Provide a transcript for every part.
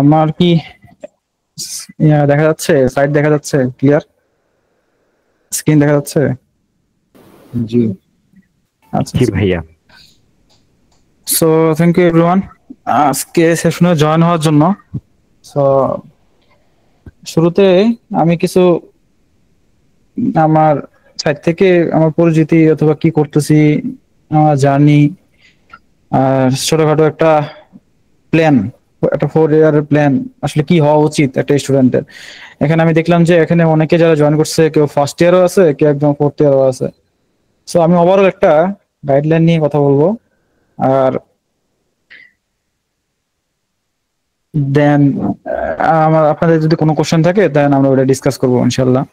আমার কি দেখা যাচ্ছে? সাইট দেখা যাচ্ছে? ক্লিয়ার স্ক্রিন দেখা যাচ্ছে? জি আচ্ছা জি ভাইয়া। সো থ্যাংক ইউ এভরিওয়ান আজকে সেশনে জয়েন হওয়ার জন্য। সো শুরুতে আমি কিছু আমার সাইট থেকে আমার পরিচিতি অথবা কি করতেছি, আমার জার্নি, আর ছোটখাটো একটা প্ল্যান, একটা 4 ইয়ার প্ল্যান আসলে কি হওয়া উচিত একটা স্টুডেন্টের। এখানে আমি দেখলাম যে এখানে অনেকে যারা জয়েন করছে, কেউ ফার্স্ট ইয়ারও আছে, কেউ একদম 4th ইয়ারও আছে। সো আমি ওভারঅল একটা গাইডলাইন নিয়ে কথা বলবো, আর দেন আমার আপনাদের যদি কোনো কোশ্চেন থাকে দেন আমরা ওটা ডিসকাস করবো ইনশাল্লাহ।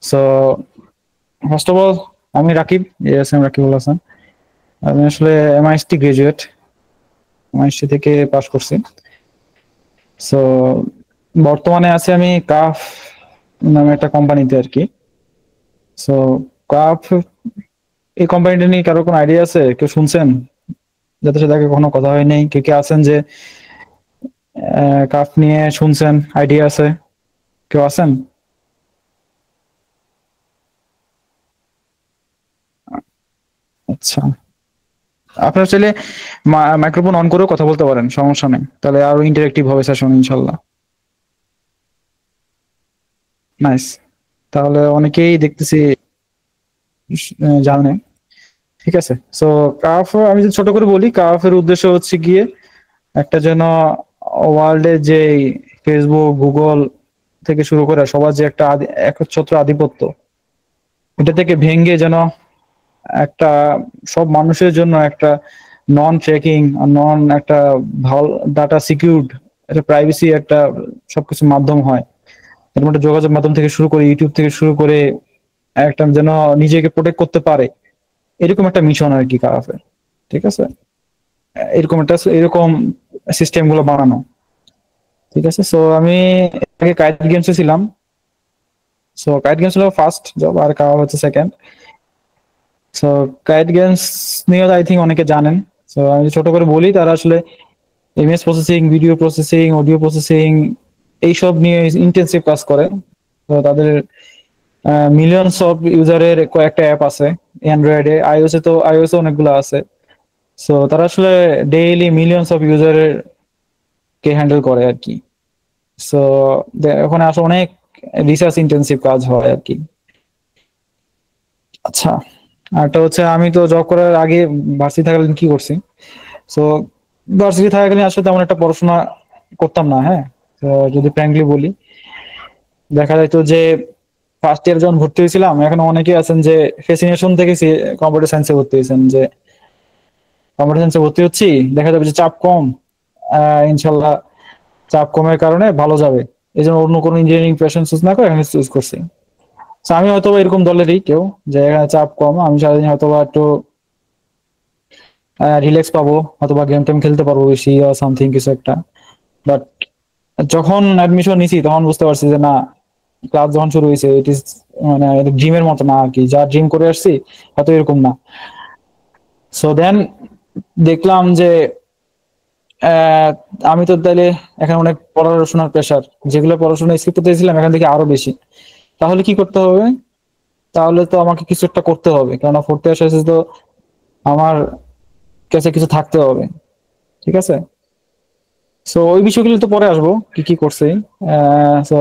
সো ফার্স্ট অফ অল আমি রাকিব, এম রাকিবুল হাসান। আমি আসলে এমআইএসটি গ্রাজুয়েট, এমআইএসটি থেকে পাস করছি। সো বর্তমানে আছি আমি কাফ নামে একটা কোম্পানিতে আর কি। সো কাফ এই কোম্পানিটা নিয়ে কারো কোনো আইডিয়া আছে? কেউ শুনছেন? যাদের সাথে আগে কখনো কথা হয় নাই, কে কে আছেন যে কাফ নিয়ে শুনছেন, আইডিয়া আছে? কেউ আছেন? আচ্ছা, আপনারা চাইলে মাইক্রোফোন অন করেও কথা বলতে পারেন, সমস্যা নেই, তাহলে আরো ইন্টারেক্টিভ হবে সেশন ইনশাল্লাহ। নাইস, তাহলে অনেকেই দেখতেছি জানে। ঠিক আছে, সো কাফ আমি যদি ছোট করে বলি, কাফের উদ্দেশ্য হচ্ছে গিয়ে একটা যেন ওয়ার্ল্ডে যে ফেসবুক, গুগল থেকে শুরু করে সবার যে একটা একচ্ছত্র আধিপত্য, এটা থেকে ভেঙে যেন একটা সব মানুষের জন্য একটা নন ট্র্যাকিং, নন একটা ভালো ডাটা সিকিউরড একটা প্রাইভেসি একটা সবকিছু মাধ্যম হয়। এরকম একটা যোগাযোগ মাধ্যম থেকে শুরু করে ইউটিউব থেকে শুরু করে একটা যেন নিজেকে প্রোটেক্ট করতে পারে, এরকম একটা মিশন আর কি কারাফের। ঠিক আছে, এরকম সিস্টেম গুলো বানানো। ঠিক আছে, সো আমি আগে কাইট গেমসে ছিলাম। সো কাইট গেমস হলো ফার্স্ট জব, আর কাওয়া হচ্ছে সেকেন্ড। সো কাইট গেমস নিয়ে আই থিঙ্ক অনেকে জানেন। সো আমি ছোট করে বলি, তারা আসলে image processing, video processing, audio processing এইসব নিয়ে ইন্টেন্সিভ কাজ করে। তো তাদের মিলিয়নস অফ ইউজারের কয়েকটা অ্যাপ আছে অ্যান্ড্রয়েডে, আইওএস অনেকগুলো আছে। সো তারা আসলে ডেইলি মিলিয়নস অফ ইউজারের কে হ্যান্ডেল করে আর কি। সো ওখানে আসলে অনেক রিসার্চ ইন্টেন্সিভ কাজ হয় আর কি। আচ্ছা, আরটা হচ্ছে আমি তো জব করার আগে ভার্সিটি থাকাকালীন কি করছি। সো ভার্সিটি থাকাকালীন আসলে তেমন একটা পড়াশোনা করতাম না। হ্যাঁ, তো যদি ফ্র্যাঙ্কলি বলি, দেখা যাইতো যে ফার্স্ট ইয়ার যখন ভর্তি হয়েছিলাম, এখন অনেকে আছেন যে ফ্যাসিনেশন থেকে কম্পিউটার সায়েন্সে ভর্তি হয়েছেন, যে কম্পিউটার সায়েন্সে ভর্তি হচ্ছি, দেখা যাবে যে চাপ কম, ইনশাল্লাহ চাপ কমের কারণে ভালো যাবে, এই জন্য অন্য কোনো ইঞ্জিনিয়ারিং প্যাশন চুজ না করে এখানে চুজ করছি। So আমি হয়তো এরকম দলেরই কেউ, যে এখানে চাপ কম, আমি সারাদিন হয়তো একটু রিল্যাক্স পাবো, অথবা গেম টেম খেলতে পারবো বেশি, সামথিং কিছু একটা। বাট যখন অ্যাডমিশন নিছি তখন বুঝতে পারছি যে না, ক্লাস যখন শুরু হয়েছে ইট ইজ মানে ড্রিমের মতো না আর কি, যা ড্রিম করে আসছি হয়তো এরকম না। সো দেন দেখলাম যে আহ, আমি তো তাহলে এখন অনেক পড়াশোনার প্রেশার, যেগুলো পড়াশোনা স্কিপ করতেছিলাম এখান থেকে আরো বেশি। তাহলে কি করতে হবে? তাহলে তো আমাকে কিছু একটা করতে হবে, কেননা 4th ইয়ার শেষে তো আমার কাছে কিছু থাকতে হবে। ঠিক আছে, সো ওই বিষয়গুলো তো পরে আসবো কি কি করছি। সো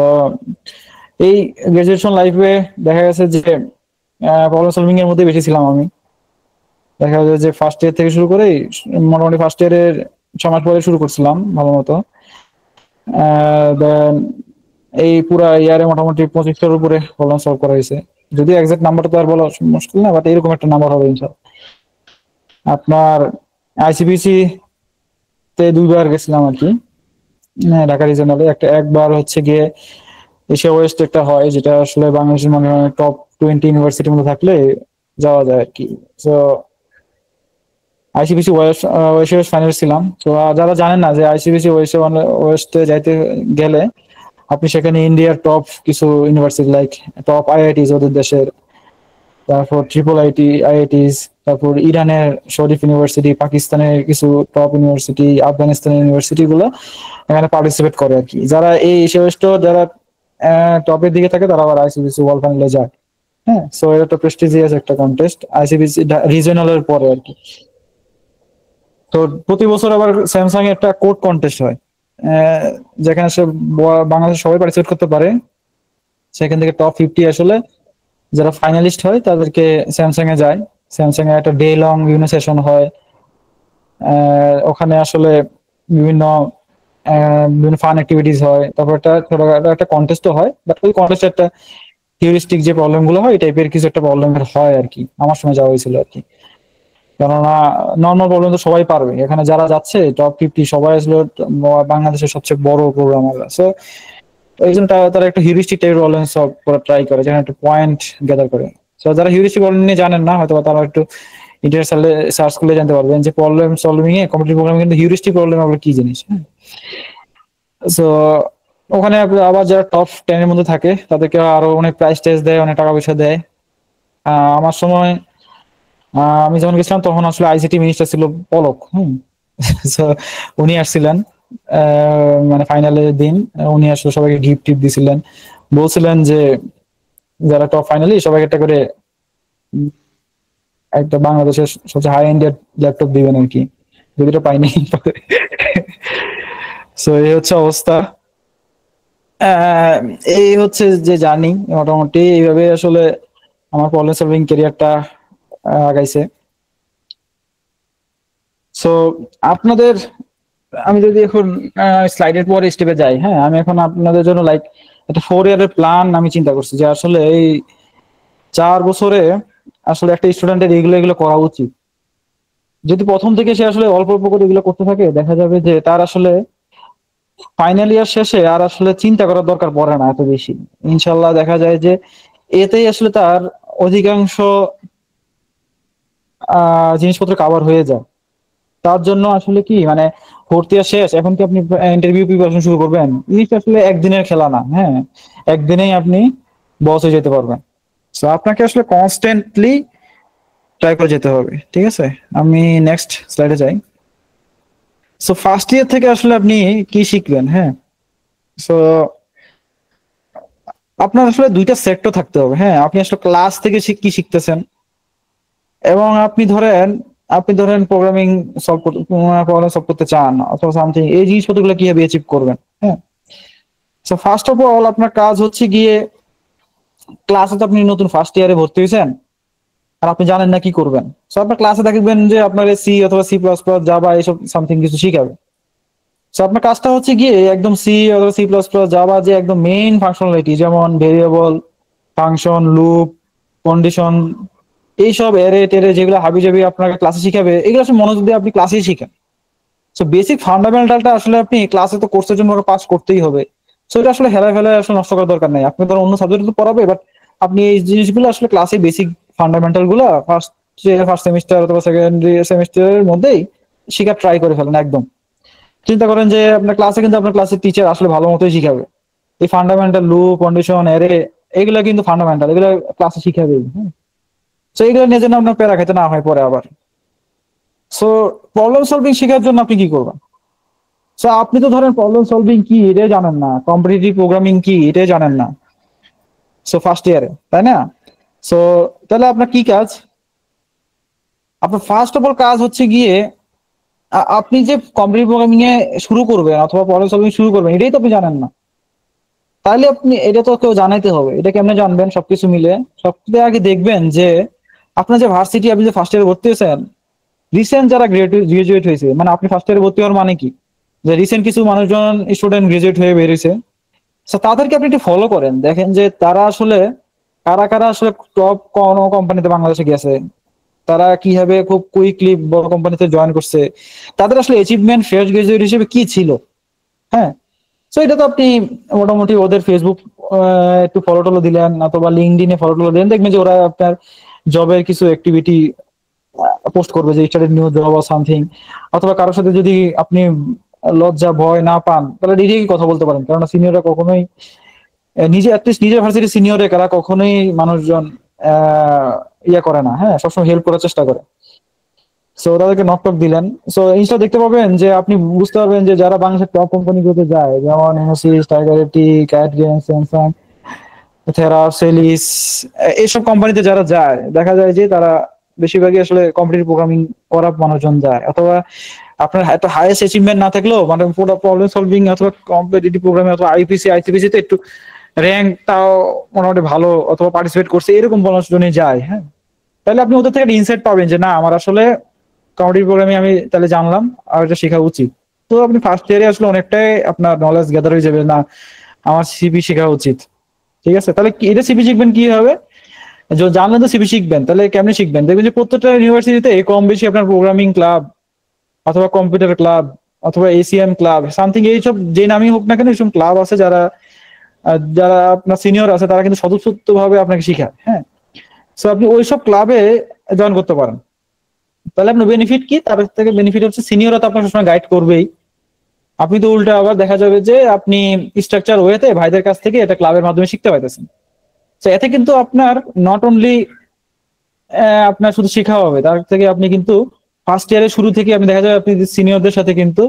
এই গ্রাজুয়েশন লাইফে দেখা গেছে যে প্রবলেম সলভিং এর মধ্যে বেশি ছিলাম আমি। দেখা যায় যে ফার্স্ট ইয়ার থেকে শুরু করে মোটামুটি ফার্স্ট ইয়ারের 6 মাস পরে শুরু করছিলাম ভালো মতো। দেন এই পুরা ইয়ারে মোটামুটি 25টার উপরে প্রবলেম সলভ করা হয়েছে। যদি এক্সাক্ট নাম্বারটা তো আর বলা মুশকিল না, বাট এরকম একটা নাম্বার হবে ইনশাল্লাহ। আপনার আইসিবিসি তে 2বার গেছিলাম আর কি, ঢাকা রিজনালে। একবার হচ্ছে গিয়ে এশিয়া ওয়েস্ট একটা হয়, যেটা আসলে বাংলাদেশের মানে টপ 20 ইউনিভার্সিটির মধ্যে থাকলে যাওয়া যায় আর কি। তো আইসিবিসি ওয়েস্ট ফাইনাল ছিলাম। তো যারা জানেন না যে আইসিবিসি ওয়েস্টে যাইতে গেলে আপনি সেখানে ইন্ডিয়ার টপ কিছু ইউনিভার্সিটি লাইক টপ আইআইটিস ওদের দেশের, তারপর ট্রিপল আইআইটিস, তারপর ইরানের শরীফ ইউনিভার্সিটি, পাকিস্তানের কিছু টপ ইউনিভার্সিটি, আফগানিস্তানের ইউনিভার্সিটি গুলো এখানে পার্টিসিপেট করে আর কি। যারা এই শ্রেষ্ঠ যারা টপের দিকে থাকে তারা আবার আইসিবিসি ওয়ার্ল্ড ফাইনালে যায়। হ্যাঁ, সো এটা একটা প্রেস্টিজিয়াস একটা কন্টেস্ট আইসিবিসি রিজিওনালের পরে আর কি। তো প্রতি বছর আবার স্যামসাং এর একটা কোড কন্টেস্ট হয়, আহ, যেখানে সে বাংলাদেশ সবাই পার্টিসিপেট করতে পারে। সেখান থেকে টপ 50 আসলে যারা ফাইনালিস্ট হয় তাদেরকে স্যামসাং এ যায়। স্যামসাং এর একটা ডে লং বিভিন্ন সেশন হয়। ওখানে আসলে বিভিন্ন বিভিন্ন ফান অ্যাক্টিভিটিস হয়। তারপর একটা ছোটখাটো একটা কন্টেস্টও হয়, বাট ওই কন্টেস্টে একটা হিউরিস্টিক যে প্রবলেম গুলো হয় এই টাইপের কিছু একটা প্রবলেমের হয় আর কি। আমার সময় যাওয়া হয়েছিল আর কি। কেননা নর্মাল প্রবলেম তো সবাই পারবে, এখানে যারা যাচ্ছে টপ 50 সবাই আসলে বাংলাদেশের সবচেয়ে বড় প্রোগ্রামার। সো এই জন্য তারা একটা হিউরিস্টিক টাইপের প্রবলেম সলভ করার ট্রাই করে, যেখানে একটা পয়েন্ট গ্যাদার করে। সো যারা হিউরিস্টিক প্রবলেম নিয়ে জানেন না হয়তো তারা একটু ইন্টারনেটে সার্চ করলে জানতে পারবেন যে প্রবলেম সলভিং এ কম্পিটিটিভ প্রোগ্রামিং কিন্তু হিউরিস্টিক প্রবলেম আবার কি জিনিস। সো ওখানে আবার যারা টপ 10 এর মধ্যে থাকে তাদেরকে আরো অনেক প্রাইজ টাইজ দেয়, অনেক টাকা পয়সা দেয়। আমার সময় আমি যখন গেছিলাম তখন আসলে আইসিটি মিনিস্টার ছিল পলক। So, উনি আসছিলেন মানে ফাইনালের দিন। উনি আসলে সবাইকে গিফট টিফট দিছিলেন, বলছিলেন যে যারা টপ ফাইনালি সবাইকে একটা করে উম, একটা বাংলাদেশের সবচেয়ে হাই এন্ডের ল্যাপটপ দিবেন আর কি। যদিটা পাইনি। সো এই হচ্ছে অবস্থা। আহ, এই হচ্ছে যে জার্নি, মোটামুটি এইভাবে আসলে আমার প্রবলেম সলভিং ক্যারিয়ারটা আগাইছে। সো আপনাদের, আমি যদি এখন স্লাইডের পরে স্টেপে যাই, হ্যাঁ আমি এখন আপনাদের জন্য লাইক একটা 4 ইয়ারের প্ল্যান আমি চিন্তা করছি যে আসলে এই 4 বছরে আসলে একটা স্টুডেন্টের এগুলো এগুলো করা উচিত। যদি প্রথম থেকে সে আসলে অল্প অল্প করে এগুলো করতে থাকে দেখা যাবে যে তার আসলে ফাইনাল ইয়ার শেষে আর আসলে চিন্তা করার দরকার পড়ে না এত বেশি। ইনশাল্লাহ দেখা যায় যে এতেই আসলে তার অধিকাংশ জিনিসপত্র কাভার হয়ে যায়। তার জন্য আসলে কি মানে 4th ইয়ার শেষ, এখন কি আপনি ইন্টারভিউ প্রিপারেশন শুরু করবেন? জিনিসটা আসলে একদিনের খেলা না। হ্যাঁ, একদিনেই আপনি বস হয়ে যেতে পারবেন। সো আপনাকে আসলে কনস্ট্যান্টলি ট্রাই করে যেতে হবে, ঠিক আছে? আমি নেক্সট স্লাইডে যাই। সো ফার্স্ট ইয়ার থেকে আসলে আপনি কি শিখবেন? হ্যাঁ, সো আপনার আসলে দুইটা সেক্টর থাকতে হবে। হ্যাঁ, আপনি আসলে ক্লাস থেকে কি শিখতেছেন, এবং আপনি ধরেন প্রোগ্রামিং প্রবলেম সলভ করতে চান অথবা সামথিং, এই জিনিসপত্রগুলো কিভাবে অ্যাচিভ করবেন। হ্যাঁ, সো ফার্স্ট অফ অল আপনার কাজ হচ্ছে গিয়ে ক্লাসে তো আপনি নতুন ফার্স্ট ইয়ারে ভর্তি হয়েছেন আর আপনি জানেন না কি করবেন। সো আপনার ক্লাসে দেখবেন যে আপনার সি অথবা C++, জাভা এইসব সামথিং কিছু শিখাবে। সো আপনার কাজটা হচ্ছে গিয়ে একদম সি অথবা C++, জাভা যে একদম মেইন ফাংশনালিটি, যেমন ভেরিয়েবল, ফাংশন, লুপ, কন্ডিশন, এইসব এরে টেরে যেগুলো হাবিজাবি আপনাকে ক্লাসে শিখাবে, এগুলো আসলে মনোযোগ দিয়ে আপনি ক্লাসেই শিখেন। সো বেসিক ফান্ডামেন্টালটা আসলে আপনি ক্লাসে তো কোর্সের জন্য পাস করতেই হবে। সো এটা আসলে হেলা ফেলা আসলে নষ্ট করার দরকার নাই। আপনি ধরো অন্য সাবজেক্ট তো পড়াবে, বাট আপনি এই জিনিসগুলো আসলে ক্লাসে বেসিক ফান্ডামেন্টাল গুলো ফার্স্ট সেমিস্টার অথবা সেকেন্ডারি সেমিস্টারের মধ্যেই শিখার ট্রাই করে ফেলেন একদম। চিন্তা করেন যে আপনার ক্লাসে কিন্তু আপনার ক্লাসের টিচার আসলে ভালো মতোই শিখাবে। এই ফান্ডামেন্টাল লুপ, কন্ডিশন, এরে, এগুলো কিন্তু ফান্ডামেন্টাল, এগুলো ক্লাসে শিখাবে। সো এগুলো নিয়ে যেন আপনার প্যারা খেতে না হয় পরে আবার। সো প্রবলেম সলভিং শেখার জন্য আপনি কি করবেন? সো আপনি তো ধরেন প্রবলেম সলভিং কি এটাই জানেন না, কম্পিটিটিভ প্রোগ্রামিং কি এটাই জানেন না সো ফার্স্ট ইয়ারে, তাই না? সো তাহলে আপনার কি কাজ? আপনার ফার্স্ট অফ অল কাজ হচ্ছে গিয়ে আপনি যে কম্পিটিটিভ প্রোগ্রামিং এ শুরু করবেন অথবা প্রবলেম সলভিং শুরু করবেন এটাই তো আপনি জানেন না। তাহলে আপনি এটা তো কেউ জানাইতে হবে। এটা কেমনে জানবেন? সবকিছু মিলে সবচেয়ে আগে দেখবেন যে আপনার যে ভার্সিটি, আপনি যে ফার্স্ট ইয়ারে ভর্তি হয়েছেন, রিসেন্ট যারা গ্রাজুয়েট হয়েছে, মানে আপনি ফার্স্ট ইয়ারে ভর্তি হওয়ার মানে কি, যে রিসেন্ট কিছু মানুষজন স্টুডেন্ট গ্রাজুয়েট হয়ে বেরিয়েছে। So তাদেরকে আপনি একটু ফলো করেন, দেখেন যে তারা আসলে কারা কারা আসলে টপ কোন কোম্পানিতে বাংলাদেশে গেছে, তারা কিভাবে খুব কুইকলি বড় কোম্পানিতে জয়েন করছে, তাদের আসলে অ্যাচিভমেন্ট ফ্রেশ গ্রাজুয়েট হিসেবে কি ছিল। হ্যাঁ, সো এটা তো আপনি মোটামুটি ওদের ফেসবুক একটু ফলো টলো দিলেন অথবা লিঙ্কডইনে ফলো টলো দিলেন, দেখবেন যে ওরা আপনার জবের কিছু অ্যাক্টিভিটি পোস্ট করবে যে started new job or something. অথবা কারোর সাথে যদি আপনি লজ্জা ভয় না পান তাহলে ডিরেক্টলি কথা বলতে পারেন, কারণ সিনিয়ররা কখনোই নিজে অ্যাটলিস্ট নিজের ভার্সিটি সিনিয়রে কারা কখনোই মানুষজন ইয়ে করে না। হ্যাঁ, সবসময় হেল্প করার চেষ্টা করে। সো তাদেরকে নক টক দিলেন। সো ইনস্টা দেখতে পাবেন যে আপনি বুঝতে পারবেন যে যারা বাংলাদেশের টপ কোম্পানিগুলোতে যায়, যেমন এনওসিস, Tiger IT, Cat Games, Samsung, থেরা, সেলিস, এইসব কোম্পানিতে যারা যায় দেখা যায় যে তারা বেশিরভাগই আসলে কম্পিটিটিভ প্রোগ্রামিং করা মানুষজন যায়। অথবা আপনার এত হাইয়েস্ট অ্যাচিভমেন্ট না থাকলেও মানে পুরো প্রবলেম সলভিং অথবা কম্পিটিটিভ প্রোগ্রামিং অথবা আইপিসি, আইসিপিসি তে একটু র্যাঙ্ক তাও মোটামুটি ভালো অথবা পার্টিসিপেট করছে এরকম মানুষজনই যায়। হ্যাঁ, তাহলে আপনি ওদের থেকে একটা ইনসাইট পাবেন যে না আমার আসলে কম্পিটিটিভ প্রোগ্রামিং আমি তাহলে জানলাম আর এটা শেখা উচিত। তো আপনি ফার্স্ট ইয়ারে আসলে অনেকটাই আপনার নলেজ গ্যাদার হয়ে যাবে, না আমার সিপি শেখা উচিত। ঠিক আছে, তাহলে এটা সিপি শিখবেন কি হবে, জানলেন তো সিপি শিখবেন, তাহলে কেমনি শিখবেন? দেখবেন যে প্রত্যেকটা ইউনিভার্সিটিতে কম বেশি আপনার প্রোগ্রামিং ক্লাব অথবা কম্পিউটার ক্লাব অথবা এসিএম ক্লাব সামথিং এইসব যে নামই হোক না কেন এইসব ক্লাব আছে, যারা যারা আপনার সিনিয়র আছে তারা কিন্তু স্বতঃস্ফূর্ত ভাবে আপনাকে শিখায়। হ্যাঁ, সো আপনি ওইসব ক্লাবে জয়েন করতে পারেন। তাহলে আপনার বেনিফিট কি? তার থেকে বেনিফিট হচ্ছে সিনিয়ররা তো আপনার সবসময় গাইড করবেই। আপনি তো উল্টা আবার দেখা যাবে যে আপনি স্ট্রাকচার ওয়েতে ভাইদের কাছ থেকে এটা ক্লাবের মাধ্যমে শিখতে পাইতেছেন। তো এতে কিন্তু আপনার নট অনলি আপনার শুধু শেখা হবে, তার থেকে আপনি কিন্তু ফার্স্ট ইয়ারের শুরু থেকে আপনি দেখা যাবে আপনি সিনিয়রদের সাথে কিন্তু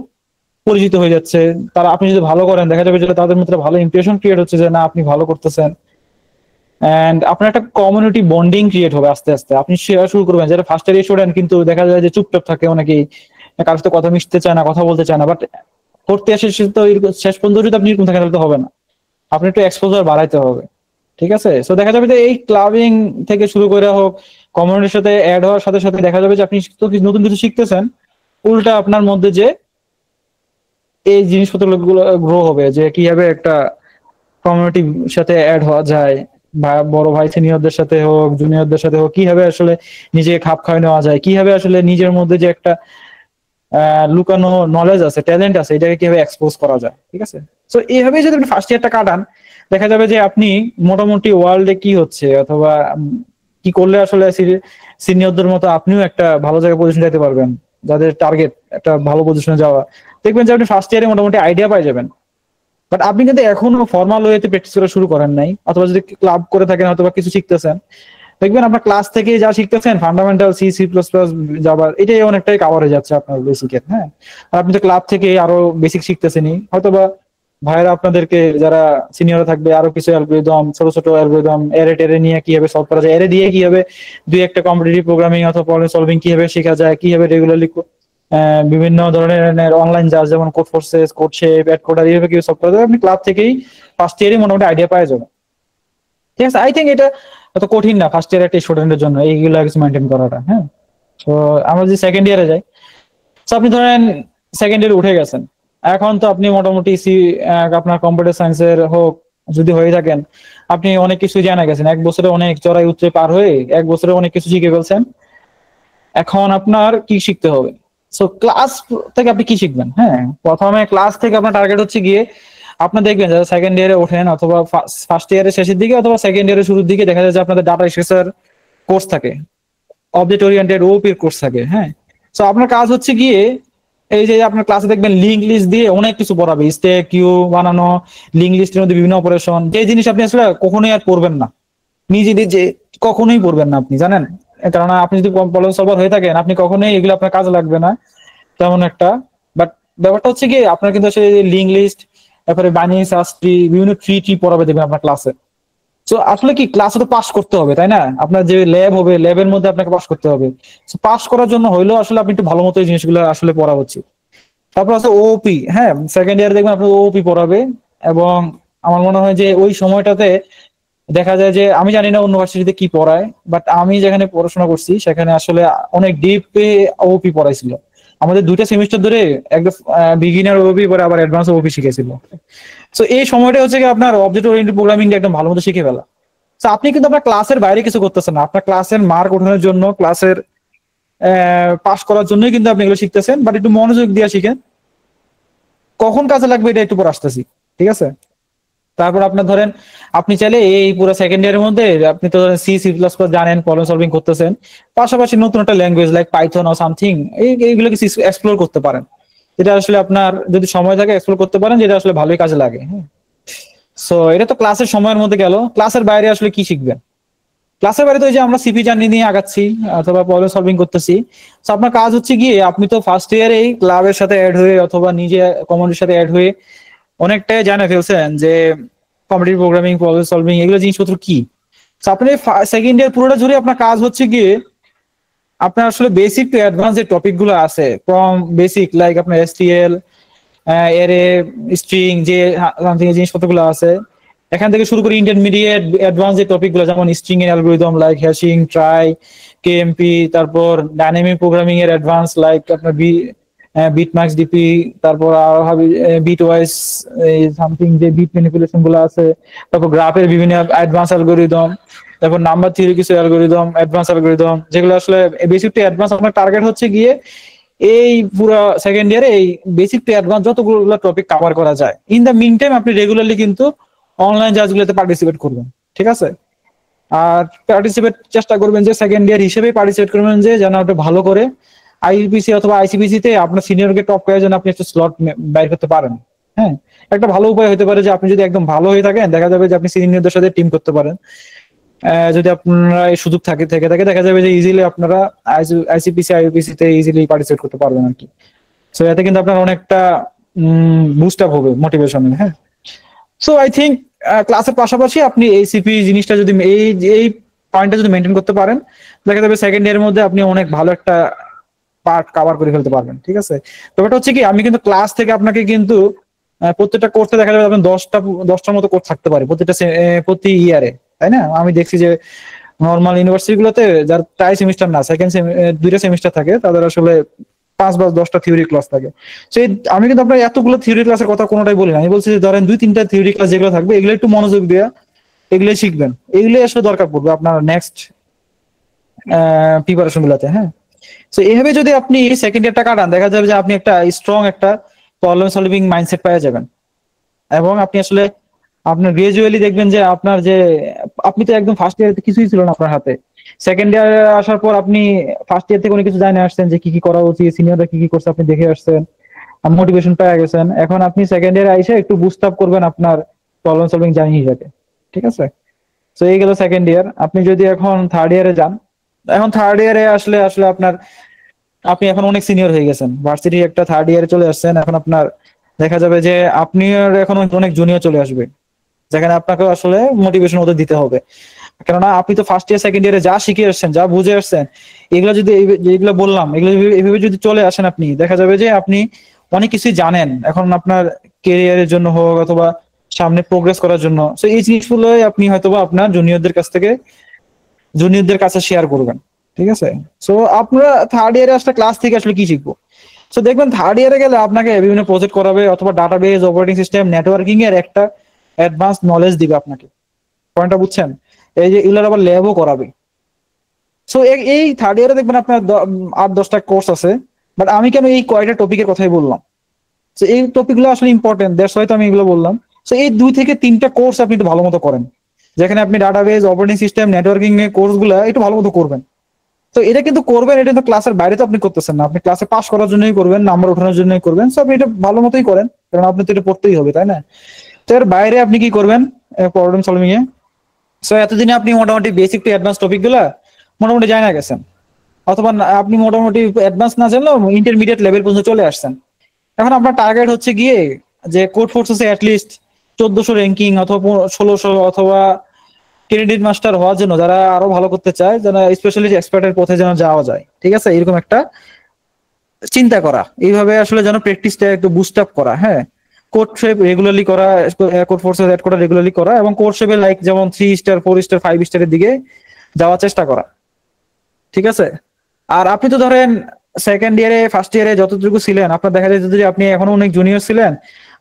পরিচিত হয়ে যাচ্ছে। তারা আপনি যদি ভালো করেন দেখা যাবে যে তাদের মধ্যে ভালো ইমপ্রেশন ক্রিয়েট হচ্ছে যে না আপনি ভালো করতেছেন, এন্ড আপনার একটা কমিউনিটি বন্ডিং ক্রিয়েট হবে আস্তে আস্তে। আপনি শেয়ার শুরু করবেন, যারা ফার্স্ট ইয়ার স্টুডেন্ট কিন্তু দেখা যায় যে চুপচাপ থাকে অনেকেই, কারোর সাথে কথা মিশতে চায় না, কথা বলতে চায় না। বাট করতে আসে সে তো শেষ পর্যন্ত যদি আপনি এরকম থাকেন তাহলে তো হবে না, আপনি একটু এক্সপোজার বাড়াইতে হবে। ঠিক আছে, সো দেখা যাবে যে এই ক্লাবিং থেকে শুরু করে হোক, কমিউনিটির সাথে অ্যাড হওয়ার সাথে সাথে দেখা যাবে যে আপনি তো নতুন কিছু শিখতেছেন, উল্টা আপনার মধ্যে যে এই জিনিসপত্র গুলো গ্রো হবে যে কিভাবে একটা কমিউনিটির সাথে অ্যাড হওয়া যায়, বা বড় ভাই সিনিয়রদের সাথে হোক জুনিয়রদের সাথে হোক কিভাবে আসলে নিজেকে খাপ খাইয়ে নেওয়া যায়, কিভাবে আসলে নিজের মধ্যে যে একটা লুকানো নলেজ আছে, ট্যালেন্ট আছে, এটাকে কিভাবে এক্সপোজ করা যায়। ঠিক আছে, সো এইভাবে যদি আপনি ফার্স্ট ইয়ারটা কাটান দেখা যাবে যে আপনি মোটামুটি ওয়ার্ল্ডে কি হচ্ছে অথবা কি করলে আসলে সিনিয়রদের মতো আপনিও একটা ভালো জায়গায় পজিশন যেতে পারবেন, যাদের টার্গেট একটা ভালো পজিশনে যাওয়া, দেখবেন যে আপনি ফার্স্ট ইয়ারে মোটামুটি আইডিয়া পাই যাবেন। বাট আপনি কিন্তু এখনো ফর্মাল ওয়েতে প্র্যাকটিস করা শুরু করেন নাই, অথবা যদি ক্লাব করে থাকেন অথবা কিছু শিখতেছেন, দেখবেন আপনার ক্লাস থেকে যা শিখতেছেন fundamental C, C plus plus, Java, এটাই অনেকটাই কাভার হয়ে যাচ্ছে আপনার বেসিকের। হ্যাঁ, আর আপনি তো ক্লাব থেকে আরো বেসিক শিখতেছেনই, হয়তোবা ভাইরা আপনাদেরকে যারা সিনিয়র থাকবে আরো কিছু অ্যালগরিদম, ছোট ছোট অ্যালগরিদম, এরে টেরে নিয়ে কিভাবে সলভ করা যায়, এরে দিয়ে কিভাবে দুই একটা কম্পিটিটিভ প্রোগ্রামিং অথবা প্রবলেম সলভিং কিভাবে শেখা যায়, কিভাবে রেগুলারলি বিভিন্ন ধরনের অনলাইন জাজ যেমন Codeforces, CodeChef, AtCoder, এইভাবে কিভাবে সলভ করা যায় আপনি ক্লাব থেকেই ফার্স্ট ইয়ারই মোটামুটি আইডিয়া পাওয়া যাবে। ঠিক আছে, আই থিঙ্ক এটা এত কঠিন না ফার্স্ট ইয়ার একটা স্টুডেন্টের জন্য এইগুলো কিছু মেনটেন করাটা। হ্যাঁ, তো আমরা যদি সেকেন্ড ইয়ারে যাই, তো আপনি ধরেন সেকেন্ড ইয়ারে উঠে গেছেন, এখন তো আপনি মোটামুটি আপনার কম্পিউটার সায়েন্সের হোক যদি হয়ে থাকেন, আপনি অনেক কিছু জানা গেছেন, এক বছরে অনেক চড়াই উতরে পার হয়ে এক বছরে অনেক কিছু শিখে ফেলছেন। এখন আপনার কি শিখতে হবে? সো ক্লাস থেকে আপনি কি শিখবেন? হ্যাঁ, প্রথমে ক্লাস থেকে আপনার টার্গেট হচ্ছে গিয়ে আপনার দেখবেন যারা সেকেন্ড ইয়ারে ওঠেন অথবা ফার্স্ট ইয়ারের শেষের দিকে অথবা সেকেন্ড ইয়ারের শুরুর দিকে দেখা যায় যে আপনাদের ডাটা স্ট্রাকচার কোর্স থাকে, অবজেক্ট ওরিয়েন্টেড ওপির কোর্স থাকে। হ্যাঁ, সো আপনার কাজ হচ্ছে গিয়ে এই যে আপনার ক্লাসে দেখবেন লিঙ্ক লিস্ট দিয়ে অনেক কিছু পড়াবে, স্ট্যাক কিউ বানানো, লিঙ্ক লিস্টের মধ্যে বিভিন্ন অপারেশন, যে জিনিস আপনি আসলে কখনোই আর পড়বেন না, নিজে নিজে কখনোই পড়বেন না আপনি জানেন। কারণ আপনি যদি প্রবলেম সলভার হয়ে থাকেন আপনি কখনোই এগুলো আপনার কাজে লাগবে না তেমন একটা। বাট ব্যাপারটা হচ্ছে কি আপনার কিন্তু আসলে লিঙ্ক লিস্ট, তারপরে বাইনারি সার্চ ট্রি, বিভিন্ন ট্রি ট্রি পড়াবে দেখবেন আপনার ক্লাসে। তো আসলে কি ক্লাসে তো পাস করতে হবে তাই না, আপনার যে ল্যাব হবে ল্যাবের মধ্যে আপনাকে পাস করতে হবে। পাস করার জন্য হইলেও আসলে আপনি একটু ভালো মতো এই জিনিসগুলো আসলে পড়া উচিত। তারপর আছে ওপি। হ্যাঁ, সেকেন্ড ইয়ারে দেখবেন আপনার ওপি পড়াবে, এবং আমার মনে হয় যে ওই সময়টাতে দেখা যায় যে আমি জানি না অন্য ভার্সিটিতে কি পড়ায়, বাট আমি যেখানে পড়াশোনা করছি সেখানে আসলে অনেক ডিপ ওপি পড়াইছিল। আমাদের দুইটা সেমিস্টার ধরে একদম বিগিনার ওপি পরে আবার অ্যাডভান্স ওপি শিখেছিল। সো এই সময়টা হচ্ছে কি আপনার অবজেক্ট ওরিয়েন্টেড প্রোগ্রামিং একদম ভালো মতো শিখে ফেলা। তো আপনি কিন্তু আপনার ক্লাসের বাইরে কিছু করতেছেন না, আপনার ক্লাসের মার্ক ওঠানোর জন্য, ক্লাসের পাস করার জন্যই কিন্তু আপনি এগুলো শিখতেছেন। বাট একটু মনোযোগ দিয়ে শিখেন, কখন কাজে লাগবে এটা একটু পর আসতেছি। ঠিক আছে, তারপর আপনার ধরেন আপনি চাইলে এই পুরো সেকেন্ড ইয়ারের মধ্যে আপনি তো সি, সি প্লাস প্লাস জানেন, প্রবলেম সলভিং করতেছেন, পাশাপাশি নতুন একটা ল্যাঙ্গুয়েজ লাইক পাইথন ও সামথিং এইগুলো কিছু এক্সপ্লোর করতে পারেন, যেটা আসলে আপনার যদি সময় থাকে এক্সপ্লোর করতে পারেন, যেটা আসলে ভালোই কাজে লাগে। হ্যাঁ, সো এটা তো ক্লাসের সময়ের মধ্যে গেল, ক্লাসের বাইরে আসলে কি শিখবেন? ক্লাসের বাইরে তো এই যে আমরা সিপি জার্নি নিয়ে আগাচ্ছি অথবা প্রবলেম সলভিং করতেছি। তো আপনার কাজ হচ্ছে গিয়ে আপনি তো ফার্স্ট ইয়ারেই ক্লাবের সাথে অ্যাড হয়ে অথবা নিজে কমিউনিটির সাথে অ্যাড হয়ে অনেকটাই জানা ফেলছেন যে কম্পিটিটিভ প্রোগ্রামিং, প্রবলেম সলভিং এগুলো জিনিসপত্র কি। তো আপনি সেকেন্ড ইয়ার পুরোটা জুড়ে আপনার কাজ হচ্ছে গিয়ে আপনার আসলে বেসিক টু অ্যাডভান্স যে টপিক গুলো আছে, ফ্রম বেসিক লাইক আপনার এসটিএল, এরে, স্ট্রিং, যে সামথিং জিনিসপত্র গুলো আছে, এখান থেকে শুরু করে ইন্টারমিডিয়েট অ্যাডভান্স যে টপিক গুলো যেমন স্ট্রিং এর algorithm like hashing, try, KMP, তারপর ডাইনামিক প্রোগ্রামিং এর অ্যাডভান্স লাইক আপনার বিটম্যাক্স ডিপি, তারপর আরো হবে বিট ওয়াইজ সামথিং যে বিট ম্যানিপুলেশন গুলো আছে, তারপর গ্রাফের বিভিন্ন অ্যাডভান্স অ্যালগরিদম, তারপর নাম্বার থিওরি কিছু অ্যালগরিদম, অ্যাডভান্স অ্যালগরিদম যেগুলো আসলে বেসিক টু অ্যাডভান্স। আপনার টার্গেট হচ্ছে গিয়ে এই পুরো সেকেন্ড ইয়ারে এই বেসিক টু অ্যাডভান্স যতগুলো টপিক কভার করা যায়। ইন দ্য মিন টাইম আপনি রেগুলারলি কিন্তু অনলাইন ক্লাসগুলোতে পার্টিসিপেট করবেন, ঠিক আছে? আর পার্টিসিপেট চেষ্টা করবেন যে সেকেন্ড ইয়ার হিসেবে পার্টিসিপেট করবেন যে যেন আপনি ভালো করে আইপিসি অথবা আইসিপিসি তে আপনার সিনিয়রকে টপ করে যেন আপনি একটা স্লট বাইর করতে পারেন। হ্যাঁ, একটা ভালো উপায় হতে পারে যে আপনি যদি একদম ভালো হয়ে থাকেন, দেখা যাবে যে আপনি সিনিয়রদের সাথে টিম করতে পারেন। যদি আপনারা এই সুযোগ থাকে দেখা যাবে যে ইজিলি আপনারা আইসিপিসি আইইউপিসি তে ইজিলি পার্টিসিপেট করতে পারবেন আর কি। সো এতে কিন্তু আপনার অনেকটা বুস্ট আপ হবে মোটিভেশন। হ্যাঁ, সো আই থিঙ্ক ক্লাসের পাশাপাশি আপনি এই সিপি জিনিসটা যদি এই পয়েন্টটা যদি মেনটেন করতে পারেন, দেখা যাবে সেকেন্ড ইয়ারের মধ্যে আপনি অনেক ভালো একটা পার্ট কভার করে ফেলতে পারবেন, ঠিক আছে? ব্যাপারটা হচ্ছে কি, আমি কিন্তু ক্লাস থেকে আপনাকে কিন্তু প্রত্যেকটা কোর্সে দেখা যাবে আপনার দশটার মতো কোর্স থাকতে পারে প্রতি ইয়ারে, তাই না? আমি দেখছি যে নর্মাল ইউনিভার্সিটি গুলোতে যার প্রায় সেমিস্টার না, দুইটা সেমিস্টার থাকে, তাদের আসলে 5 বা 10টা থিওরি ক্লাস থাকে। সেই আমি কিন্তু আপনার এতগুলো থিওরি ক্লাসের কথা কোনোটাই বলি না। আমি বলছি যে ধরেন 2-3টা থিওরি ক্লাস যেগুলো থাকবে এগুলো একটু মনোযোগ দিয়ে এগুলোই শিখবেন, এগুলোই আসলে দরকার পড়বে আপনার নেক্সট প্রিপারেশন গুলাতে। হ্যাঁ, তো এইভাবে যদি আপনি সেকেন্ড ইয়ারটা কাটান, দেখা যাবে যে আপনি একটা স্ট্রং একটা প্রবলেম সলভিং মাইন্ডসেট পেয়ে যাবেন। এবং আপনি আসলে আপনার গ্রাজুয়ালি দেখবেন যে আপনার যে আপনি তো একদম ফার্স্ট ইয়ারে কিছুই ছিল না আপনার হাতে, সেকেন্ড ইয়ারে আসার পর আপনি ফার্স্ট ইয়ার থেকে অনেক কিছু জানে আসছেন যে কি কি করা উচিত, সিনিয়ররা কি কি করছে আপনি দেখে আসছেন, মোটিভেশন পেয়ে গেছেন। এখন আপনি সেকেন্ড ইয়ারে এসে একটু বুস্ট আপ করবেন আপনার প্রবলেম সলভিং জার্নি হিসেবে, ঠিক আছে? তো এই গেল সেকেন্ড ইয়ার। আপনি যদি এখন থার্ড ইয়ারে যান, এখন থার্ড ইয়ারে আসলে আসলে আপনার আপনি এখন অনেক সিনিয়র হয়ে গেছেন, ভার্সিটি একটা থার্ড ইয়ারে চলে আসছেন। এখন আপনার দেখা যাবে যে আপনি এখন অনেক জুনিয়র চলে আসবে, যেখানে আপনাকে আসলে মোটিভেশন ওদের দিতে হবে। কেননা আপনি তো ফার্স্ট ইয়ার সেকেন্ড ইয়ারে যা শিখে আসছেন, যা বুঝে আসছেন, এগুলো যদি যেগুলো বললাম এগুলো এইভাবে যদি চলে আসেন, আপনি দেখা যাবে যে আপনি অনেক কিছুই জানেন এখন আপনার কেরিয়ারের জন্য হোক অথবা সামনে প্রোগ্রেস করার জন্য। তো এই জিনিসগুলো আপনি হয়তোবা আপনার জুনিয়রদের কাছে শেয়ার করবেন, ঠিক আছে? সো আপনারা থার্ড ইয়ারে আসলে ক্লাস থেকে আসলে কি শিখবো? সো দেখবেন থার্ড ইয়ারে গেলে আপনাকে বিভিন্ন প্রজেক্ট করাবে অথবা ডাটাবেস, অপারেটিং সিস্টেম, নেটওয়ার্কিং এর একটা অ্যাডভান্স নলেজ দিবে আপনাকে। পয়েন্টটা বুঝছেন? এই যে এগুলোর আবার ল্যাবও করাবে। সো এই থার্ড ইয়ারে দেখবেন আপনার 8-10টা কোর্স আছে। বাট আমি কেন এই কয়টা টপিকের কথাই বললাম, তো এই টপিকগুলো আসলে ইম্পর্টেন্ট, দ্যাটস হয়তো আমি এগুলো বললাম। সো এই 2 থেকে 3টা কোর্স আপনি একটু ভালো মতো করেন, যেখানে আপনি ডাটাবেস, অপারেটিং সিস্টেম, নেটওয়ার্কিং এর কোর্স গুলা একটু ভালো মতো করবেন। তো এটা কিন্তু করবেন, এটা কিন্তু ক্লাসের বাইরে তো আপনি করতেছেন না, আপনি ক্লাসে পাস করার জন্যই করবেন, নাম্বার ওঠানোর জন্যই করবেন। সো আপনি এটা ভালো মতোই করেন, কারণ আপনি তো এটা পড়তেই হবে, তাই না? তো এর বাইরে আপনি কি করবেন প্রবলেম সলভিং এ? সো এতদিনে আপনি মোটামুটি বেসিক টু অ্যাডভান্স টপিক গুলা মোটামুটি জানা গেছেন, অথবা আপনি মোটামুটি অ্যাডভান্স না জানলেও ইন্টারমিডিয়েট লেভেল পর্যন্ত চলে আসছেন। এখন আপনার টার্গেট হচ্ছে গিয়ে যে কোড ফোর্সেসে অ্যাটলিস্ট 1400 র্যাঙ্কিং অথবা 1600 অথবা ক্রেডিট মাস্টার হওয়ার জন্য, যারা আরো ভালো করতে চায়, যারা স্পেশালিস্ট এক্সপার্টের পথে যেন যাওয়া যায়, ঠিক আছে? এরকম একটা চিন্তা করা, এইভাবে আসলে যেন প্র্যাকটিসটা একটু বুস্ট আপ করা। হ্যাঁ, কোড শেপ রেগুলারলি করা, কোড ফোর্সেস অ্যাড করা রেগুলারলি করা, এবং কোড শেপে লাইক যেমন 3 স্টার, 4 স্টার, 5 স্টারের দিকে যাওয়ার চেষ্টা করা, ঠিক আছে? আর আপনি তো ধরেন সেকেন্ড ইয়ারে ফার্স্ট ইয়ারে যতটুকু ছিলেন, আপনার দেখা যায় যদি আপনি এখনো অনেক জুনিয়র ছিলেন,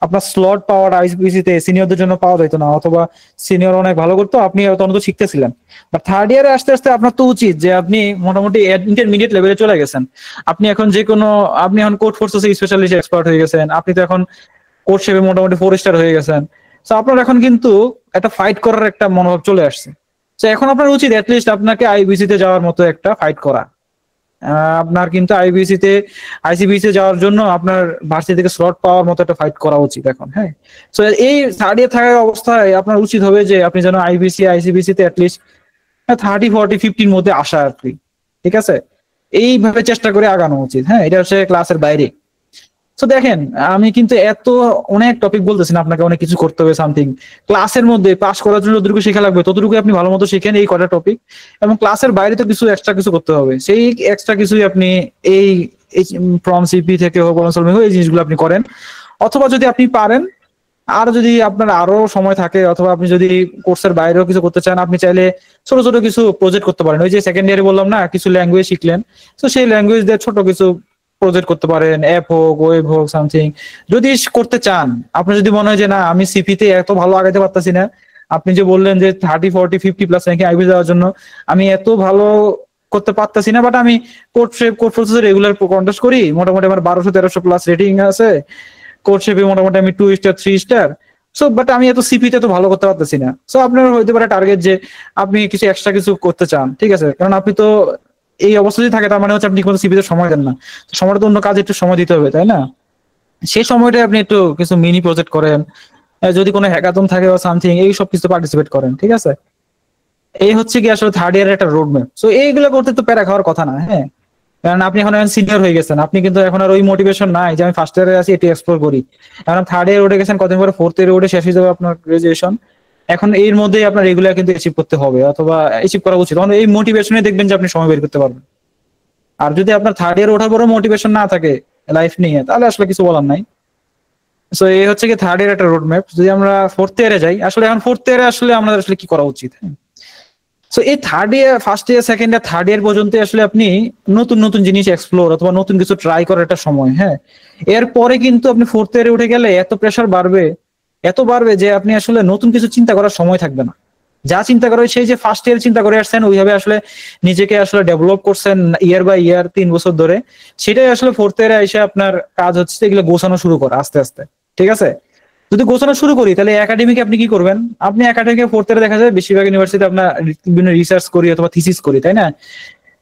আপনার স্লট পাওয়ার আইসিপিসি তে সিনিয়রদের জন্য পাওয়া যেত না, অথবা সিনিয়র অনেক ভালো করতো, আপনি তখন তো শিখতেছিলেন। বাট থার্ড ইয়ারে আস্তে আস্তে আপনার তো উচিত যে আপনি মোটামুটি ইন্টারমিডিয়েট লেভেলে চলে গেছেন। আপনি এখন আপনি এখন কোড ফোর্সেসে স্পেশালিস্ট এক্সপার্ট হয়ে গেছেন, আপনি তো এখন কোড শেপে মোটামুটি 4 স্টার হয়ে গেছেন। তো আপনার এখন কিন্তু একটা ফাইট করার একটা মনোভাব চলে আসছে। তো এখন আপনার উচিত অ্যাটলিস্ট আপনাকে আইবিসি তে যাওয়ার মতো একটা ফাইট করা। আপনার কিন্তু আইসিবিসি যাওয়ার জন্য আপনার ভার্সিটি থেকে স্লট পাওয়ার মতো একটা ফাইট করা উচিত এখন। হ্যাঁ, সো এই থার্ড ইয়ার থাকার অবস্থায় আপনার উচিত হবে যে আপনি যেন আইসিবিসি তে অ্যাটলিস্ট 30, 40, 50-র মধ্যে আসা আর কি। ঠিক আছে, এইভাবে চেষ্টা করে আগানো উচিত। হ্যাঁ, এটা হচ্ছে ক্লাসের বাইরে। তো দেখেন, আমি কিন্তু এত অনেক টপিক বলতেছি না আপনাকে, অনেক কিছু করতে হবে সামথিং। ক্লাসের মধ্যে পাস করার জন্য যতটুকু শেখা লাগবে ততটুকু আপনি ভালো মতো শিখেন এই কটা টপিক, এবং ক্লাসের বাইরে তো কিছু এক্সট্রা কিছু করতে হবে। সেই এক্সট্রা কিছুই আপনি এই ফ্রম সিপি থেকে হোক, প্রবলেম সলভিং হোক, এই জিনিসগুলো আপনি করেন। অথবা যদি আপনি পারেন, আর যদি আপনার আরো সময় থাকে, অথবা আপনি যদি কোর্সের বাইরেও কিছু করতে চান, আপনি চাইলে ছোট ছোট কিছু প্রজেক্ট করতে পারেন। ওই যে সেকেন্ড ইয়ারে বললাম না, কিছু ল্যাঙ্গুয়েজ শিখলেন, তো সেই ল্যাঙ্গুয়েজ দিয়ে ছোট কিছু প্রজেক্ট করতে পারেন, অ্যাপ হোক, ওয়েব হোক, সামথিং যদি করতে চান। আপনার যদি মনে হয় যে না, আমি সিপিতে এত ভালো আগাইতে পারতাছি না, আপনি যে বললেন যে 30, 40, 50+ র্যাঙ্কে আইবি যাওয়ার জন্য আমি এত ভালো করতে পারতাছি না, বাট আমি কোড প্রসেসর রেগুলার কন্টেস্ট করি, মোটামুটি আমার 1200-1300+ রেটিং আছে, কোড শেপে মোটামুটি আমি 2 স্টার 3 স্টার। সো বাট আমি এত সিপিতে তো ভালো করতে পারতেছি না। সো আপনার হইতে পারে টার্গেট যে আপনি কিছু এক্সট্রা কিছু করতে চান। ঠিক আছে, কারণ আপনি তো এই অবস্থা যদি থাকে, তার মানে হচ্ছে আপনি কোনো সিপিতে সময় দেন না। তো সময়টা তো অন্য কাজে একটু সময় দিতে হবে, তাই না? সেই সময়টা আপনি একটু কিছু মিনি প্রজেক্ট করেন, যদি কোনো হ্যাকাথন থাকে বা সামথিং, এই সব কিছু পার্টিসিপেট করেন। ঠিক আছে, এই হচ্ছে কি আসলে থার্ড ইয়ারের একটা রোড ম্যাপ। সো এইগুলো করতে তো প্যারা খাওয়ার কথা না। হ্যাঁ, কারণ আপনি এখন সিনিয়র হয়ে গেছেন, আপনি কিন্তু এখন আর ওই মোটিভেশন নাই যে আমি ফার্স্ট ইয়ারে আছি এটি এক্সপ্লোর করি। এখন থার্ড ইয়ারে উঠে গেছেন, কতদিন পরে ফোর্থ ইয়ারে উঠে শেষ হয়ে যাবে আপনার গ্রাজুয়েশন। এখন এর মধ্যেই আপনার রেগুলার কিন্তু অ্যাচিভ করতে হবে, অথবা অ্যাচিভ করা উচিত। তখন এই মোটিভেশনে দেখবেন যে আপনি সময় বের করতে পারবেন। আর যদি আপনার থার্ড ইয়ার ওঠার পরেও মোটিভেশন না থাকে লাইফ নিয়ে, তাহলে আসলে কিছু বলার নাই। সো এই হচ্ছে কি থার্ড ইয়ার একটা রোড ম্যাপ। যদি আমরা ফোর্থ ইয়ারে যাই, আসলে এখন ফোর্থ ইয়ারে আসলে আমাদের আসলে কি করা উচিত? সো এই third year, first year, second year, third year পর্যন্ত আসলে আপনি নতুন নতুন জিনিস এক্সপ্লোর অথবা নতুন কিছু ট্রাই করার একটা সময়। হ্যাঁ, এরপরে কিন্তু আপনি ফোর্থ ইয়ারে উঠে গেলে এত প্রেশার বাড়বে, এত বাড়বে যে আপনি আসলে নতুন কিছু চিন্তা করার সময় থাকবে না। যা চিন্তা করে সেই যে ফার্স্ট ইয়ার চিন্তা করে আসছেন, ওইভাবে আসলে নিজেকে আসলে ডেভেলপ করছেন ইয়ার বাই ইয়ার 3 বছর ধরে, সেটাই আসলে ফোর্থ ইয়ারে এসে আপনার কাজ হচ্ছে এগুলো গোছানো শুরু করা আস্তে আস্তে। ঠিক আছে, যদি গোছানো শুরু করি তাহলে একাডেমিকে আপনি কি করবেন? আপনি একাডেমিকে ফোর্থ ইয়ারে দেখা যায় বেশিরভাগ ইউনিভার্সিটি আপনার বিভিন্ন রিসার্চ করি অথবা থিসিস করি, তাই না?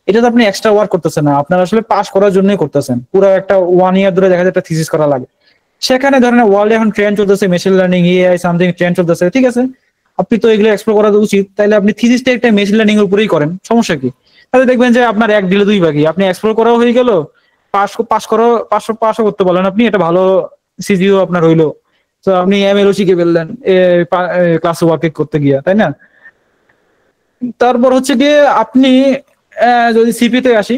এটা তো আপনি এক্সট্রা ওয়ার্ক করতেছেন না, আপনার আসলে পাস করার জন্যই করতেছেন। পুরো একটা 1 ইয়ার ধরে দেখা যায় একটা থিসিস করা লাগে। সেখানে ধরেন ওয়ার্ল্ডে এখন ট্রেন্ড চলতেছে machine learning, AI something trend চলতেছে। ঠিক আছে, আপনি তো এগুলো এক্সপ্লোর করা উচিত। তাহলে আপনি থিসিসটা একটা মেশিন লার্নিং এর উপরেই করেন, সমস্যা কি? তাহলে দেখবেন যে আপনার 1 দিলে 2 বাকি, আপনি এক্সপ্লোর করাও হয়ে গেল, পাস পাস করো, পাসও করতে পারলেন আপনি, এটা ভালো সিজিও আপনার হইলো। তো আপনি এমএলও শিখে ফেললেন ক্লাস ওয়ার্ক করতে গিয়া, তাই না? তারপর হচ্ছে গিয়ে আপনি যদি সিপিতে আসি,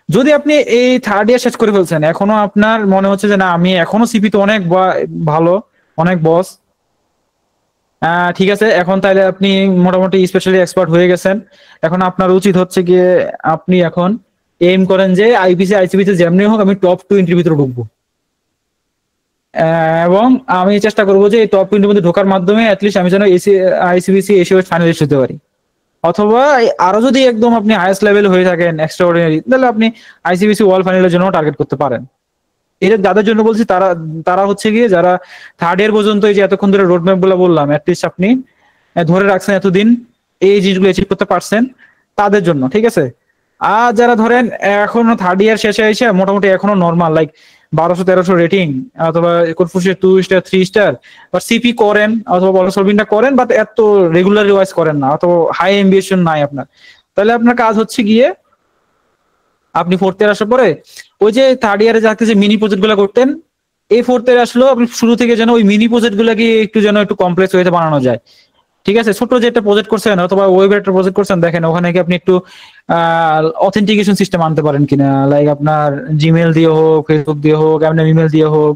যদি আপনি এই থার্ড ইয়ার শেষ করে ফেলছেন, এখনো আপনার মনে হচ্ছে যে না, আমি এখনো সিপিতে অনেক ভালো, অনেক বস, ঠিক আছে, এখন তাইলে আপনি মোটামুটি স্পেশালি এক্সপার্ট হয়ে গেছেন। এখন আপনার উচিত হচ্ছে গিয়ে আপনি এখন এইম করেন যে আইপিসি আইসিপিতে যেমনি হোক আমি টপ 20 ভিতরে ঢুকবো। এবং আমি চেষ্টা করবো যে এই টপ 20 মধ্যে ঢোকার মাধ্যমে অ্যাটলিস্ট আমি যেন আইসিবিসি এশিয়া ফাইনালিস্ট হতে পারি। অথবা আরো যদি একদম আপনি হাইয়েস্ট লেভেল হয়ে থাকেন এক্সট্রা অর্ডিনারি, তাহলে আপনি আইসিবিসি ওয়ার্ল্ড ফাইনালের জন্য টার্গেট করতে পারেন। এটা যাদের জন্য বলছি, তারা তারা হচ্ছে গিয়ে যারা থার্ড ইয়ার পর্যন্ত এই যে এতক্ষণ ধরে রোড ম্যাপ গুলো বললাম, অ্যাটলিস্ট আপনি ধরে রাখছেন এতদিন, এই জিনিসগুলো অ্যাচিভ করতে পারছেন, তাদের জন্য। ঠিক আছে, আর যারা ধরেন এখনো থার্ড ইয়ার শেষে এসে মোটামুটি এখনো নর্মাল লাইক 1200-1300 রেটিং, অথবা কোডফুসের 2 স্টার 3 স্টার, বা সিপি করেন অথবা প্রবলেম সলভিংটা করেন, বাট এত রেগুলার রিভাইজ করেন না, অথবা হাই এম্বিশন নাই আপনার, তাহলে আপনার কাজ হচ্ছে গিয়ে আপনি ফোর্থ ইয়ার আসার পরে ওই যে থার্ড ইয়ারে যাকে যে মিনি প্রজেক্ট গুলো করতেন, এই ফোর্থ ইয়ারে আসলেও আপনি শুরু থেকে যেন ওই মিনি প্রজেক্ট গুলাকে একটু যেন একটু কমপ্লেক্স ওয়েতে বানানো যায়। ঠিক আছে, ছোট যে একটা প্রজেক্ট করছেন অথবা ওয়েবের একটা প্রজেক্ট করছেন, দেখেন ওখানে কি আপনি একটু অথেন্টিকেশন সিস্টেম আনতে পারেন কিনা, লাইক আপনার জিমেল দিয়ে হোক, ফেসবুক দিয়ে হোক, আপনার ইমেল দিয়ে হোক,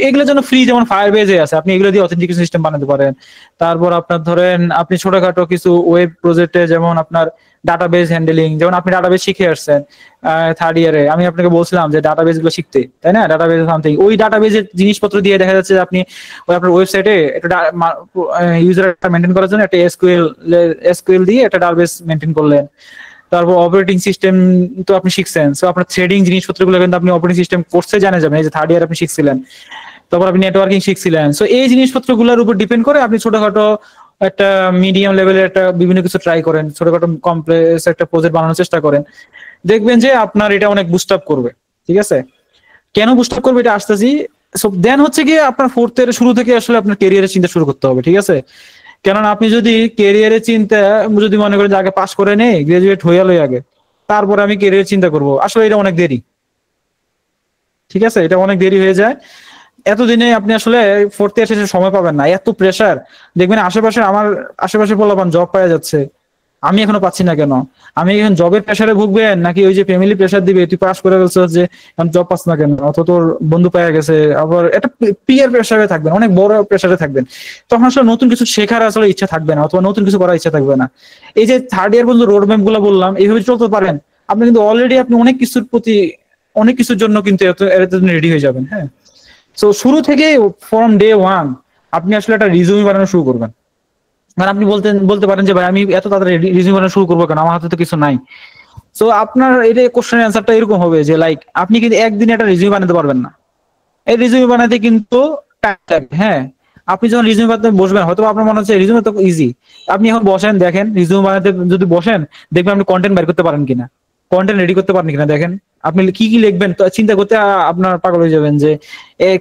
এগুলোর জন্য ফ্রি যেমন ফায়ারবেজে আছে, আপনি এগুলো দিয়ে অথেন্টিকেশন সিস্টেম বানাতে পারেন। তারপর আপনার ধরেন আপনি ছোটখাটো কিছু ওয়েব প্রজেক্টে, যেমন আপনার ডাটাবেজ হ্যান্ডেলিং, যেমন আপনি ডাটাবেজ শিখে আসছেন থার্ড ইয়ারে, আমি আপনাকে বলছিলাম যে ডাটাবেজ গুলো শিখতে, তাই না? ডাটাবেজ সামথিং, ওই ডাটাবেজের জিনিসপত্র দিয়ে দেখা যাচ্ছে যে আপনি ওই আপনার ওয়েবসাইটে একটা ইউজার মেনটেন করার জন্য একটা এসকিউএল দিয়ে একটা ডাটাবেজ মেনটেন করলেন। তারপর অপারেটিং সিস্টেম তো আপনি শিখছেন, সো আপনার থ্রেডিং জিনিসপত্রগুলো কিন্তু আপনি অপারেটিং সিস্টেম কোর্সে জানা যাবেন, এই যে থার্ড ইয়ার আপনি শিখছিলেন। তারপর আপনি নেটওয়ার্কিং শিখছিলেন। সো এই জিনিসপত্রগুলোর উপর ডিপেন্ড করে আপনি ছোটখাটো একটা মিডিয়াম লেভেলের একটা বিভিন্ন কিছু ট্রাই করেন, ছোটখাটো কমপ্লেক্স একটা প্রজেক্ট বানানোর চেষ্টা করেন, দেখবেন যে আপনার এটা অনেক বুস্ট আপ করবে। ঠিক আছে, কেন বুস্ট আপ করবে এটা আসতেছি। সো দেন হচ্ছে গিয়ে আপনার ফোর্থ ইয়ারের শুরু থেকে আসলে আপনার ক্যারিয়ারের চিন্তা শুরু করতে হবে। ঠিক আছে, কেননা আপনি যদি ক্যারিয়ারের চিন্তা যদি মনে করেন যে আগে পাস করে নেই, গ্রাজুয়েট হয়ে লই আগে, তারপরে আমি ক্যারিয়ার চিন্তা করব, আসলে এটা অনেক দেরি। ঠিক আছে, এটা অনেক দেরি হয়ে যায়। এতদিনে আপনি আসলে ফোর্থ ইয়ার শেষে সময় পাবেন না, এত প্রেসার। দেখবেন আশেপাশে, আমার আশেপাশে পোলাপান জব পাওয়া যাচ্ছে, আমি এখনো পাচ্ছি না কেন? আমি এখন জবের প্রেসারে ভুগবেন, নাকি ওই যে ফ্যামিলি প্রেসার দিবে তুই পাস করে ফেলছিস যে এখন জব পাচ্ছ না কেন, অথবা তোর বন্ধু পাওয়া গেছে, আবার একটা পিয়ার প্রেসারে থাকবেন, অনেক বড় প্রেসারে থাকবেন। তখন আসলে নতুন কিছু শেখার আসলে ইচ্ছা থাকবে না, অথবা নতুন কিছু করার ইচ্ছা থাকবে না। এই যে থার্ড ইয়ার পর্যন্ত রোড ম্যাপ গুলো বললাম, এইভাবে চলতে পারেন, আপনি কিন্তু অলরেডি আপনি অনেক কিছুর প্রতি, অনেক কিছুর জন্য কিন্তু এত রেডি হয়ে যাবেন। হ্যাঁ, তো শুরু থেকে ফ্রম ডে ওয়ান আপনি আসলে একটা রিজিউমি বানানো শুরু করবেন। মানে আপনি বলতে পারেন যে ভাই আমি এত তাড়াতাড়ি রিজিউমি বানানো শুরু করবো কেন, আমার হাতে তো কিছু নাই। সো আপনার এটা কোশ্চেনের অ্যান্সারটা এরকম হবে যে লাইক আপনি কিন্তু একদিনে একটা রিজিউমি বানাতে পারবেন না। এই রিজিউমি বানাতে কিন্তু টাইম লাগবে। হ্যাঁ, আপনি যখন রিজিউমি বানাতে বসবেন, হয়তো আপনার মনে হচ্ছে রিজিউমি তো ইজি, আপনি এখন বসেন দেখেন রিজিউমি বানাতে, যদি বসেন দেখবেন আপনি কন্টেন্ট বের করতে পারেন কিনা, কন্টেন্ট রেডি করতে পারেন কিনা। দেখেন আপনি কি কি লিখবেন, তো চিন্তা করতে আপনার পাগল হয়ে যাবেন যে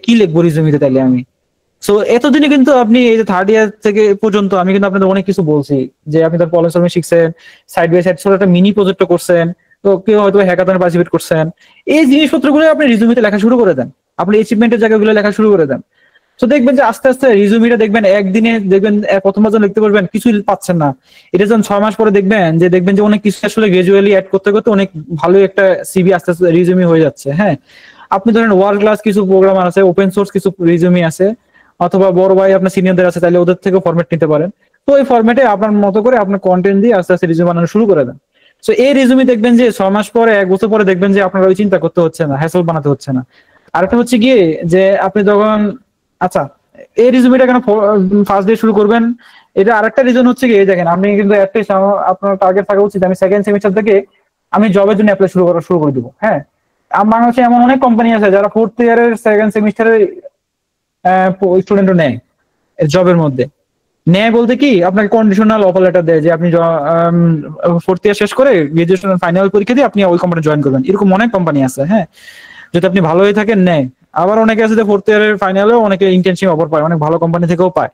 কি লিখবো রিজিউমিতে তাইলে আমি। সো এতদিনে কিন্তু আপনি এই যে থার্ড ইয়ার থেকে পর্যন্ত আমি কিন্তু আপনাদের অনেক কিছু বলছি, যে আপনি তার প্রবলেম সলভিং শিখছেন, সাইড বাই সাইড ছোট একটা মিনি প্রজেক্ট করছেন, তো কেউ হয়তো হ্যাকাথনে পার্টিসিপেট করছেন। এই জিনিসপত্রগুলো আপনি রিজুমিতে লেখা শুরু করে দেন, আপনি অ্যাচিভমেন্টের জায়গাগুলো লেখা শুরু করে দেন। তো দেখবেন যে আস্তে আস্তে রিজুমিটা দেখবেন একদিনে দেখবেন প্রথমবার যখন লিখতে পারবেন কিছুই পাচ্ছেন না, এটা যখন 6 মাস পরে দেখবেন যে অনেক কিছু আসলে গ্রাজুয়ালি অ্যাড করতে করতে অনেক ভালো একটা সিভি আস্তে আস্তে রিজুমি হয়ে যাচ্ছে। হ্যাঁ, আপনি ধরেন ওয়ার্ল্ড ক্লাস কিছু প্রোগ্রামার আছে, ওপেন সোর্স কিছু রিজুমি আছে, অথবা বড় ভাই আপনার সিনিয়রদের আছে, তাহলে ওদের থেকে ফরম্যাট নিতে পারেন। তো এই ফরম্যাটে আপনার মতো করে আপনার কন্টেন্ট দিয়ে আস্তে আস্তে রিজুমি বানানো শুরু করে দেন। তো এই রিজুমি দেখবেন যে 6 মাস পরে, 1 বছর পরে দেখবেন যে আপনার ওই চিন্তা করতে হচ্ছে না, হ্যাসল বানাতে হচ্ছে না। আরেকটা হচ্ছে গিয়ে যে আপনি যখন, আচ্ছা, এই রিজুমিটা কেন ফার্স্ট দিয়ে শুরু করবেন, এটা আরেকটা রিজন হচ্ছে কি, দেখেন আপনি কিন্তু অ্যাটলিস্ট আপনার টার্গেট থাকা উচিত আমি সেকেন্ড সেমিস্টার থেকে আমি জবের জন্য অ্যাপ্লাই শুরু করে দিব। হ্যাঁ, আমার হচ্ছে এমন অনেক কোম্পানি আছে যারা ফোর্থ ইয়ারের সেকেন্ড সেমিস্টারে স্টুডেন্টও নেয় জবের মধ্যে। নেয় বলতে কি, আপনাকে কন্ডিশনাল অফার লেটার দেয় যে আপনি ফোর্থ ইয়ার শেষ করে গ্রাজুয়েশন ফাইনাল পরীক্ষা দিয়ে আপনি ওই কোম্পানি জয়েন করবেন, এরকম অনেক কোম্পানি আছে। হ্যাঁ, যদি আপনি ভালো হয়ে থাকেন নেয়। আবার অনেকে আছে যে ফোর্থ ইয়ারের ফাইনালেও অনেকে ইন্টার্নশিপ অফার পায়, অনেক ভালো কোম্পানি থেকেও পায়।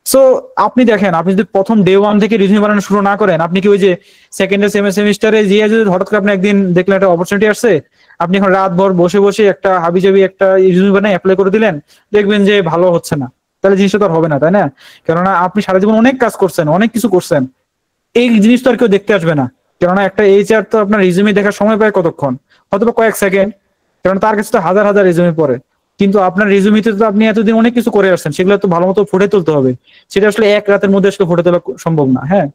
সো আপনি দেখেন, আপনি যদি প্রথম ডে ওয়ান থেকে রিজিউমি বানানো শুরু না করেন, আপনি কি ওই যে সেকেন্ড সেমিস্টারে যে যদি হঠাৎ করে আপনি একদিন দেখলেন একটা অপরচুনিটি আসছে, আপনি এখন রাত ভর বসে বসে একটা হাবিজাবি একটা রিজিউমি বানায় অ্যাপ্লাই করে দিলেন, দেখবেন যে ভালো হচ্ছে না, তাহলে জিনিসটা তো আর হবে না, তাই না? কেননা আপনি সারা জীবন অনেক কাজ করছেন, অনেক কিছু করছেন, এই জিনিস তো আর কেউ দেখতে আসবে না। কেননা একটা এইচআর তো আপনার রিজিউমি দেখার সময় পায় কতক্ষণ, হয়তো কয়েক সেকেন্ড, কারণ তার কাছে তো হাজার হাজার রিজিউমি পড়ে। কিন্তু আপনার রিজিউমিতে তো আপনি এতদিন অনেক কিছু করে আসছেন, সেগুলো তো ভালো মতো ফুটে তুলতে হবে। সেটা আসলে এক রাতের মধ্যে আসলে ফুটে তোলা সম্ভব না। হ্যাঁ,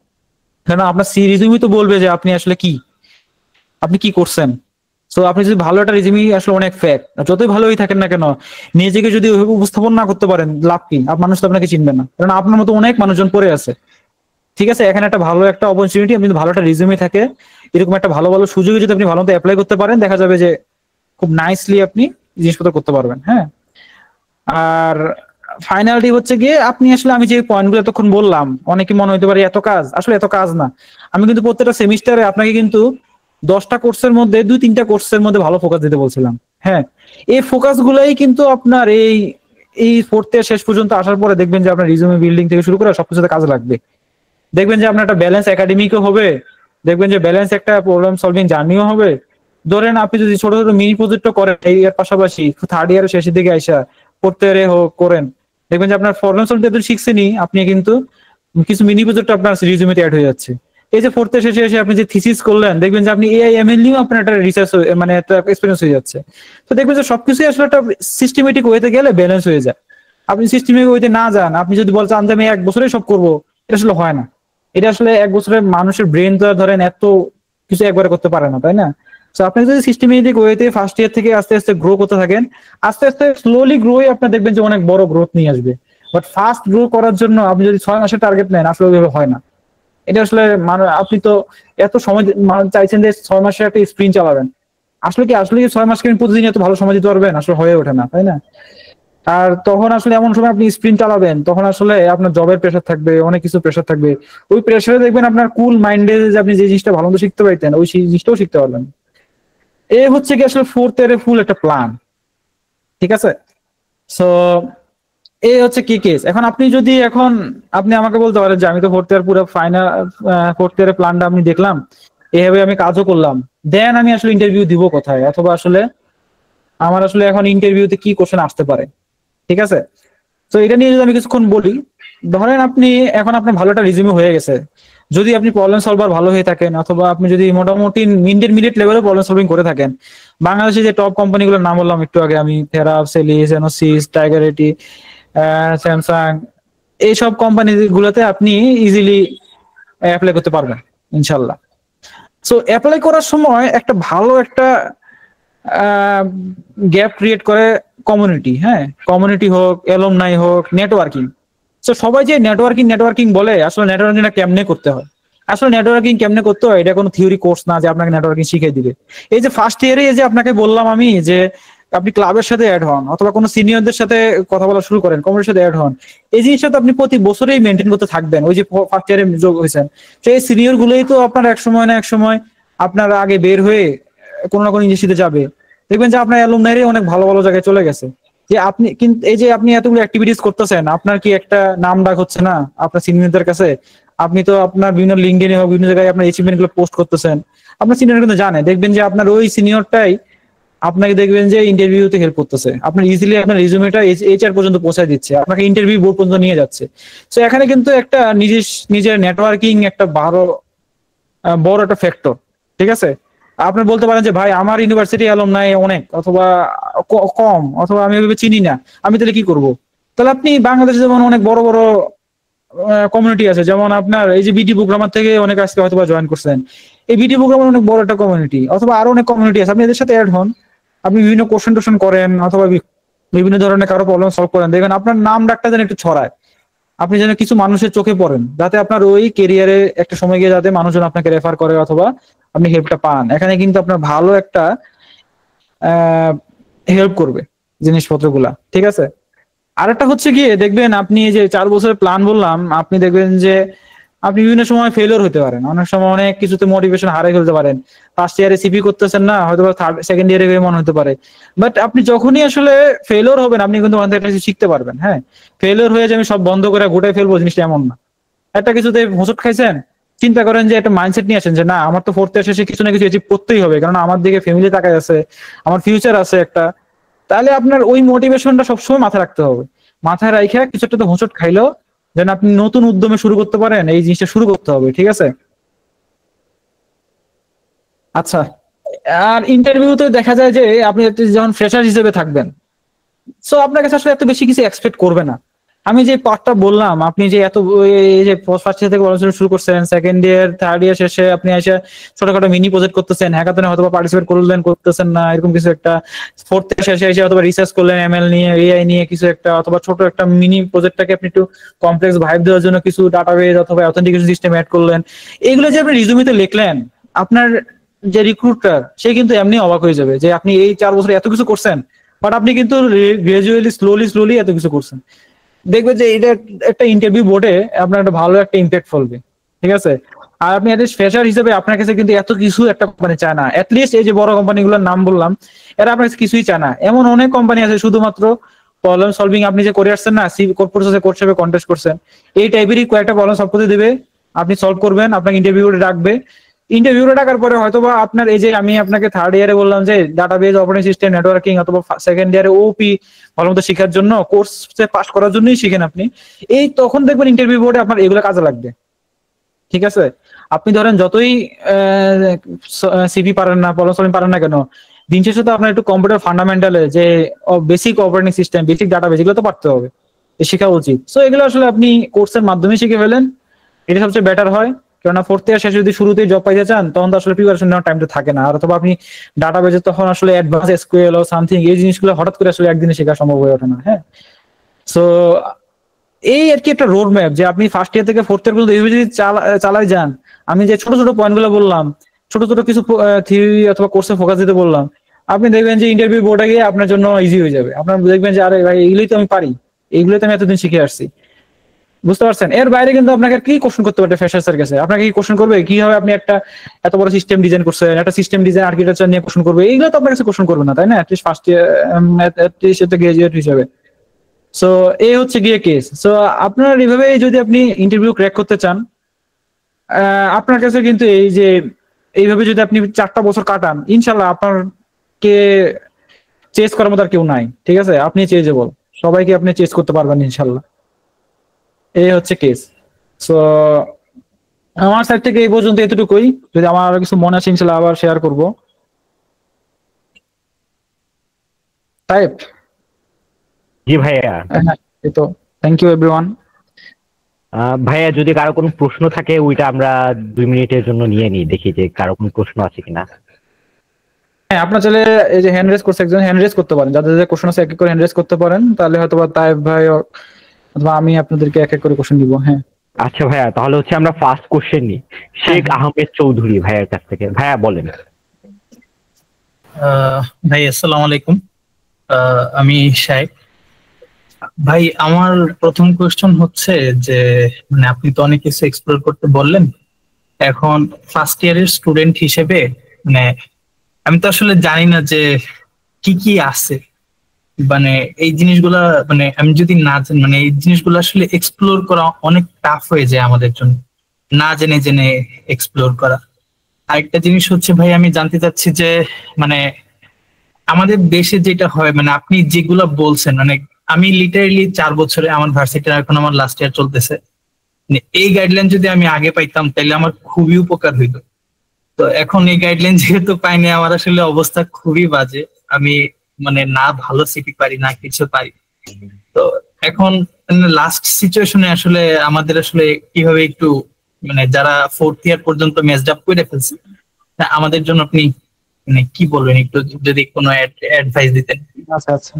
কেন আপনার রিজিউমি তো বলবে যে আপনি আসলে কি, আপনি কি করছেন। সো আপনি যদি ভালো একটা রিজিউমি আসলে অনেক ফ্যাক্ট, যতই ভালোই থাকেন না কেন, নিজেকে যদি ওইভাবে উপস্থাপন না করতে পারেন লাভ কি? মানুষ তো আপনাকে চিনবে না, কারণ আপনার মতো অনেক মানুষজন পড়ে আছে। ঠিক আছে, এখানে একটা ভালো একটা অপরচুনিটি, আপনি যদি ভালো একটা রিজিউমি থাকে, এরকম একটা ভালো ভালো সুযোগে যদি আপনি ভালো মতো অ্যাপ্লাই করতে পারেন, দেখা যাবে যে খুব নাইসলি আপনি জিনিসপত্র করতে পারবেন। হ্যাঁ, আর ফাইনালটি হচ্ছে গিয়ে আপনি আসলে, আমি যে পয়েন্টগুলো এতক্ষণ বললাম, অনেকে মনে হইতে পারে এত কাজ, আসলে এত কাজ না। আমি কিন্তু প্রত্যেকটা সেমিস্টারে আপনাকে কিন্তু 10টা কোর্সের মধ্যে 2-3টা কোর্সের মধ্যে ভালো ফোকাস দিতে বলছিলাম। হ্যাঁ, এই ফোকাস গুলাই কিন্তু আপনার এই এই ফোর্থ ইয়ার শেষ পর্যন্ত আসার পরে দেখবেন যে আপনার রিজিউমি বিল্ডিং থেকে শুরু করে সবকিছুতে কাজে লাগবে। দেখবেন যে আপনার একটা ব্যালেন্স একাডেমিকও হবে, দেখবেন যে ব্যালেন্স একটা প্রবলেম সলভিং জার্নিও হবে। ধরেন আপনি যদি ছোট ছোট মিনি প্রজেক্টও করেন এই এর পাশাপাশি, থার্ড ইয়ারের শেষের দিকে আইসা ফোর্থ ইয়ারে হোক করেন, দেখবেন যে আপনার প্রবলেম সলভিং আপনি শিখছেনই, আপনি কিন্তু কিছু মিনি প্রজেক্ট আপনার রিজিউমিতে অ্যাড হয়ে যাচ্ছে। এই যে ফোর্থ ইয়ার শেষে এসে আপনি যে থিসিস করলেন, দেখবেন যে আপনি এআই এমএল নিয়েও আপনার একটা রিসার্চ মানে একটা এক্সপিরিয়েন্স হয়ে যাচ্ছে। তো দেখবেন যে সবকিছু আসলে একটা সিস্টেমেটিক ওয়েতে গেলে ব্যালেন্স হয়ে যায়। আপনি সিস্টেমিক ওয়েতে না যান, আপনি যদি বলছেন যে আমি 1 বছরে সব করবো, এটা আসলে হয় না। এটা আসলে 1 বছরে মানুষের ব্রেন তো ধরেন এত কিছু একবারে করতে পারে না, তাই না? তো আপনি যদি সিস্টেমেটিক ওয়েতে ফার্স্ট ইয়ার থেকে আস্তে আস্তে গ্রো করতে থাকেন, আস্তে আস্তে স্লোলি গ্রো হয়ে আপনার দেখবেন যে অনেক বড় গ্রোথ নিয়ে আসবে। বাট ফাস্ট গ্রো করার জন্য আপনি যদি 6 মাসের টার্গেট নেন, আসলে ওইভাবে হয় না। এটা আসলে আপনি তো এত সময় চাইছেন যে 6 মাসের একটা স্প্রিন্ট চালাবেন, আসলে কি 6 মাসকে প্রতিদিন এত ভালো সময় দিতে পারবেন? আসলে হয়ে ওঠে না, তাই না? আর তখন আসলে এমন সময় আপনি স্প্রিন্ট চালাবেন, তখন আসলে আপনার জবের প্রেশার থাকবে, অনেক কিছু প্রেশার থাকবে। ওই প্রেশারে দেখবেন আপনার কুল মাইন্ডে যে আপনি যে জিনিসটা ভালো মতো শিখতে পারতেন, ওই সেই জিনিসটাও শিখতে পারবেন। এই হচ্ছে কি আসলে ফোর্থ ইয়ারে ফুল একটা প্ল্যান। ঠিক আছে, সো এই হচ্ছে কি কেস। এখন আপনি যদি আপনি আমাকে বলতে পারেন যে আমি তো ফোর্থ ইয়ার পুরো ফাইনাল, ফোর্থ ইয়ারের প্ল্যানটা আমি দেখলাম, এভাবে আমি কাজও করলাম, দেন আমি আসলে ইন্টারভিউ দিব কোথায়, অথবা আসলে আমার আসলে এখন ইন্টারভিউতে কি কোশ্চেন আসতে পারে, ঠিক আছে? তো এটা নিয়ে যদি আমি কিছুক্ষণ বলি, ধরেন আপনি এখন আপনার ভালো একটা রিজিউমে হয়ে গেছে, যদি আপনি প্রবলেম সলভার ভালো হয়ে থাকেন, অথবা আপনি যদি মোটামুটি ইন্টারমিডিয়েট লেভেলে প্রবলেম সলভিং করে থাকেন, বাংলাদেশে যে টপ কোম্পানিগুলোর নাম বললাম একটু আগে আমি, থেরাপ, সেলিস, এনোসিস, টাইগার এটি, স্যামসাং, এইসব কোম্পানি গুলোতে আপনি ইজিলি অ্যাপ্লাই করতে পারবেন ইনশাল্লাহ। সো অ্যাপ্লাই করার সময় একটা ভালো একটা গ্যাপ ক্রিয়েট করে কমিউনিটি, হ্যাঁ, কমিউনিটি হোক, অ্যালুমনাই হোক, নেটওয়ার্কিং। তো সবাই যে নেটওয়ার্কিং নেটওয়ার্কিং বলে, আসলে নেটওয়ার্কিংটা কেমনে করতে হয়, আসলে নেটওয়ার্কিং কেমনে করতে হয় এটা কোনো থিওরি কোর্স না যে আপনাকে নেটওয়ার্কিং শিখিয়ে দিবে। এই যে ফার্স্ট ইয়ারে যে আপনাকে বললাম আমি যে আপনি ক্লাবের সাথে অ্যাড হন, অথবা কোনো সিনিয়রদের সাথে কথা বলা শুরু করেন, কমিউনিটির সাথে অ্যাড হন, এই জিনিসটা তো আপনি প্রতি বছরেই মেনটেন করতে থাকবেন। ওই যে ফার্স্ট ইয়ারে যোগ হয়েছেন, সেই সিনিয়র গুলোই তো আপনার এক সময় না এক সময় আপনার আগে বের হয়ে কোনো না কোনো ইন্ডাস্ট্রিতে যাবে। দেখবেন যে আপনার অ্যালুমনাইরাই অনেক ভালো ভালো জায়গায় চলে গেছে। যে আপনি কিন্তু এই যে আপনি এতগুলো অ্যাক্টিভিটিস করতেছেন, আপনার কি একটা নাম ডাক হচ্ছে না আপনার সিনিয়রদের কাছে? আপনি তো আপনার বিভিন্ন লিঙ্কডইনে হোক, বিভিন্ন জায়গায় আপনার অ্যাচিভমেন্ট গুলো পোস্ট করতেছেন, আপনার সিনিয়র কিন্তু জানে। দেখবেন যে আপনার ওই সিনিয়রটাই আপনাকে দেখবেন যে ইন্টারভিউতে হেল্প করতেছে, আপনার ইজিলি আপনার রিজুমেটা এইচআর পর্যন্ত পৌঁছায় দিচ্ছে, আপনাকে ইন্টারভিউ বোর্ড পর্যন্ত নিয়ে যাচ্ছে। তো এখানে কিন্তু একটা নিজের নেটওয়ার্কিং একটা বড় একটা ফ্যাক্টর, ঠিক আছে? আপনি বলতে পারেন যে ভাই আমার ইউনিভার্সিটি অ্যালুমনাই অনেক, অথবা কম, অথবা আমি ওইভাবে চিনি না, আমি তাহলে কি করব? তাহলে আপনি বাংলাদেশে যেমন অনেক বড় বড় কমিউনিটি আছে, যেমন আপনার এই যে বিটি প্রোগ্রামার থেকে অনেক আজকে হয়তো জয়েন করছেন, এই বিটি প্রোগ্রামার অনেক বড় একটা কমিউনিটি, অথবা আরো অনেক কমিউনিটি আছে, আপনি এদের সাথে অ্যাড হন, আপনি বিভিন্ন কোশ্চেন টোশ্চেন করেন, অথবা বিভিন্ন ধরনের কারো প্রবলেম সলভ করেন, দেখবেন আপনার নাম ডাকটা যেন একটু ছড়ায়, আপনি যেন কিছু মানুষের চোখে পড়েন, যাতে আপনার ওই কেরিয়ারে একটা সময় গিয়ে যাতে মানুষজন আপনাকে রেফার করে, অথবা আপনি হেল্পটা পান। এখানে কিন্তু আপনার ভালো একটা হেল্প করবে জিনিসপত্রগুলা, ঠিক আছে? আরেকটা হচ্ছে গিয়ে দেখবেন আপনি এই যে 4 বছরের প্ল্যান বললাম, আপনি দেখবেন যে আপনি বিভিন্ন সময় ফেলিওর হতে পারেন, অনেক সময় অনেক কিছুতে মোটিভেশন হারিয়ে ফেলতে পারেন। ফার্স্ট ইয়ারে সিপি করতেছেন না, হয়তো সেকেন্ড ইয়ারে মনে হতে পারে, বাট আপনি যখনই আসলে ফেলিওর হবেন আপনি কিন্তু ওখান থেকে একটা কিছু শিখতে পারবেন। হ্যাঁ, ফেলিওর হয়ে যে আমি সব বন্ধ করে গোটাই ফেলবো জিনিসটা এমন না। একটা কিছুতে হোঁচট খাইছেন, চিন্তা করেন যে একটা মাইন্ডসেট নিয়ে আসেন যে না, আমার তো ফোর্থ ইয়ার শেষে কিছু না কিছু অ্যাচিভ করতেই হবে, কারণ আমার দিকে ফ্যামিলি তাকায় আছে, আমার ফিউচার আছে একটা। তাহলে আপনার ওই মোটিভেশনটা সবসময় মাথায় রাখতে হবে, মাথায় রাখে কিছু একটা তো হোঁচট খাইলেও যেন আপনি নতুন উদ্যমে শুরু করতে পারেন, এই জিনিসটা শুরু করতে হবে, ঠিক আছে? আচ্ছা, আর ইন্টারভিউতে দেখা যায় যে আপনি যখন ফ্রেশার হিসেবে থাকবেন, সো আপনার কাছে আসলে এত বেশি কিছু এক্সপেক্ট করবে না। আমি যে পার্টটা বললাম, আপনি যে এত এই যে ফার্স্ট ইয়ার থেকে পড়াশোনা শুরু করছেন, সেকেন্ড ইয়ার থার্ড ইয়ার শেষে আপনি এসে ছোটখাটো মিনি প্রজেক্ট করতেছেন, হ্যাকাথনে হয়তো পার্টিসিপেট করলেন, করতেছেন না এরকম কিছু একটা, ফোর্থ ইয়ার শেষে এসে অথবা রিসার্চ করলেন এমএল নিয়ে, এআই নিয়ে কিছু একটা, অথবা ছোট একটা মিনি প্রজেক্টটাকে আপনি একটু কমপ্লেক্স ভাইব দেওয়ার জন্য কিছু ডাটাবেজ অথবা অথেন্টিকেশন সিস্টেম অ্যাড করলেন, এইগুলো যে আপনি রিজুমিতে লিখলেন, আপনার যে রিক্রুটার সে কিন্তু এমনি অবাক হয়ে যাবে যে আপনি এই 4 বছরে এত কিছু করছেন, বাট আপনি কিন্তু গ্রাজুয়ালি স্লোলি স্লোলি এত কিছু করছেন। দেখবে যে এটা একটা ইন্টারভিউ বোর্ডে আপনার একটা ভালো একটা ইম্প্যাক্ট ফেলবে, ঠিক আছে? আর আপনি এট ফ্রেশার হিসেবে আপনার কাছে কিন্তু এত কিছু একটা কোম্পানি চায় না, অ্যাটলিস্ট এই যে বড় কোম্পানিগুলোর নাম বললাম, এরা আপনার কাছে কিছুই চায় না। এমন অনেক কোম্পানি আছে শুধুমাত্র প্রবলেম সলভিং, আপনি যে করে আসছেন না, কোর্ট হিসেবে কন্টেস্ট করছেন, এই টাইপেরই কয়েকটা প্রবলেম সলভ করতে দেবে, আপনি সলভ করবেন, আপনাকে ইন্টারভিউ ডাকবে। ইন্টারভিউটা ডাকার পরে হয়তোবা আপনার এই যে আমি আপনাকে থার্ড ইয়ারে বললাম যে ডাটাবেজ, অপারেটিং সিস্টেম, নেটওয়ার্কিং, অথবা সেকেন্ড ইয়ারে ওপি ভালো মতো শেখার জন্য, কোর্সে পাস করার জন্যই শিখেন আপনি, এই তখন দেখবেন ইন্টারভিউ বোর্ডে আপনার এগুলো কাজে লাগবে, ঠিক আছে? আপনি ধরেন যতই সিভি পারেন না, প্রবলেম সলভিং পারেন না কেন, দিন শেষে তো আপনার একটু কম্পিউটার ফান্ডামেন্টালে যে basic operating system, basic database, এগুলো তো পারতে হবে, শেখা উচিত। সো এগুলো আসলে আপনি কোর্সের মাধ্যমে শিখে ফেলেন, এটা সবচেয়ে বেটার হয়। কেননা ফোর্থ ইয়ার শেষে যদি শুরুতেই জব পাইতে চান, তখন তো আসলে প্রিপারেশন নেওয়ার টাইমটা থাকে না। আর অথবা আপনি ডাটাবেজে তখন আসলে অ্যাডভান্স এসকিউএল ও সামথিং, এই জিনিসগুলো হঠাৎ করে আসলে একদিনে শেখা সম্ভব হয়ে ওঠে না। হ্যাঁ, সো এই আর কি একটা রোড ম্যাপ, যে আপনি ফার্স্ট ইয়ার থেকে ফোর্থ ইয়ার পর্যন্ত এইভাবে যদি চালাই যান, আমি যে ছোট ছোট পয়েন্ট গুলো বললাম, ছোট ছোট কিছু থিওরি অথবা কোর্সে ফোকাস দিতে বললাম, আপনি দেখবেন যে ইন্টারভিউ বোর্ডে গিয়ে আপনার জন্য ইজি হয়ে যাবে। আপনার দেখবেন যে আরে ভাই, এইগুলোই তো আমি পারি, এইগুলোই তো আমি এতদিন শিখে আসছি, বুঝতে পারছেন? এর বাইরে কিন্তু আপনাকে কি কোশ্চেন করতে পারে ফ্রেশার্সের কাছে? আপনাকে কি কোশ্চেন করবে কিভাবে আপনি একটা এত বড় সিস্টেম ডিজাইন করছেন, একটা সিস্টেম ডিজাইন আর্কিটেকচার নিয়ে কোশ্চেন করবে? এইগুলো তো আপনার কাছে কোশ্চেন করবে না, তাই না? At least first year, at least graduate হিসেবে। সো এই হচ্ছে গিয়ে কেস। সো আপনার এইভাবে যদি আপনি ইন্টারভিউ ক্র্যাক করতে চান, আপনার কাছে কিন্তু এই যে এইভাবে যদি আপনি 4টা বছর কাটান, ইনশাল্লাহ আপনার কে চেস করার মতো আর কেউ নাই। ঠিক আছে, আপনি চেজেবল, সবাইকে আপনি চেস করতে পারবেন ইনশাল্লাহ। এই হচ্ছে কেস। সো আমার সাইড থেকে এই পর্যন্ত এতটুকুই। যদি আমার আরো কিছু মনে আছে ইনশাল্লাহ আবার শেয়ার করবো। টাইপ। জি ভাইয়া। হ্যাঁ, এই তো। Thank you everyone. ভাইয়া যদি কারো কোনো প্রশ্ন থাকে ওইটা আমরা 2 মিনিটের জন্য নিয়ে নিই, দেখি যে কারো কোনো প্রশ্ন আছে কিনা। হ্যাঁ, আপনার চাইলে এই যে হ্যান্ড রেজ করছে একজন, হ্যান্ড রেজ করতে পারেন। যাদের যে কোশ্চেন আছে এক এক করে হ্যান্ড রেজ করতে পারেন, তাহলে হয়তো বা তাইব ভাই অথবা আমি আপনাদেরকে এক এক করে কোশ্চেন দিব। হ্যাঁ আচ্ছা ভাইয়া, তাহলে হচ্ছে আমরা ফার্স্ট কোশ্চেন নিই শেখ আহমেদ চৌধুরী ভাইয়ের কাছ থেকে। ভাইয়া বলেন। ভাই আসসালামু আলাইকুম। আমি শাইক। ভাই আমার প্রথম কোয়েশ্চন হচ্ছে যে মানে আপনি তো অনেক কিছু এক্সপ্লোর করতে বললেন, এখন ফার্স্ট ইয়ারের স্টুডেন্ট হিসেবে মানে আমি তো আসলে জানি না যে কি কি আছে, মানে এই জিনিসগুলা মানে আমি যদি না জানি, মানে এই জিনিসগুলো আসলে এক্সপ্লোর করা অনেক টাফ হয়ে যায় আমাদের জন্য, না জেনে জেনে এক্সপ্লোর করা। আরেকটা জিনিস হচ্ছে ভাই আমি জানতে চাচ্ছি যে মানে আমাদের দেশে যেটা হয়, মানে আপনি যেগুলা বলছেন, মানে আমি লিটারেলি 4 বছরে আমার ভার্সিটির এখন আমার লাস্ট ইয়ার চলতেছে, মানে এই গাইডলাইন যদি আমি আগে পাইতাম তাহলে আমার খুবই উপকার হইতো। তো এখন এই গাইডলাইন যেহেতু পাইনি, আমার আসলে অবস্থা খুবই বাজে। আমি মানে না ভালো সিটি পারি না কিছু পারি। তো এখন লাস্ট সিচুয়েশনে আসলে আমাদের আসলে কিভাবে একটু মানে যারা ফোর্থ ইয়ার পর্যন্ত মেসড আপ করে ফেলছে, তা আমাদের জন্য আপনি মানে কি বলবেন, একটু যদি কোনো অ্যাডভাইস দিতেন। আচ্ছা আচ্ছা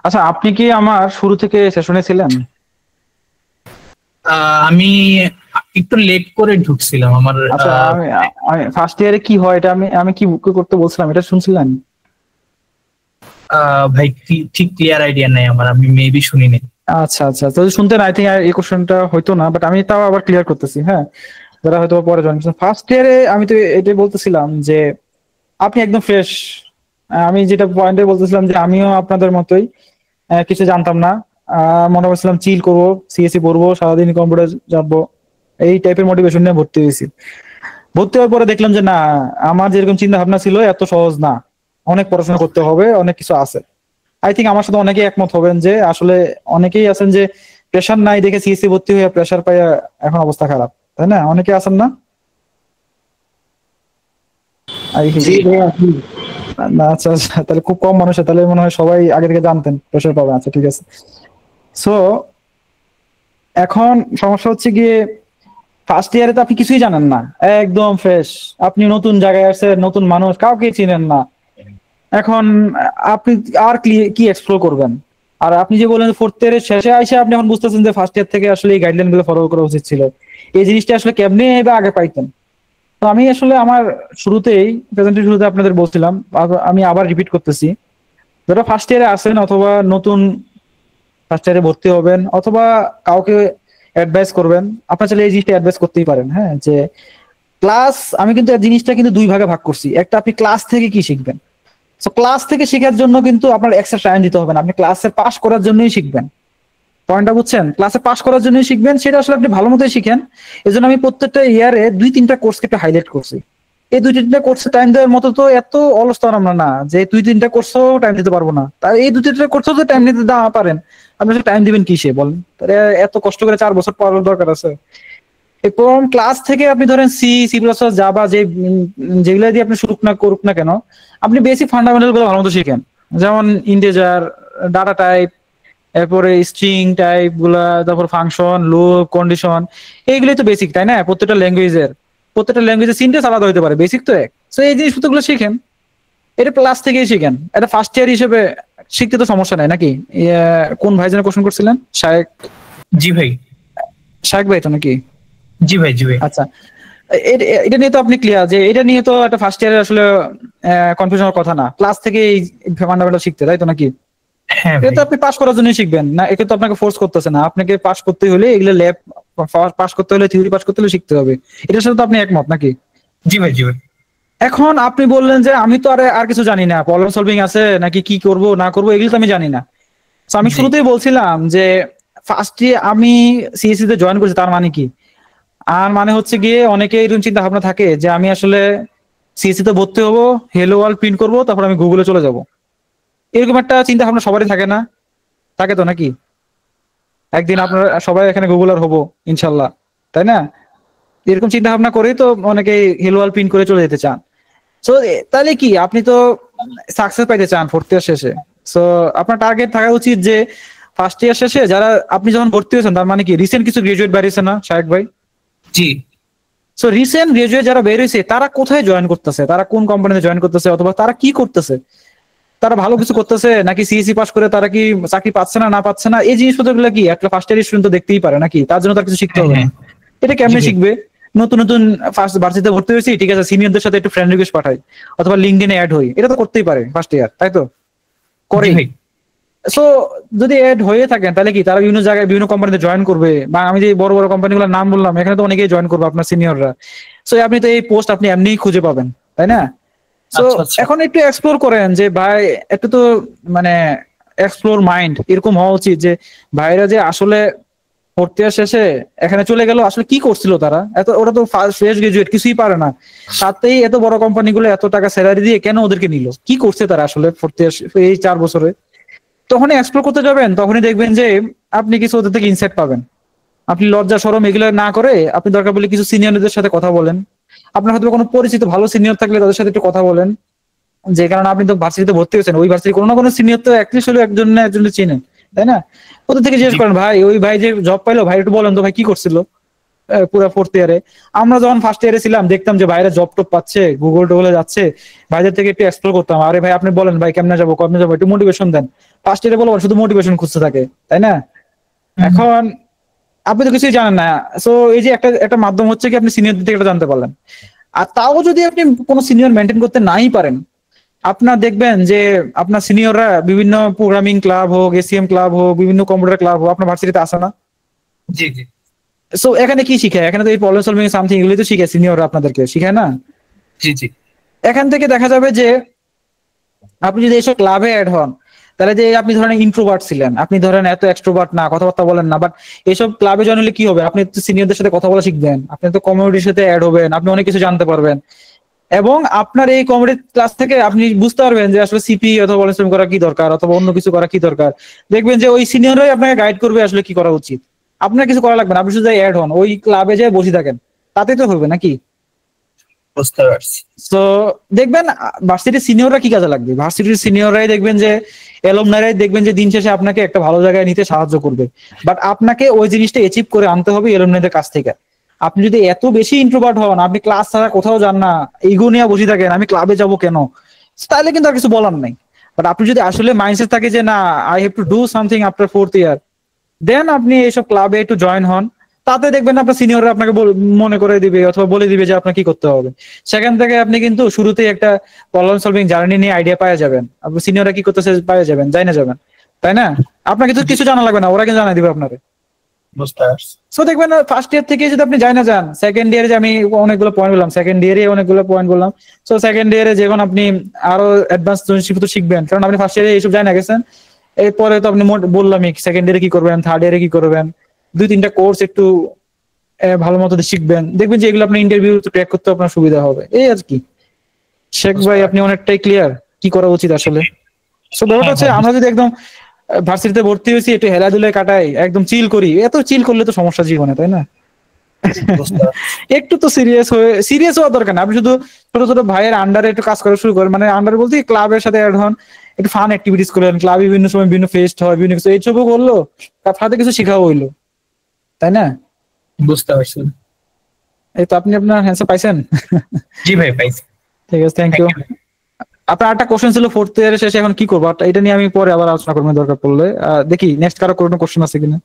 আচ্ছা, আপনি কি আমার শুরু থেকে সেশনে ছিলেন? আমি একটু লেট করে ঢুকছিলাম আমার। আচ্ছা, আমি ফার্স্ট ইয়ারে কি হয় এটা আমি আমি কি করতে বলছিলাম এটা শুনছিলেন? ভাই ঠিক ক্লিয়ার আইডিয়া নাই আমার, আমি মেবি শুনিনি। আচ্ছা আচ্ছা, যদি শুনতেন আই থিঙ্ক এই কোশ্চেনটা হয়তো না, বাট আমি তাও আবার ক্লিয়ার করতেছি। হ্যাঁ, যারা হয়তো পরে জয়েন করছেন ফার্স্ট ইয়ারে, আমি তো এটাই বলতেছিলাম যে আপনি একদম ফ্রেশ। আমি যেটা পয়েন্টে বলতেছিলাম যে আমিও আপনাদের মতোই কিছু জানতাম না। মনে করছিলাম চিল করবো, সিএসসি পড়বো, সারাদিন কম্পিউটার যাবো, এই টাইপের মোটিভেশন নিয়ে ভর্তি হয়েছি। ভর্তি হওয়ার পরে দেখলাম যে না, আমার যেরকম চিন্তা ভাবনা ছিল এত সহজ না, অনেক পড়াশোনা করতে হবে, অনেক কিছু আছে। আই থিঙ্ক আমার সাথে অনেকেই একমত হবেন যে আসলে অনেকেই আছেন যে প্রেশার নাই দেখে সিএসসি ভর্তি হয়ে প্রেশার পাইয়া এখন অবস্থা খারাপ, তাই না? অনেকে আছেন না? না, আচ্ছা আচ্ছা, তাহলে খুব কম মানুষ, তাহলে মনে হয় সবাই আগে থেকে জানতেন প্রেশার পাবে। আচ্ছা ঠিক আছে। সো এখন সমস্যা হচ্ছে গিয়ে ফার্স্ট ইয়ারে তো আপনি কিছুই জানেন না, একদম ফ্রেশ। আপনি নতুন জায়গায় আসছেন, নতুন মানুষ, কাউকে চিনেন না। এখন আপনি আর কি এক্সপ্লোর করবেন? আর আপনি যে বললেন ফোর্থ ইয়ারের শেষে আইসে আপনি এখন বুঝতেছেন যে ফার্স্ট ইয়ার থেকে আসলে এই গাইডলাইন গুলো ফলো করা উচিত ছিল। এই জিনিসটা আসলে কেমনে বা আগে পাইতেন? তো আমি আসলে আমার শুরুতেই প্রেজেন্টের শুরুতে আপনাদের বলছিলাম, আমি আবার রিপিট করতেছি, যারা ফার্স্ট ইয়ারে আসেন অথবা নতুন ফার্স্ট ইয়ারে ভর্তি হবেন অথবা কাউকে অ্যাডভাইস করবেন, আপনার চাইলে এই জিনিসটা অ্যাডভাইস করতেই পারেন। হ্যাঁ, যে ক্লাস, আমি কিন্তু এই জিনিসটা কিন্তু দুই ভাগে ভাগ করছি। একটা, আপনি ক্লাস থেকে কি শিখবেন। তো ক্লাস থেকে শেখার জন্য কিন্তু আপনার এক্সট্রা টাইম দিতে হবে না, আপনি ক্লাসে পাস করার জন্যই শিখবেন। পয়েন্টটা বুঝছেন? ক্লাসে পাস করার জন্যই শিখবেন, সেটা আসলে আপনি ভালো মতোই শিখেন। এই জন্য আমি প্রত্যেকটা ইয়ারে 2-3টা কোর্সকে একটু হাইলাইট করছি। এই 2-3টা কোর্সে টাইম দেওয়ার মতো তো এত অলস তো আমরা না যে 2-3টা কোর্সও টাইম দিতে পারবো না। তাই এই 2-3টা কোর্সও তো টাইম দিতে না পারেন, আপনি টাইম দিবেন কিসে বলেন? তাহলে এত কষ্ট করে 4 বছর পড়ার দরকার আছে? এবং ক্লাস থেকে আপনি ধরেন সি প্লাস প্লাস জাভা যেগুলো দিয়ে আপনি শুরু না করুক না কেন, আপনি বেসিক ফান্ডামেন্টাল গুলো ভালো মতো শিখেন। যেমন ইন্টিজার, ডাটা টাইপ, এরপরে স্ট্রিং টাইপ গুলা, তারপর ফাংশন, লুপ, কন্ডিশন, এইগুলোই তো বেসিক, তাই না? প্রত্যেকটা ল্যাঙ্গুয়েজের সিনট্যাক্স আলাদা হতে পারে, বেসিক তো এক। তো এই জিনিসপত্রগুলো শিখেন, এটা ক্লাস থেকেই শিখেন। এটা ফার্স্ট ইয়ার হিসেবে শিখতে তো সমস্যা নাই নাকি? কোন ভাই যেন কোশ্চেন করছিলেন? শায়েক? জি ভাই। শায়েক ভাই তো নাকি? জি ভাই, জি ভাই। আচ্ছা, এটা নিয়ে তো আপনি ক্লিয়ার যে এটা নিয়ে তো একটা ফার্স্ট ইয়ারে আসলে কনফিউশন হওয়ার কথা না, ক্লাস থেকে এই ফান্ডামেন্টাল শিখতে, তাই তো নাকি? হ্যাঁ এটা তো আপনি পাস করার জন্যই শিখবেন না, এটা তো আপনাকে ফোর্স করতেছে না। আপনাকে পাস করতে হলে এগুলো ল্যাব পাস করতে হলে, থিওরি পাস করতে হলে শিখতে হবে। এটার সাথে তো আপনি একমত নাকি? জি ভাই, জি ভাই। এখন আপনি বললেন যে আমি তো আর কিছু জানি না, প্রবলেম সলভিং আছে নাকি, কি করব না করব এগুলো তো আমি জানি না। তো আমি জি। শুরুতেই বলছিলাম যে ফার্স্টে আমি সিএসসি তে জয়েন করছি, তার মানে কি? আর মানে হচ্ছে গিয়ে অনেকে এরকম চিন্তা ভাবনা থাকে যে আমি আসলে সিএসসি তে ভর্তি হবো, হেলো ওয়ার্ল্ড প্রিন্ট করবো, তারপর আমি গুগলে চলে যাব। এরকম একটা চিন্তা ভাবনা সবারই থাকে না? থাকে তো নাকি? একদিন আপনারা সবাই এখানে গুগলার হবো ইনশাল্লাহ, তাই না? এরকম চিন্তা ভাবনা করেই তো অনেকে হেলো ওয়ার্ল্ড প্রিন্ট করে চলে যেতে চান। সো তাহলে কি আপনি তো সাকসেস পাইতে চান ফোর্থ ইয়ার শেষে। সো আপনার টার্গেট থাকা উচিত যে ফার্স্ট ইয়ার শেষে যারা আপনি যখন ভর্তি হয়েছেন, তার মানে কি রিসেন্ট কিছু গ্রাজুয়েট বেরিয়েছে না শাহেক ভাই? জি। সো রিসেন্ট গ্রাজুয়েট যারা বের হয়েছে তারা কোথায় জয়েন করতেছে, তারা কোন কোম্পানিতে জয়েন করতেছে, অথবা তারা কি করতেছে, তারা ভালো কিছু করতেছে নাকি সিএসসি পাস করে তারা কি চাকরি পাচ্ছে না না পাচ্ছে না, এই জিনিসপত্রগুলো কি একটা ফার্স্ট ইয়ার স্টুডেন্ট তো দেখতেই পারে নাকি? তার জন্য তার কিছু শিখতে হ্যাঁ হবে না। হ্যাঁ। এটা জি কেমনে ভাই। শিখবে? নতুন নতুন ফার্স্ট ভার্সিটিতে ভর্তি হয়েছি, ঠিক আছে, সিনিয়রদের সাথে একটু ফ্রেন্ড রিকোয়েস্ট পাঠাই অথবা লিঙ্কডইনে অ্যাড হই, এটা তো করতেই পারে ফার্স্ট ইয়ার, তাই তো? জি করে। ভাই। সো যদি অ্যাড হয়ে থাকেন তাহলে কি তারা বিভিন্ন জায়গায় বিভিন্ন কোম্পানিতে জয়েন করবে, বা আমি যে বড় বড় কোম্পানিগুলোর নাম বললাম এখানে তো অনেকেই জয়েন করবে আপনার সিনিয়ররা। সো আপনি তো এই পোস্ট আপনি এমনিই খুঁজে পাবেন, তাই না? সো আচ্ছা আচ্ছা। এখন একটু এক্সপ্লোর করেন যে ভাই, একটু তো মানে এক্সপ্লোর মাইন্ড এরকম হওয়া উচিত যে ভাইরা যে আসলে ফোর্থ ইয়ার শেষে এখানে চলে গেল, আসলে কি করছিল তারা? এত ওরা তো ফ্রেশ গ্রাজুয়েট, কিছুই পারে না, তাতেই এত বড় কোম্পানিগুলো এত টাকা স্যালারি দিয়ে কেন ওদেরকে নিল? কি করছে তারা আসলে ফোর্থ ইয়ার এই 4 বছরে? তখনই এক্সপ্লোর করতে যাবেন, তখনই দেখবেন যে আপনি কিছু ওদের থেকে ইনসাইট পাবেন। আপনি লজ্জা শরম এগুলো না করে আপনি দরকার বলে কিছু সিনিয়রদের সাথে কথা বলেন। আপনার হয়তো কোনো পরিচিত ভালো সিনিয়র থাকলে তাদের সাথে একটু কথা বলেন, যে কারণে আপনি তো ভার্সিটিতে ভর্তি হয়েছেন, ওই ভার্সিটি কোনো না কোনো সিনিয়র তো অ্যাটলিস্ট হলেও একজন না একজনকে চিনেন, তাই না? ওদের থেকে জিজ্ঞেস জি। করেন, ভাই ওই ভাই যে জব পাইলো, ভাই একটু বলেন তো ভাই কি করছিল পুরো ফোর্থ ইয়ারে। আমরা যখন ফার্স্ট ইয়ারে ছিলাম দেখতাম যে ভাইরা জব টপ পাচ্ছে, গুগল টোগলে যাচ্ছে, ভাইদের থেকে একটু এক্সপ্লোর করতাম, আরে ভাই আপনি বলেন ভাই কেমনে যাবো কেমনে যাবো, একটু মোটিভেশন দেন। ফার্স্ট ইয়ারে বলবো শুধু মোটিভেশন খুঁজতে থাকে, তাই না? এখন আপনি তো কিছুই জানেন না। সো এই যে একটা একটা মাধ্যম হচ্ছে কি আপনি সিনিয়রদের থেকে এটা জানতে পারলেন। আর তাও যদি আপনি কোনো সিনিয়র মেনটেন করতে নাই পারেন, আপনার দেখবেন যে আপনার সিনিয়ররা বিভিন্ন প্রোগ্রামিং ক্লাব হোক, এসিএম ক্লাব হোক, বিভিন্ন কম্পিউটার ক্লাব হোক আপনার ভার্সিটিতে আসে না? জি জি। সো এখানে কি শিখায়? এখানে তো এই প্রবলেম সলভিং সামথিং এগুলি তো শিখায়, সিনিয়ররা আপনাদেরকে শিখায় না? জি জি। এখান থেকে দেখা যাবে যে আপনি যদি এইসব ক্লাবে অ্যাড হন, তাহলে যে আপনি ধরেন ইন্ট্রোভার্ট ছিলেন, আপনি ধরেন এত এক্সট্রোভার্ট না, কথাবার্তা বলেন না, বাট এইসব ক্লাবে জয়েন হলে কি হবে? আপনি তো সিনিয়রদের সাথে কথা বলা শিখবেন, আপনি তো কমিউনিটির সাথে অ্যাড হবেন, আপনি অনেক কিছু জানতে পারবেন, এবং আপনার এই কমিউনিটি ক্লাস থেকে আপনি বুঝতে পারবেন যে আসলে সিপি অথবা পরিশ্রম করা কি দরকার, অথবা অন্য কিছু করা কি দরকার। দেখবেন যে ওই সিনিয়ররাই আপনাকে গাইড করবে আসলে কি করা উচিত। আপনার কিছু করা লাগবে না, আপনি শুধু অ্যাড হন, ওই ক্লাবে যেয়ে বসে থাকেন, তাতেই তো হবে নাকি? বুঝতে পারছি। তো দেখবেন ভার্সিটির সিনিয়ররা কি কাজে লাগবে, ভার্সিটির সিনিয়ররাই দেখবেন যে এলুমনাইরাই দেখবেন যে দিন শেষে আপনাকে একটা ভালো জায়গায় নিতে সাহায্য করবে। বাট আপনাকে ওই জিনিসটা অ্যাচিভ করে আনতে হবে এলুমনাইদের কাছ থেকে। আপনি যদি এত বেশি ইন্ট্রোভার্ট হন, আপনি ক্লাস ছাড়া কোথাও যান না, ইগো নিয়ে বসে থাকেন আমি ক্লাবে যাব কেন, তাহলে কিন্তু আর কিছু বলার নাই। বাট আপনি যদি আসলে মাইন্ডসেট থাকে যে না, I have to do something after fourth year, then আপনি এইসব ক্লাবে একটু জয়েন হন, তাতে দেখবেন আপনার সিনিয়ররা আপনাকে মনে করে দিবে অথবা বলে দিবে যে আপনার কি করতে হবে। সেখান থেকে আপনি কিন্তু শুরুতেই একটা প্রবলেম সলভিং জার্নি নিয়ে আইডিয়া পাওয়া যাবেন, আপনি সিনিয়ররা কি করতেছে পাওয়া যাবেন, যাই না যাবেন, তাই না? আপনাকে তো কিছু জানা লাগবে না, ওরা কিন্তু জানাই দিবে আপনাকে। বুঝতে পারছি। সো দেখবেন ফার্স্ট ইয়ার থেকে যদি আপনি যাই না যান, সেকেন্ড ইয়ারে যে আমি অনেকগুলো পয়েন্ট বললাম, সেকেন্ড ইয়ারে অনেকগুলো পয়েন্ট বললাম, সো সেকেন্ড ইয়ারে যখন আপনি আরো অ্যাডভান্স শিখবেন, কারণ আপনি ফার্স্ট ইয়ারে এইসব যাই না গেছেন, এরপরে তো আপনি বললামই সেকেন্ড ইয়ারে কি করবেন, থার্ড ইয়ারে কি করবেন, 2-3টা কোর্স একটু ভালো মতো শিখবেন, দেখবেন যে এগুলো আপনার ইন্টারভিউ ক্র্যাক করতে আপনার সুবিধা হবে, এই আর কি। শেখ ভাই আপনি অনেকটাই ক্লিয়ার কি করা উচিত আসলে। সো ব্যাপারটা হচ্ছে আমরা যদি একদম ভার্সিটিতে ভর্তি হয়েছি একটু হেলাধুলায় কাটাই, একদম চিল করি, এত চিল করলে তো সমস্যা জীবনে, তাই না? বুঝতে পারছি। একটু তো সিরিয়াস হওয়া দরকার না, আপনি শুধু ছোট ছোট ভাইয়ের আন্ডারে একটু কাজ করা শুরু করেন, মানে আন্ডার বলতে ক্লাবের সাথে অ্যাড হন, একটু ফান অ্যাক্টিভিটিস করেন, ক্লাবে বিভিন্ন সময় বিভিন্ন ফেস্ট হয়, বিভিন্ন কিছু এইসবও করলো, তার সাথে কিছু শেখাও হইলো, তাই না? বুঝতে পারছি। এই তো আপনি আপনার হ্যান্সার পাইছেন। জি ভাই পাইছি। ঠিক আছে, থ্যাংক ইউ। আপনার একটা কোশ্চেন ছিল ফোর্থ ইয়ারের শেষে এখন কি করবো, এটা নিয়ে আমি পরে আবার আলোচনা করবো দরকার পড়লে। দেখি নেক্সট কারো কোনো কোশ্চেন আছে কিনা।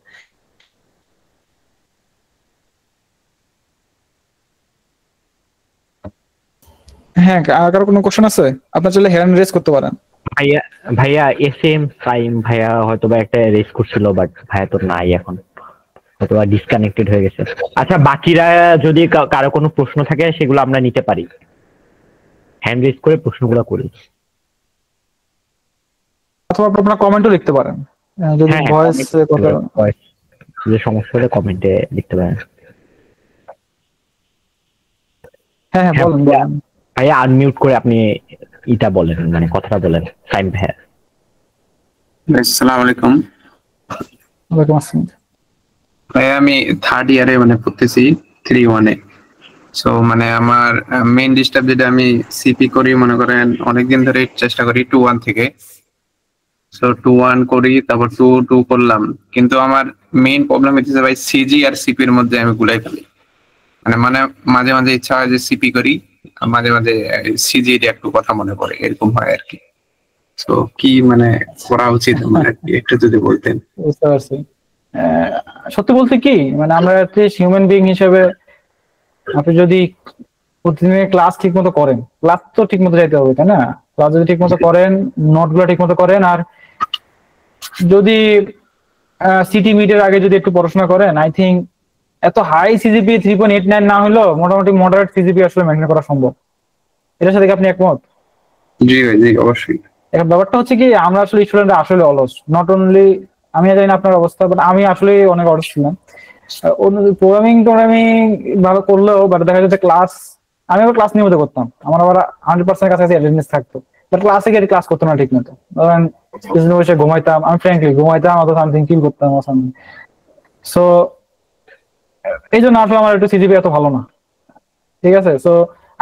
হ্যাঁ, আর কারো কোনো কোশ্চেন আছে? আপনার চাইলে হ্যান্ড রেজ করতে পারেন। ভাইয়া ভাইয়া এস এম সাইম ভাইয়া হয়তোবা একটা রেস করছিল, বাট ভাইয়া তো নাই এখন, হয়তোবা ডিসকানেক্টেড হয়ে গেছে। আচ্ছা, বাকিরা যদি কারো কোনো প্রশ্ন থাকে সেগুলো আমরা নিতে পারি, হ্যান্ড রেজ করে প্রশ্নগুলো করি। অথবা আপনার কমেন্টও লিখতে পারেন, যদি হ্যাঁ ভয়েস কথা যে সমস্যা হলে কমেন্টে লিখতে পারেন। হ্যাঁ হ্যাঁ হ্যাঁ বলেন ভাইয়া, বলেন। ভাইয়া আনমিউট করে আপনি ইটা বলেন, মানে কথাটা বলেন সাইম ভাইয়া। আসসালামু আলাইকুম। ওয়ালাইকুম আসসালাম। ভাই আমি থার্ড ইয়ারে মানে পড়তেছি 3-1-এ। সো মানে আমার মেইন ডিস্টার্ব যেটা, আমি সিপি করি মনে করেন অনেকদিন ধরে চেষ্টা করি 2-1 থেকে। সো 2-1 করি, তারপর 2-2 করলাম, কিন্তু আমার মেইন প্রবলেম হচ্ছে ভাই সিজি আর সিপির মধ্যে আমি গুলাই ফেলি। মানে মানে মাঝে মাঝে ইচ্ছা হয় যে সিপি করি, আর মাঝে মাঝে সিজি এর একটু কথা মনে পড়ে, এরকম হয় আর কি। তো কি মানে করা উচিত আমার আর কি, একটু যদি বলতেন। বুঝতে পারছি। আহ, সত্যি বলতে কি, মানে আমরা হিউম্যান বিং হিসেবে আপনি যদি প্রতিদিনের ক্লাস ঠিক মতো করেন, ক্লাস তো ঠিক মতো যাইতে হবে তাই না? ক্লাস যদি ঠিক মতো করেন, নোট গুলো ঠিক মতো করেন, আর যদি সিটি মিটের আগে যদি একটু পড়াশোনা করেন, আই থিঙ্ক এত হাই সিজিপি 3.89 না হলেও মোটামুটি মডারেট সিজিপি আসলে মেনটেন করা সম্ভব। এটার সাথে কি আপনি একমত? জি ভাই, জি অবশ্যই। এখন ব্যাপারটা হচ্ছে কি, আমরা আসলে স্টুডেন্টরা আসলে অলস, নট অনলি আমি জানি না আপনার অবস্থা, বাট আমি আসলে অনেক অলস ছিলাম। প্রোগ্রামিং ভালো করলেও বাট দেখা যাচ্ছে ক্লাস, আমি আবার ক্লাস নিয়মিত করতাম, আমার আবার 100% কাছাকাছি অ্যাটেন্ডেন্স থাকতো, বাট ক্লাসে গিয়ে ক্লাস করতাম না ঠিক মতো। ধরেন কিছুদিন বসে ঘুমাইতাম, আমি ফ্র্যাঙ্কলি ঘুমাইতাম অথবা সামথিং কিল করতাম সামথিং। সো এই জন্য আসলে আমার একটু সিজিপি এত ভালো না, ঠিক আছে? সো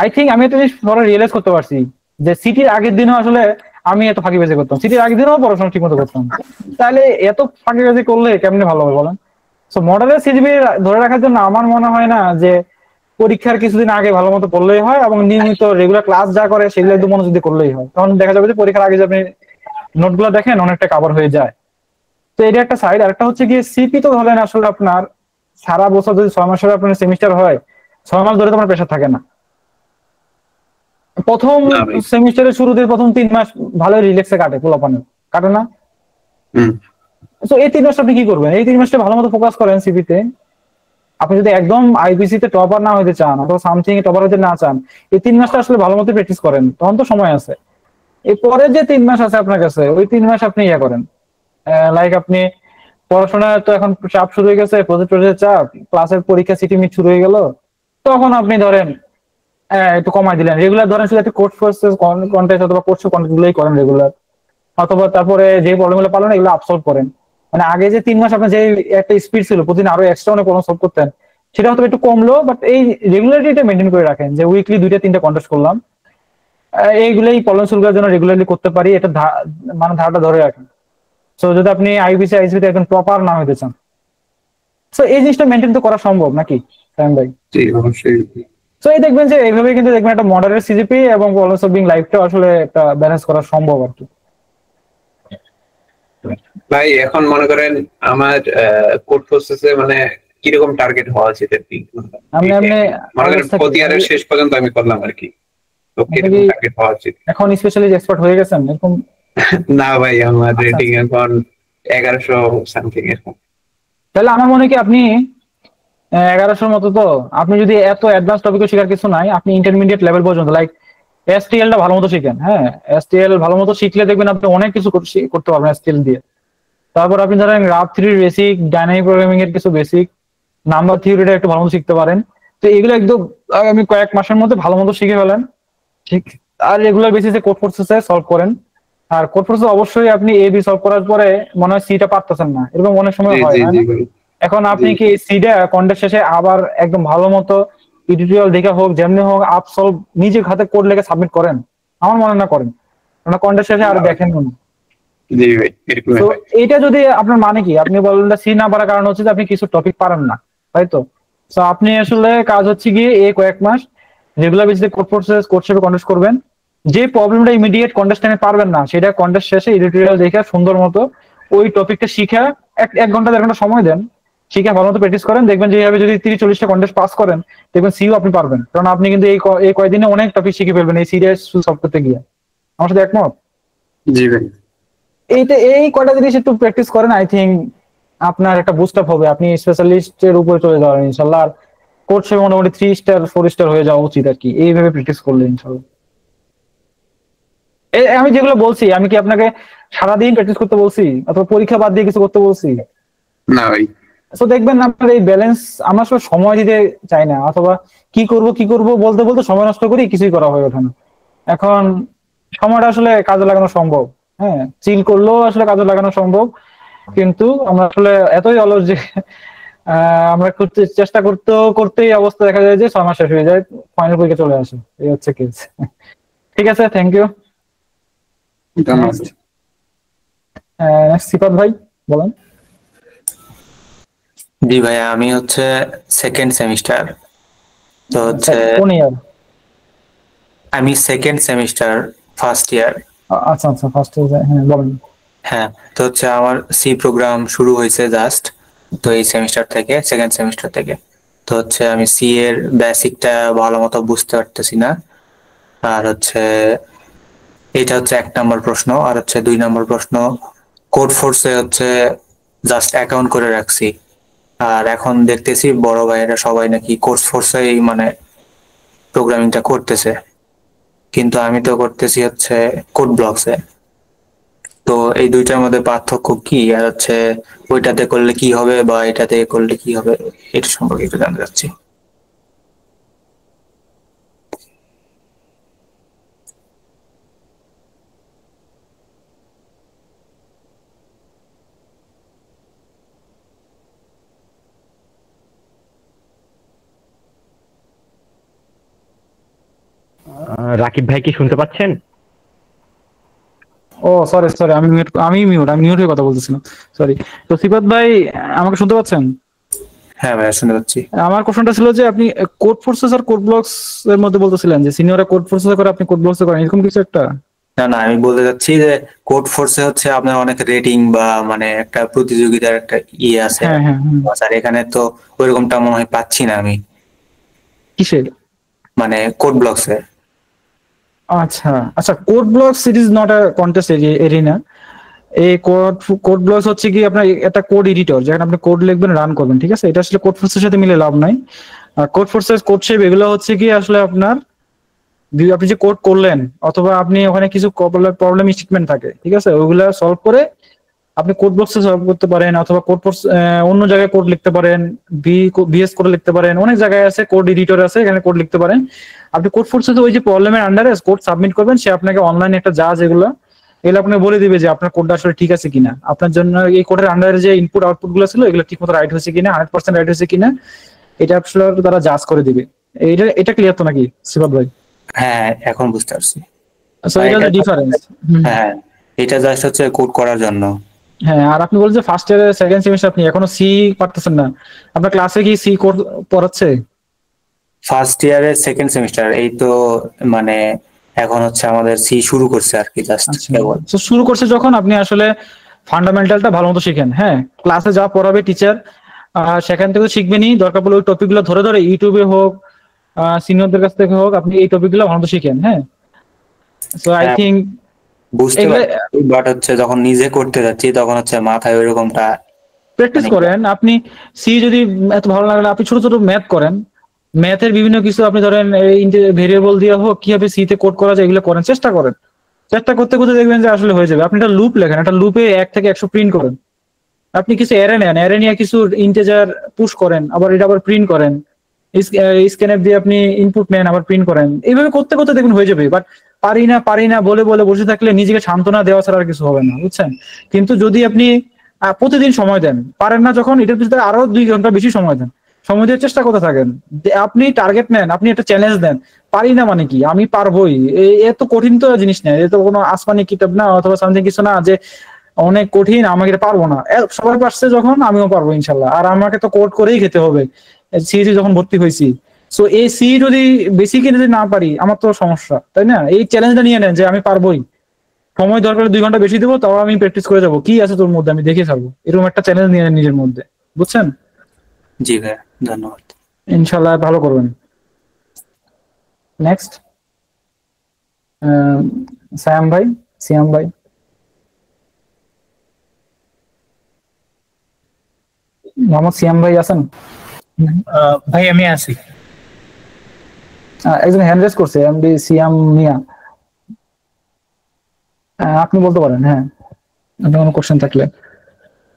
আই থিঙ্ক আমি একটা জিনিস পরে রিয়েলাইজ করতে পারছি যে সিটির আগের দিনও আসলে আমি এত ফাঁকিবাজি করতাম, সিটির আগের দিনও পড়াশোনা ঠিক মতো করতাম, তাহলে এত ফাঁকিবাজি করলে কেমনে ভালো হবে বলেন? সো মডেলের সিজিপি ধরে রাখার জন্য আমার মনে হয় না যে পরীক্ষার কিছুদিন আগে ভালো মতো পড়লেই হয় এবং নিয়মিত রেগুলার ক্লাস যা করে সেগুলো একদম মনোযোগ দিয়ে করলেই হয়, তখন দেখা যাবে যে পরীক্ষার আগে যে আপনি নোটগুলো দেখেন অনেকটা কভার হয়ে যায়। তো এটা একটা সাইড। আর একটা হচ্ছে গিয়ে সিপি তো ধরেন আসলে আপনার সারা বছর যদি 6 মাসের আপনার সেমিস্টার হয়, 6 মাস ধরে তো আপনার প্রেশার থাকে না। প্রথম না ভাই। সেমিস্টারের শুরুতে প্রথম 3 মাস ভালো রিল্যাক্সে কাটে, পোলাপানের কাটে না? হুম। তো এই 3 মাস আপনি কি করবেন? এই 3 মাসটা ভালো মতো ফোকাস করেন সিপিতে। আপনি যদি একদম আইপিসি তে টপার না হইতে চান অথবা সামথিং এ টপার হইতে না চান, এই 3 মাসটা আসলে ভালো মতো প্র্যাকটিস করেন, তখন তো সময় আছে। এই পরে যে 3 মাস আছে আপনার কাছে, ওই 3 মাস আপনি ইয়া করেন, লাইক আপনি পড়াশোনা তো এখন চাপ শুরু হয়ে গেছে, প্রজেক্টের চাপ, ক্লাসের পরীক্ষা সিটি মিট শুরু হয়ে গেল, তখন আপনি ধরেন একটু কমাই দিলেন। রেগুলার ধরেন শুধু একটা কোর্স কন্টেস্ট অথবা কোর্স কন্টেস্ট গুলোই করেন রেগুলার, অথবা তারপরে যে প্রবলেম গুলো পারেন এগুলো আপসলভ করেন। মানে আগে যে 3 মাস আপনার যে একটা স্পিড ছিল, প্রতিদিন আরো এক্সট্রা অনেক প্রবলেম সলভ করতেন, সেটা হয়তো একটু কমলো, বাট এই রেগুলারিটিটা মেনটেন করে রাখেন যে উইকলি 2-3টা কন্টেস্ট করলাম, এইগুলোই প্রবলেম সলভ করার জন্য রেগুলারলি করতে পারি, এটা মানে ধারাটা ধরে রাখেন। সো যদি আপনি আইবিসি আইসিবি তে একদম প্রপার না হইতে চান, সো এই জিনিসটা মেনটেন তো করা সম্ভব নাকি সায়ন ভাই? জি অবশ্যই। সো এই দেখবেন যে এইভাবে কিন্তু দেখবেন একটা মডারেট সিজিপি এবং প্রবলেম সলভিং লাইফটা আসলে একটা ব্যালেন্স করা সম্ভব আর কি। ভাই এখন মনে করেন আমার কোড প্রসেসে মানে কিরকম টার্গেট হওয়া উচিত আর কি, আপনি মনে করেন অবস্থা কি? প্রতি ইয়ারের শেষ পর্যন্ত আমি করলাম আর কি, তো আপনি কিরকম কি টার্গেট হওয়া উচিত? এখন স্পেশালি এক্সপার্ট হয়ে গেছেন এরকম? না ভাই, আমার আচ্ছা, রেটিং এখন 1100 সামথিং এরকম। তাহলে আমার মনে হয় কি আপনি 1100-র মতো, তো আপনি যদি এত অ্যাডভান্স টপিকও শেখার কিছু নাই, আপনি ইন্টারমিডিয়েট লেভেল পর্যন্ত লাইক এসটিএল টা ভালো মতো শিখেন। হ্যাঁ, এসটিএল ভালো মতো শিখলে দেখবেন আপনি অনেক কিছু করতে পারবেন এসটিএল দিয়ে। তারপর আপনি ধরেন রাফ 3 বেসিক, ডাইনামিক প্রোগ্রামিং এর কিছু বেসিক, নাম্বার থিওরিটা একটু ভালো মতো শিখতে পারেন। তো এগুলো একদম আমি কয়েক মাসের মধ্যে ভালো মতো শিখে ফেলেন, ঠিক। আর রেগুলার বেসিসে কোড প্রসেসে সলভ করেন। আর কোড প্রসেস অবশ্যই আপনি এ বি সলভ করার পরে মনে হয় সিটা পারতেছেন না, এরকম অনেক সময় জি হয় জি না? জি ভাই। এখন আপনি জি। কি সিডা কন্টেস্ট শেষে আবার একদম ভালো মতো টিউটোরিয়াল দেখে হোক যেমনি হোক আপ সলভ নিজের হাতে কোড লেখে সাবমিট করেন? আমার মনে হয় না করেন, আপনার কন্টেস্ট শেষে আর দেখেন না। জি ভাই, এরকম তো হয়। এইটা যদি আপনার মানে কি, আপনি বললেন সি না পারার কারণ হচ্ছে যে আপনি কিছু টপিক পারেন না, তাই তো? তো আপনি আসলে কাজ হচ্ছে গিয়ে এই কয়েক মাস রেগুলার বেসিসে কোড প্রসেস কোড শেপে কন্টেস্ট করবেন। যে প্রবলেমটা ইমিডিয়েট কন্টেস্ট টাইমে পারবেন না, সেটা কন্টেস্ট শেষে টিউটোরিয়াল দেখে সুন্দর মতো ওই টপিকটা শিখা 1 ঘন্টা 1.5 ঘন্টা সময় দেন, শিখে ভালো মতো প্র্যাকটিস করেন। দেখবেন যে এইভাবে যদি 30-40টা কন্টেস্ট পাস করেন, দেখবেন সিও আপনি পারবেন, কারণ আপনি কিন্তু এই কয়েকদিনে অনেক টপিক শিখে ফেলবেন এই সিরিয়াস সলভ করতে গিয়ে। আমার সাথে একমত? জি ভাই। এই কয়টা জিনিস একটু প্র্যাকটিস করেন, আই থিঙ্ক আপনার একটা বুস্ট আপ হবে, আপনি স্পেশালিস্টের উপরে চলে যাবেন ইনশাল্লাহ। আর কোর্স মোটামুটি 3 স্টার 4 স্টার হয়ে যাওয়া উচিত আর কি, এইভাবে প্র্যাকটিস করলে ইনশাল্লাহ। আমি যেগুলো বলছি, আমি কি আপনাকে সারাদিন প্র্যাকটিস করতে বলছি অথবা পরীক্ষা বাদ দিয়ে কিছু করতে বলছি? না ভাই। তো দেখবেন আপনার এই ব্যালেন্স, আমরা আসলে সময় দিতে চাই না, অথবা কি করব বলতে বলতে সময় নষ্ট করি, কিছুই করা হয়ে ওঠে না। এখন সময়টা আসলে কাজে লাগানো সম্ভব, হ্যাঁ, চিল করলেও আসলে কাজে লাগানো সম্ভব, কিন্তু আমরা আসলে এতই অলস যে আমরা চেষ্টা করতেই অবস্থা দেখা যায় যে 6 মাস শেষ হয়ে যায়, ফাইনাল পরীক্ষা চলে আসে, এই হচ্ছে কেস। ঠিক আছে, থ্যাংক ইউ। ধন্যবাদ। সিফাত ভাই বলেন। জি ভাইয়া, আমি হচ্ছে সেকেন্ড সেমিস্টার। তো হচ্ছে কোন ইয়ার? আমি সেকেন্ড সেমিস্টার ফার্স্ট ইয়ার। আচ্ছা আচ্ছা, ফার্স্ট ইয়ার, হ্যাঁ বলেন। হ্যাঁ, তো হচ্ছে আমার সি প্রোগ্রাম শুরু হয়েছে জাস্ট, তো এই সেমিস্টার থেকে, সেকেন্ড সেমিস্টার থেকে। তো হচ্ছে আমি সি এর বেসিকটা ভালো মতো বুঝতে পারতেছি না। আর হচ্ছে এটা হচ্ছে 1 নম্বর প্রশ্ন। আর হচ্ছে 2 নম্বর প্রশ্ন, কোড ফোর্সে হচ্ছে জাস্ট অ্যাকাউন্ট করে রাখছি। আর এখন দেখতেছি বড় ভাইয়েরা সবাই নাকি কোর্স ফোর্সেই মানে প্রোগ্রামিংটা করতেছে, কিন্তু আমি তো করতেছি হচ্ছে কোড ব্লকসে। তো এই দুইটার মধ্যে পার্থক্য কি, আর হচ্ছে ওইটাতে করলে কি হবে বা এটাতে করলে কি হবে, এটা সম্পর্কে একটু জানতে চাচ্ছি। রাকিব ভাই কি শুনতে পাচ্ছেন? ও সরি সরি, আমি মিউট হয়ে কথা বলতেছিলাম, সরি। তো সিফাত ভাই আমাকে শুনতে পাচ্ছেন? হ্যাঁ ভাইয়া, শুনতে পাচ্ছি। আমার কোশ্চেনটা ছিল যে আপনি কোড ফোর্সেস আর কোড ব্লকস এর মধ্যে বলতেছিলেন যে সিনিয়ররা কোড ফোর্সেস করে, আপনি কোড ব্লকস করেন, এরকম কিছু একটা? না না, আমি বলতে চাচ্ছি যে কোড ফোর্সে হচ্ছে আপনার অনেক রেটিং বা মানে একটা প্রতিযোগিতার একটা ইয়ে আছে। হ্যাঁ হ্যাঁ হ্যাঁ। আর এখানে তো ওইরকমটা মনে হয় পাচ্ছি না আমি, কিসের? মানে কোড ব্লকসে। আচ্ছা আচ্ছা, code blocks it is not a contest arena. এই কোড ব্লকস হচ্ছে কি আপনার একটা কোড এডিটর, যেখানে আপনি কোড লিখবেন, রান করবেন, ঠিক আছে? এটা আসলে কোড ফোর্সের সাথে মিলে লাভ নাই। আর কোড ফোর্সেস কোড শেপ এগুলো হচ্ছে কি আসলে আপনার আপনি যে কোড করলেন, অথবা আপনি ওখানে কিছু প্রবলেম স্টেটমেন্ট থাকে, ঠিক আছে, ওইগুলা সলভ করে আপনি কোড বক্সে সলভ করতে পারেন, অথবা কোড অন্য জায়গায় কোড লিখতে পারেন, ভিএস কোড লিখতে পারেন, অনেক জায়গায় আছে কোড এডিটর আছে, এখানে কোড লিখতে পারেন। আপনি কোড ফোর্সে ওই যে প্রবলেমের আন্ডারে কোড সাবমিট করবেন, সে আপনাকে অনলাইনে একটা জাজ এগুলো আপনাকে বলে দিবে যে আপনার কোডটা আসলে ঠিক আছে কিনা, আপনার জন্য এই কোডের আন্ডারে যে ইনপুট আউটপুট গুলো ছিল এগুলো ঠিক মতো রাইট হয়েছে কিনা, 100% রাইট হয়েছে কিনা, এটা আসলে তারা জাজ করে দিবে। এটা ক্লিয়ার তো নাকি শিবাব ভাই? হ্যাঁ, এখন বুঝতে পারছি। সো এটা হচ্ছে ডিফারেন্স। হ্যাঁ, এটা জাস্ট হচ্ছে কোড করার জন্য। হ্যাঁ, আর আপনি বলছেন ফার্স্ট ইয়ারের সেকেন্ড সেমিস্টার, আপনি এখনো সি পারতেছেন না, আপনার ক্লাসে কি সি কোড পড়াচ্ছে? ফার্স্ট ইয়ারের সেকেন্ড সেমিস্টার, এই তো মানে এখন হচ্ছে আমাদের সি শুরু করছে আর কি, জাস্ট কেবল। তো শুরু করছে যখন, আপনি আসলে ফান্ডামেন্টালটা ভালো মতো শিখেন। হ্যাঁ, ক্লাসে যা পড়াবে টিচার সেখান থেকে শিখবেনই, দরকার পড়লে ওই টপিক গুলো ধরে ধরে ইউটিউবে হোক, সিনিয়রদের কাছ থেকে হোক, আপনি এই টপিক গুলো ভালো মতো শিখেন। হ্যাঁ, সো আই থিঙ্ক বুঝতে পারছি, বাট হচ্ছে যখন নিজে করতে যাচ্ছি তখন হচ্ছে মাথায় ওইরকমটা প্র্যাকটিস করেন। আপনি সি যদি এত ভালো লাগলে আপনি ছোট ছোট ম্যাথ করেন, ম্যাথের বিভিন্ন কিছু আপনি ধরেন ভেরিয়েবল দিয়ে হোক কিভাবে সি তে কোড করা যায় এগুলো করেন, চেষ্টা করেন। চেষ্টা করতে করতে দেখবেন যে আসলে হয়ে যাবে। আপনি একটা লুপ লেখেন, একটা লুপে 1 থেকে 100 প্রিন্ট করেন। আপনি কিছু অ্যারে নেন, অ্যারে নিয়ে কিছু ইন্টিজার পুশ করেন, আবার এটা আবার প্রিন্ট করেন। স্ক্যানএফ দিয়ে আপনি ইনপুট নেন, আবার প্রিন্ট করেন। এইভাবে করতে করতে দেখবেন হয়ে যাবে। বাট পারি না বলে বলে বসে থাকলে নিজেকে সান্ত্বনা দেওয়া ছাড়া আর কিছু হবে না, বুঝছেন? কিন্তু যদি আপনি প্রতিদিন সময় দেন, পারেন না যখন, এটার পিছনে আরো 2 ঘন্টা বেশি সময় দেন, সময় দিয়ে চেষ্টা করতে থাকেন। আপনি টার্গেট নেন, আপনি একটা চ্যালেঞ্জ দেন। পারি না মানে কি, আমি পারবোই, এত কঠিন তো জিনিস না, এ তো কোনো আসমানি কিতাব না, অথবা সামথিং কিছু না যে অনেক কঠিন আমাকে এটা পারবো না। সবাই পারছে যখন, আমিও পারবো ইনশাল্লাহ। আর আমাকে তো কোড করেই খেতে হবে, সিইটি যখন ভর্তি হয়েছি। সো এই সি যদি বেসিকে যদি না পারি, আমার তো সমস্যা, তাই না? এই চ্যালেঞ্জটা নিয়ে নেন যে আমি পারবোই, সময় দরকার 2 ঘন্টা বেশি দেবো, তাও আমি প্র্যাকটিস করে যাবো, কি আছে তোর মধ্যে আমি দেখে ছাড়বো, এরকম একটা চ্যালেঞ্জ নিয়ে নেন নিজের মধ্যে, বুঝছেন? জি ভাই, ধন্যবাদ। ইনশাল্লাহ ভালো করবেন। নেক্সট সিয়াম ভাই। মোহাম্মদ সিয়াম ভাই আছেন? ভাই আমি আছি। একজন হ্যান্ড রেজ করছে, এমডি সিয়াম মিয়া। আপনি বলতে পারেন। হ্যাঁ আপনার কোনো কোশ্চেন থাকলে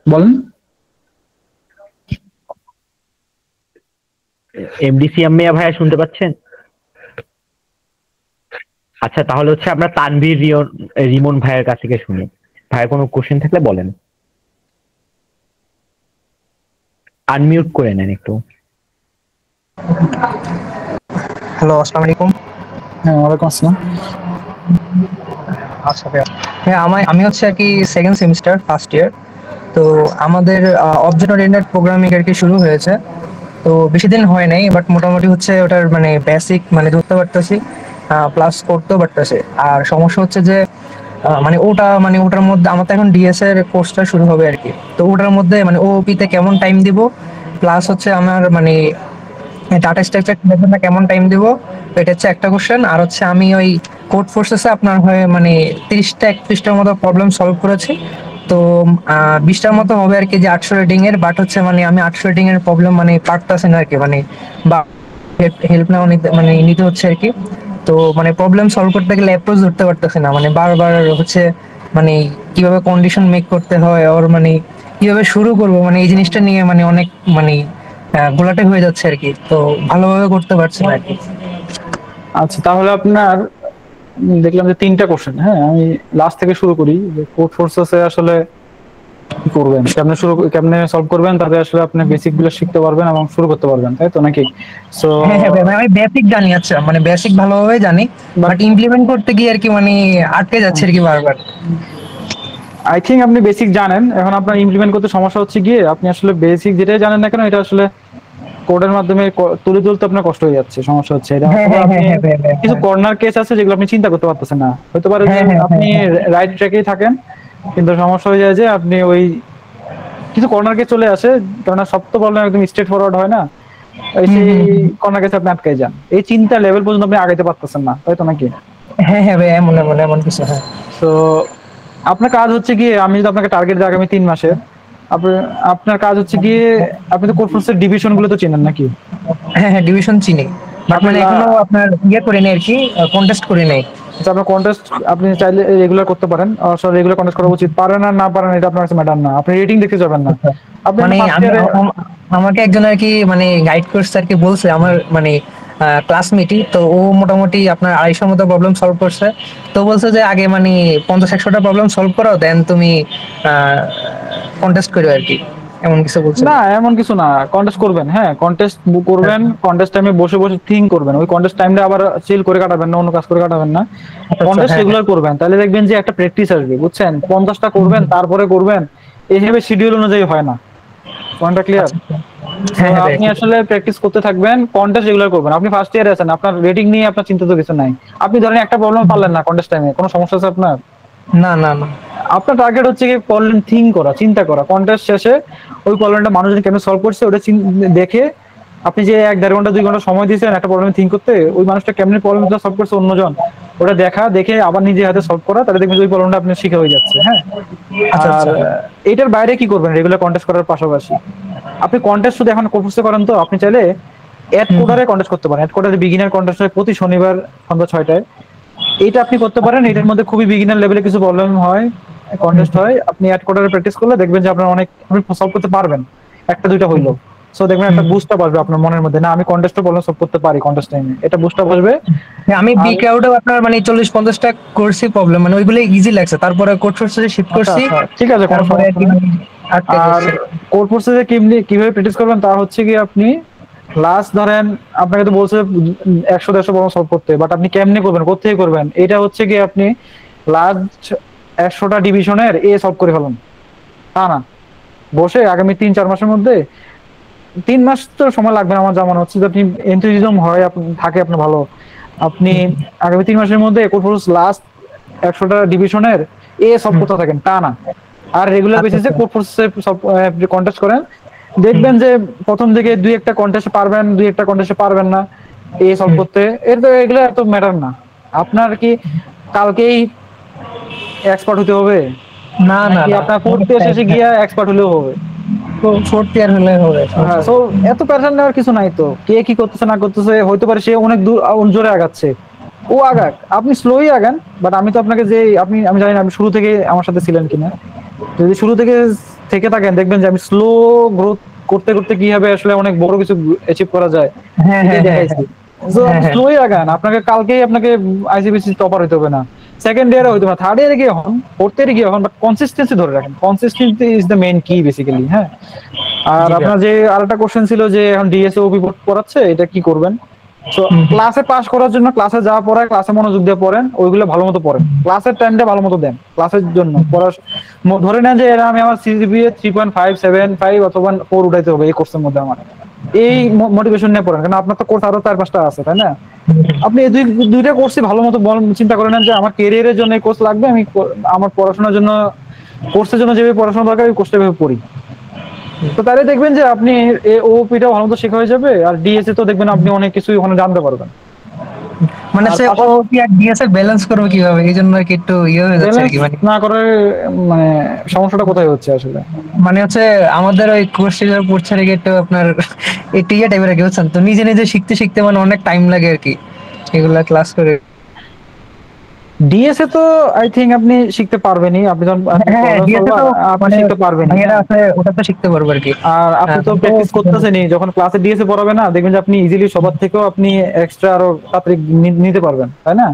বলেন। এমডিসি আম্মিয়া ভাইয়া শুনতে পাচ্ছেন? আচ্ছা তাহলে হচ্ছে আমরা তানভীর রিমন ভাইয়ের কাছ থেকে শুনি। ভাইয়ের কোনো কোশ্চেন থাকলে বলেন, আনমিউট করে নেন একটু। হ্যালো, আসসালামু আলাইকুম। হ্যাঁ, ওয়ালাইকুম আসসালাম। আচ্ছা ভাইয়া, হ্যাঁ আমি হচ্ছে আর কি সেকেন্ড সেমিস্টার ফার্স্ট ইয়ার। তো আমাদের অবজেক্ট ওরিয়েন্টেড প্রোগ্রামিং আর কি শুরু হয়েছে। তো বেশি দিন হয় নাই, বাট মোটামুটি হচ্ছে ওটার মানে বেসিক মানে ধরতে পারতেছি, প্লাস করতেও পারতেছি। আর সমস্যা হচ্ছে যে মানে ওটার মধ্যে আমার তো এখন ডিএস এর কোর্সটা শুরু হবে আর কি। তো ওটার মধ্যে মানে ওপি তে কেমন টাইম দিব, প্লাস হচ্ছে আমার মানে ডাটা স্ট্রাকচার জন্য কেমন টাইম দিব, এটা হচ্ছে একটা কোশ্চেন। আর হচ্ছে আমি ওই কোড ফোর্সেসে আপনার হয়ে মানে 30টা 31টার মতো প্রবলেম সলভ করেছি। তো 20টার মতো হবে আর কি, যে 800 রেটিং এর। বাট হচ্ছে মানে আমি 800 রেটিং এর প্রবলেম মানে পারতেছি না আর কি, মানে বা হেল্প নেওয়া নিতে হচ্ছে আর কি। তো মানে প্রবলেম সলভ করতে গেলে অ্যাপ্রোচ ধরতে পারতেছি না, মানে বারবার হচ্ছে মানে কিভাবে কন্ডিশন মেক করতে হয়, ওর মানে কিভাবে শুরু করবো, মানে এই জিনিসটা নিয়ে মানে অনেক মানে গোলাটে হয়ে যাচ্ছে আর কি। তো ভালোভাবে করতে পারছি না আর কি। আচ্ছা, তাহলে আপনার দেখলাম যে 3টা কোশ্চেন। হ্যাঁ, আমি লাস্ট থেকে শুরু করি যে কোড ফোর্সেসে আসলে কি করবেন, কেমনে সলভ করবেন, তাতে আসলে আপনি বেসিক গুলো শিখতে পারবেন এবং শুরু করতে পারবেন, তাই তো নাকি? সো হ্যাঁ হ্যাঁ ভাই, আমি বেসিক জানি, আচ্ছা মানে বেসিক ভালোভাবে জানি, বাট ইমপ্লিমেন্ট করতে গিয়ে আর কি মানে আটকে যাচ্ছে আর কি বারবার। আই থিঙ্ক আপনি বেসিক জানেন, এখন আপনার ইমপ্লিমেন্ট করতে সমস্যা হচ্ছে গিয়ে আপনি আসলে বেসিক যেটাই জানেন না কেন, এটা আসলে কোডের মাধ্যমে তুলে তুলতে আপনার কষ্ট হয়ে যাচ্ছে, সমস্যা হচ্ছে এটা। হ্যাঁ হ্যাঁ হ্যাঁ হ্যাঁ ভাই, হ্যাঁ কিছু কর্নার কেস আছে যেগুলো আপনি চিন্তা করতে পারতেছেন না, হতে পারে যে হ্যাঁ হ্যাঁ আপনি হ্যাঁ রাইট ট্র্যাকেই থাকেন, কিন্তু সমস্যা হয়ে যায় যে আপনি ওই কিছু কর্নার কেস চলে আসে, কারণ সব তো প্রবলেম একদম স্ট্রেট ফরওয়ার্ড হয় না, সেই কর্নার কেসে আপনি আটকে যান, এই চিন্তা লেভেল পর্যন্ত আপনি আগাইতে পারতেছেন না, তাই তো নাকি? হ্যাঁ হ্যাঁ ভাই, এমন এমন এমন কিছু। হ্যাঁ, তো আপনার কাজ হচ্ছে গিয়ে, আমি যদি আপনাকে টার্গেট দিই আগামী 3 মাসে, আপনার কাজ হচ্ছে গিয়ে, আপনি তো কোড ফোর্সের ডিভিশন গুলো তো চেনেন নাকি? হ্যাঁ হ্যাঁ ডিভিশন চিনি, বাট মানে এখনো আপনার করে নেই আর কি, কন্টেস্ট করে নেই। আচ্ছা, আপনার কন্টেস্ট আপনি চাইলে রেগুলার করতে পারেন, আসলে রেগুলার কন্টেস্ট করা উচিত, পারেন আর না পারেন এটা আপনার কাছে ম্যাটার না, আপনি রেটিং দেখতে যাবেন না। আপনি মানে আমাকে একজন আর কি মানে গাইড করছে আর কি, বলছে আমার মানে ক্লাসমেটই তো, ও মোটামুটি আপনার 250 মতো প্রবলেম সলভ করছে। তো বলছে যে আগে মানে 50-100টা প্রবলেম সলভ করো, দেন তুমি কন্টেস্ট করো আর কি, এমন কিছু বলছে। না, এমন কিছু না, কন্টেস্ট করবেন, হ্যাঁ কন্টেস্ট করবেন, কন্টেস্ট টাইমে বসে বসে থিঙ্ক করবেন, ওই কন্টেস্ট টাইমটা আবার চিল করে কাটাবেন না, অন্য কাজ করে কাটাবেন না, কন্টেস্ট রেগুলার করবেন, তাহলে দেখবেন যে একটা প্র্যাকটিস আসবে, বুঝছেন? 50টা করবেন তারপরে করবেন, এইভাবে শিডিউল অনুযায়ী হয় না, পয়েন্টটা ক্লিয়ার? আপনি আসলে প্র্যাকটিস করতে থাকবেন, কন্টেস্ট রেগুলার করবেন। আপনি ফার্স্ট ইয়ারে আছেন, আপনার রেটিং নিয়ে আপনার চিন্তা তো কিছু নাই। আপনি ধরেন একটা প্রবলেম পারলেন না কন্টেস্ট টাইমে, কোনো সমস্যা আছে আপনার? না না না, আপনার টার্গেট হচ্ছে কি, প্রবলেম থিঙ্ক করা, চিন্তা করা, কন্টেস্ট শেষে ওই প্রবলেমটা মানুষজন কেমন সলভ করছে ওটা দেখে, আপনি যে 1-1.5 ঘন্টা 2 ঘন্টা সময় দিয়েছেন একটা প্রবলেম থিঙ্ক করতে, ওই মানুষটা কেমন প্রবলেমটা সলভ করছে অন্যজন, ওটা দেখে আবার নিজে হাতে সলভ করা, তাহলে দেখবেন ওই প্রবলেমটা আপনার শিখে হয়ে যাচ্ছে। হ্যাঁ, আর এটার বাইরে কি করবেন, রেগুলার কন্টেস্ট করার পাশাপাশি আপনি কন্টেস্ট শুধু এখন কোর্সে করেন, তো আপনি চাইলে অ্যাড কোডারে কন্টেস্ট করতে পারেন। অ্যাড কোডারে বিগিনার কন্টেস্ট হয় প্রতি শনিবার সন্ধ্যা 6টায়, এটা আপনি করতে পারেন। এটার মধ্যে খুবই বিগিনার লেভেলে কিছু প্রবলেম হয়, কন্টেস্ট হয়, আপনি অ্যাড কোডারে প্র্যাকটিস করলে দেখবেন যে আপনার অনেক, আপনি সলভ করতে পারবেন, একটা দুইটা হইলো। সো দেখবেন একটা বুস্টআপ আসবে আপনার মনের মধ্যে, না আমি কন্টেস্টও প্রবলেম সলভ করতে পারি কন্টেস্ট টাইমে, এটা বুস্টআপ আসবে। আমি বি ক্রাউডে আপনার মানে 40-50টা করছি প্রবলেম, মানে ওইগুলো ইজি লাগছে, তারপরে কোড ফোর্সে শিফট করছি। ঠিক আছে, কোনো সমস্যা নেই। আর কোড ফোর্সে কিভাবে প্র্যাকটিস করবেন তা হচ্ছে কি, আপনি লাস্ট ধরেন আপনাকে তো বলছে 100-150 প্রবলেম সলভ করতে, বাট আপনি কেমনে করবেন, কোথেকে করবেন, এটা হচ্ছে কি আপনি লাস্ট 100টা ডিভিশনের এ সলভ করে ফেলুন, তা না বসে আগামী 3-4 মাসের মধ্যে, 3 মাস তো সময় লাগবে না আমার যা মনে হচ্ছে, যদি আপনি এনথুজিজম হয় থাকে আপনার ভালো, আপনি আগামী 3 মাসের মধ্যে কোড ফোর্স লাস্ট 100টা ডিভিশনের এ সলভ করতে থাকেন, তা না, আর রেগুলার বেসিসে কোড ফোর্সে সব কন্টেস্ট করেন, দেখবেন যে প্রথম দিকে 2-1টা কন্টেস্টে পারবেন, 2-1টা কন্টেস্টে পারবেন না এই সলভ করতে, এর তো এগুলো এত ম্যাটার না। আপনার কি কালকেই এক্সপার্ট হতে হবে? না না, আপনার ফোর্থ ইয়ার শেষে গিয়ে এক্সপার্ট হলেও হবে, তো ফোর্থ ইয়ার হলে হবে। হ্যাঁ, সো এত প্যাশন নেওয়ার কিছু নাই, তো কে কি করতেছে না করতেছে, হয়তো পারে সে অনেক দূর জোরে আগাচ্ছে, ও আগাক, আপনি স্লোই আগান, বাট আমি তো আপনাকে যে আমি জানি না আপনি শুরু থেকে আমার সাথে ছিলেন কিনা, যদি শুরু থেকে থাকেন দেখবেন যে আমি স্লো গ্রোথ করতে করতে কিভাবে আসলে অনেক বড় কিছু অ্যাচিভ করা যায় হ্যাঁ হ্যাঁ এটাই হ্যাঁ দেখাইছি। তো হ্যাঁ হ্যাঁ স্লোই আগান, আপনাকে কালকেই আপনাকে আইসিবিসি টপার হইতে হবে না, সেকেন্ড ইয়ারে হইতে হবে না, থার্ড ইয়ারে গিয়ে হন, ফোর্থ ইয়ারে গিয়ে হন, বাট কনসিস্টেন্সি ধরে রাখেন। কনসিস্টেন্সি ইজ দ্য মেইন কি বেসিক্যালি। হ্যাঁ, আর জি ভাইয়া। আপনার যে আরেকটা কোশ্চেন ছিল যে এখন ডিএসএ ওপি পড়াচ্ছে, এটা কি করবেন? তো ক্লাসে পাস করার জন্য ক্লাসে যা পড়ায় ক্লাসে মনোযোগ দিয়ে পড়েন, ওইগুলো ভালো মতো পড়েন, ক্লাসের টাইমটা ভালো মতো দেন ক্লাসের জন্য। ধরে নেন যে এরা আমি আমার সিজিপিএ 3.575 অথবা 4 উঠাইতে হবে এই কোর্সের মধ্যে, আমার এই মোটিভেশন নিয়ে পড়েন, কারণ আপনার তো কোর্স আরো 4-5টা আছে, তাই না? আপনি এই দুইটা কোর্সই ভালো মতো চিন্তা করে নেন যে আমার ক্যারিয়ারের জন্য এই কোর্স লাগবে, আমি আমার পড়াশোনার জন্য কোর্সের জন্য যেভাবে পড়াশোনা দরকার ওই কোর্সটা ভেবে পড়ি। তো তাহলে দেখবেন যে আপনি ওপিটা ভালো মতো শেখা হয়ে যাবে, আর ডিএসএ তো দেখবেন আপনি অনেক কিছুই ওখানে জানতে পারবেন। মানে সে ওপি আর ডিএসএ ব্যালেন্স করবে কিভাবে, এই জন্য কি একটু ইয়ে হয়ে যাচ্ছে আর কি। মানে না করে মানে সমস্যাটা কোথায় হচ্ছে আসলে? মানে হচ্ছে আমাদের ওই কোর্সটা পড়ছে রেখে একটু আপনার একটু ইয়ে টাইপের আর কি, বুঝছেন তো, নিজে নিজে শিখতে শিখতে মানে অনেক টাইম লাগে আর কি এগুলা ক্লাস করে। ডিএসএ তো আই থিংক আপনি শিখতে পারবেনই, আপনি যখন হ্যাঁ ডিএসএ তো আপনি মানে শিখতে পারবেন, ভাইয়েরা আছে ওটা তো শিখতে পারবো আর কি। আর আপনি তো প্র্যাকটিস করতেছেনই, যখন ক্লাসে ডিএসএ পড়াবে না দেখবেন যে আপনি ইজিলি সবার থেকেও আপনি এক্সট্রা আরো তাড়াতাড়ি নিতে পারবেন, তাই না?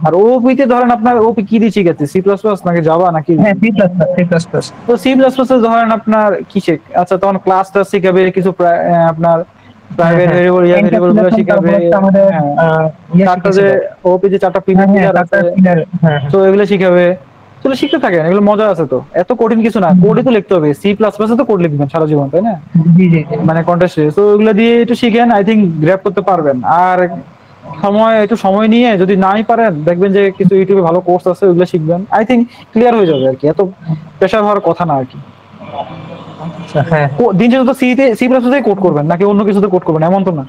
আর ওপি তে ধরেন আপনার ওপি কি দিয়ে শিখাচ্ছে, সি প্লাস প্লাস নাকি জাভা নাকি? হ্যাঁ C plus plus C plus plus. তো সি প্লাস প্লাস ধরেন আপনার কি আচ্ছা তখন ক্লাসটা শিখাবে কিছু আপনার প্রাইভেট ভেরিয়েবল ভেরিয়েবল গুলো শিখাবে, চারটা যে ওপি যে চারটা পিলার আছে তো এগুলো শিখাবে। তো শিখতে থাকেন, এগুলো মজা আছে, তো এত কঠিন কিছু না, কোডই তো লিখতে হবে, সি প্লাস প্লাস তো কোড লিখবেন সারা জীবন, তাই না? মানে কন্টেস্টে তো ওইগুলো দিয়ে একটু শিখেন, আই থিঙ্ক গ্র্যাব করতে পারবেন। আর একটু সময় নিয়ে যদি নাই পারেন দেখবেন যে কিছু ইউটিউবে ভালো কোর্স আছে, ওইগুলো শিখবেন, আই থিঙ্ক ক্লিয়ার হয়ে যাবে আর কি, এত প্রেশার হওয়ার কথা না আর কি। দিন শেষে তো সি প্লাস প্লাস কোড করবেন নাকি অন্য কিছুতে কোড করবেন এমন তো না।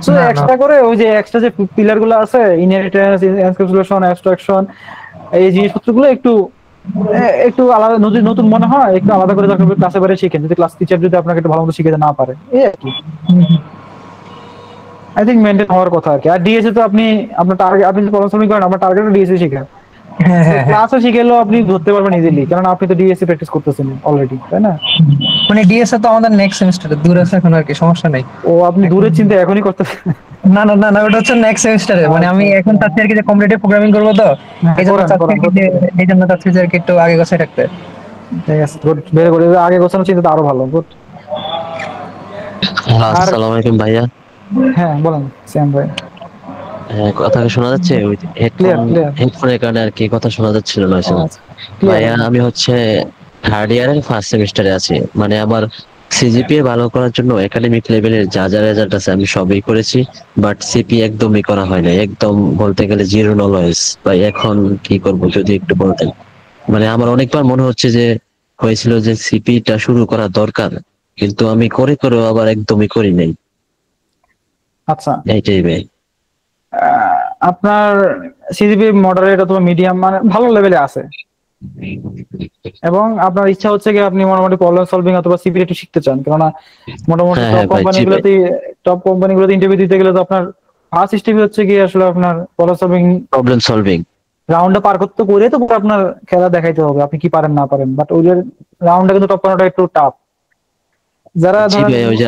সো এক্সট্রা করে ওই যে এক্সট্রা যে পিলার গুলো আছে, ইনহেরিটেন্স, এনক্যাপসুলেশন, অ্যাবস্ট্রাকশন, এই জিনিসপত্রগুলো একটু একটু আলাদা, নতুন মনে হয় একটু আলাদা করে দরকার ক্লাসে বাইরে শিখেন, যদি ক্লাস টিচার যদি আপনাকে একটু ভালো মতো শিখাতে না পারে, এই আর কি। আই থিঙ্ক মেইনটেইন হওয়ার কথা আর কি। আর ডিএসএ তো আপনি আপনার টার্গেট, আপনি যে প্রবলেম সলভিং করেন আপনার টার্গেট ডিএসএ শিখা, ক্লাসে শিখেলেও আপনি ধরতে পারবেন ইজিলি, কারণ আপনি তো ডিএসএ প্র্যাকটিস করতেছেন অলরেডি, তাই না? মানে ডিএসএ তো আমাদের নেক্সট সেমিস্টারে দূর আছে এখন আর কি, সমস্যা নাই। ও আপনি দূরের চিন্তা এখনই করতেছেন? না না না না, ওটা হচ্ছে নেক্সট সেমিস্টারে, মানে আমি এখন চাচ্ছি আর কি যে কম্পিটিটিভ প্রোগ্রামিং করবো, তো এই জন্য চাচ্ছি যে আর কি একটু আগে গোছায় রাখতে। ঠিক আছে, গুড, ভেরি গুড, আগে গোছানো চিন্তা আরো ভালো, গুড। আসসালামু আলাইকুম ভাইয়া। হ্যাঁ বলেন শ্যাম ভাই। হ্যাঁ, কথা কি শোনা যাচ্ছে? ওই হেডফোনের কারণে আর কি কথা শোনা যাচ্ছিল না। ভাইয়া আমি হচ্ছে থার্ড ইয়ারের ফার্স্ট সেমিস্টারে আছি, মানে আমার সিজিপিএ ভালো করার জন্য একাডেমিক লেভেলের যা যা রেজাল্ট আছে আমি সবই করেছি, বাট সিপি একদমই করা হয় না, একদম বলতে গেলে জিরো নলেজ। ভাই এখন কি করব যদি একটু বলতেন। মানে আমার অনেকবার মনে হচ্ছে যে হয়েছিল যে সিপিটা শুরু করা দরকার, কিন্তু আমি করে করেও আবার একদমই করি নাই। আচ্ছা, এইটাই ভাই। আপনার সিজিপি মডারেট অথবা মিডিয়াম মানে ভালো লেভেলে আছে, এবং আপনার ইচ্ছা হচ্ছে কি আপনি মোটামুটি প্রবলেম সলভিং অথবা সিপি একটু শিখতে চান, কেননা মোটামুটি টপ কোম্পানিগুলোতে ইন্টারভিউ দিতে গেলে তো আপনার ফার্স্ট স্টেপই হচ্ছে কি আসলে আপনার প্রবলেম সলভিং রাউন্ডে পার করতে করে তো আপনার খেলা দেখাইতে হবে আপনি কি পারেন না পারেন, বাট ওই যে রাউন্ডে কিন্তু টপ করাটা একটু টাফ। যারা ওই যে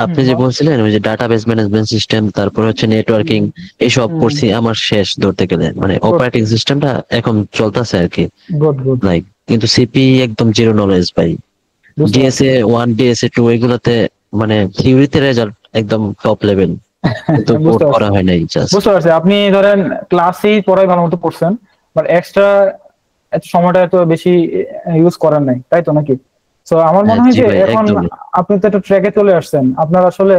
আপনি যে বলছিলেন ওই যে ডাটাবেস ম্যানেজমেন্ট সিস্টেম, তারপর হচ্ছে নেটওয়ার্কিং, এইসব করছি আমার শেষ ধরতে গেলে, মানে অপারেটিং সিস্টেমটা এখন চলতেছে আর কি, লাইক কিন্তু সিপি একদম জিরো নলেজ ভাই। ডিএসএ 1 ডিএসএ 2 এগুলোতে মানে থিওরিতে রেজাল্ট একদম টপ লেভেল, কিন্তু কোড করা হয় নাই। জাস্ট বুঝতে পারছি, আপনি ধরেন ক্লাসেই পড়াই ভালো মতো পড়ছেন, বাট এক্সট্রা এত সময়টা এত বেশি ইউজ করেন নাই, তাই তো নাকি? তো আমার মনে হয় যে এখন আপনি তো একটা ট্র্যাকে চলে আসছেন, আপনার আসলে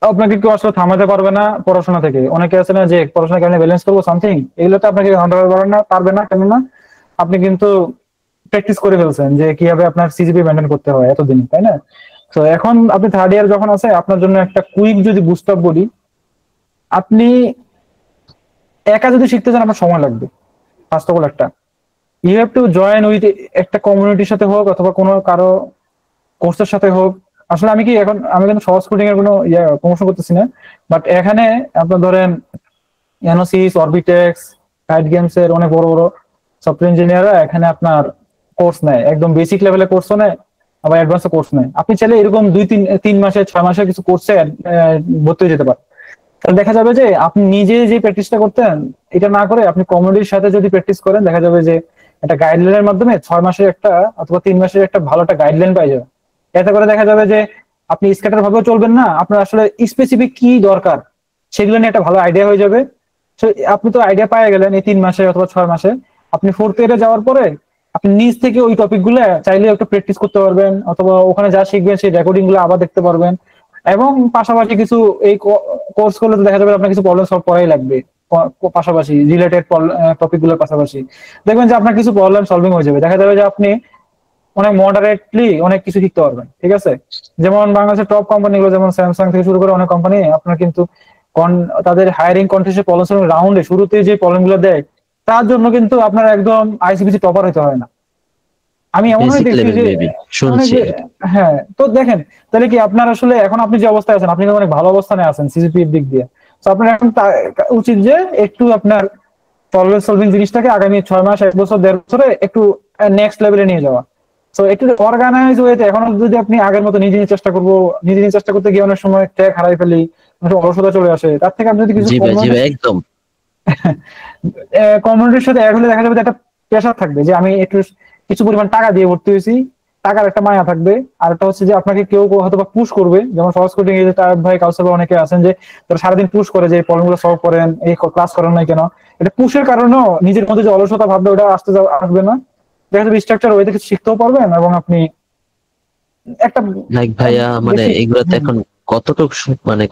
আপনাকে কেউ আসলে থামাতে পারবে না পড়াশোনা থেকে। অনেকে আছে না যে পড়াশোনা কেমন ব্যালেন্স করবো সামথিং, এগুলোতে আপনাকে পারবে না, কেননা আপনি কিন্তু প্র্যাকটিস করে ফেলছেন যে কিভাবে আপনার সিজিপি মেনটেন করতে হয় এতদিন, তাই না? তো এখন আপনি থার্ড ইয়ার যখন আছে, আপনার জন্য একটা কুইক যদি বুস্ট আপ বলি, আপনি একা যদি শিখতে চান আপনার সময় লাগবে। ফার্স্ট অফ অল একটা you have to join with একটা কমিউনিটির সাথে হোক অথবা কোনো কারো কোর্সের সাথে হোক। আসলে আমি কিন্তু সহজ কোডিং এর কোনো প্রমোশন করতেছি না, বাট এখানে আপনার ধরেন এনোসিস, অরবিটেক্স, কাইট গেমস এর অনেক বড় বড় সফটওয়্যার ইঞ্জিনিয়াররা এখানে আপনার কোর্স নেয়, একদম বেসিক লেভেলের কোর্সও নেয়, আবার অ্যাডভান্স কোর্স নেয়। আপনি চাইলে এরকম 2-3 মাসে 6 মাসের কিছু কোর্সে ভর্তি হয়ে যেতে পারেন। তাহলে দেখা যাবে যে আপনি নিজে যে প্র্যাকটিসটা করতেন এটা না করে আপনি কমিউনিটির সাথে যদি প্র্যাকটিস করেন, দেখা যাবে যে একটা গাইডলাইনের মাধ্যমে 6 মাসের একটা অথবা 3 মাসের একটা ভালো একটা গাইডলাইন পাই যাবে। এতে করে দেখা যাবে যে আপনি স্ক্যাটার ভাবেও চলবেন না, আপনার আসলে স্পেসিফিক কি দরকার সেগুলো নিয়ে একটা ভালো আইডিয়া হয়ে যাবে। তো আপনি তো আইডিয়া পেয়ে গেলেন এই 3 মাসে অথবা 6 মাসে। আপনি 4th ইয়ারে যাওয়ার পরে আপনি নিজ থেকে ওই টপিক গুলো চাইলে একটু প্র্যাকটিস করতে পারবেন, অথবা ওখানে যা শিখবেন সেই রেকর্ডিং গুলো আবার দেখতে পারবেন। এবং পাশাপাশি কিছু এই কোর্স করলে তো দেখা যাবে আপনার কিছু প্রবলেম সলভ করাই লাগবে, পাশাপাশি রিলেটেড টপিক গুলোর পাশাপাশি দেখবেন যে আপনার কিছু প্রবলেম সলভিং হয়ে যাবে। দেখা যাবে যে আপনি অনেক মডারেটলি অনেক কিছু শিখতে পারবেন। ঠিক আছে, যেমন বাংলাদেশের টপ কোম্পানিগুলো যেমন স্যামসাং থেকে শুরু করে অনেক কোম্পানি আপনার কিন্তু তাদের হায়ারিং কন্টেস্টে প্রবলেম সলভিং রাউন্ডে শুরুতে যে প্রবলেম গুলো দেয় তার জন্য কিন্তু আপনার একদম আইসিপিসি টপার হতে হয় না। আমি এমন দেখছি যে হ্যাঁ, তো দেখেন তাহলে কি আপনার আসলে এখন আপনি যে অবস্থায় আছেন আপনি অনেক ভালো অবস্থানে আছেন সিজিপি এর দিক দিয়ে। তো আপনার এখন উচিত যে একটু আপনার প্রবলেম সলভিং জিনিসটাকে আগামী 6 মাস 1 বছর 1.5 বছরে একটু নেক্সট লেভেলে নিয়ে যাওয়া। তো একটু অর্গানাইজ ওয়েতে এখন যদি আপনি আগের মতো নিজে নিজে চেষ্টা করতে গিয়ে অনেক সময় ট্র্যাক হারাই ফেলি, অলসতা চলে আসে, তার থেকে আপনি যদি কিছু একদম কমিউনিটির সাথে অ্যাড হলে দেখা যাবে যে একটা প্রেশার থাকবে যে আমি একটু কিছু পরিমাণ টাকা দিয়ে ভর্তি হয়েছি, টাকার একটা মায়া থাকবে। আর একটা হচ্ছে যে আপনাকে কেউ হয়তো বা পুশ করবে, যেমন সহজ কোডিং এ তার ভাই কাউসার অনেকে আছেন যে তারা সারাদিন পুশ করে যে প্রবলেম গুলো সলভ করেন, এই ক্লাস করেন নাই কেন। এটা পুশের কারণেও নিজের মধ্যে যে অলসতা ভাববে ওটা আসবে না। দেখা যাবে স্ট্রাকচার ওইতে কিছু শিখতেও পারবেন এবং আপনি একটা ভাইয়া মানে এগুলোতে এখন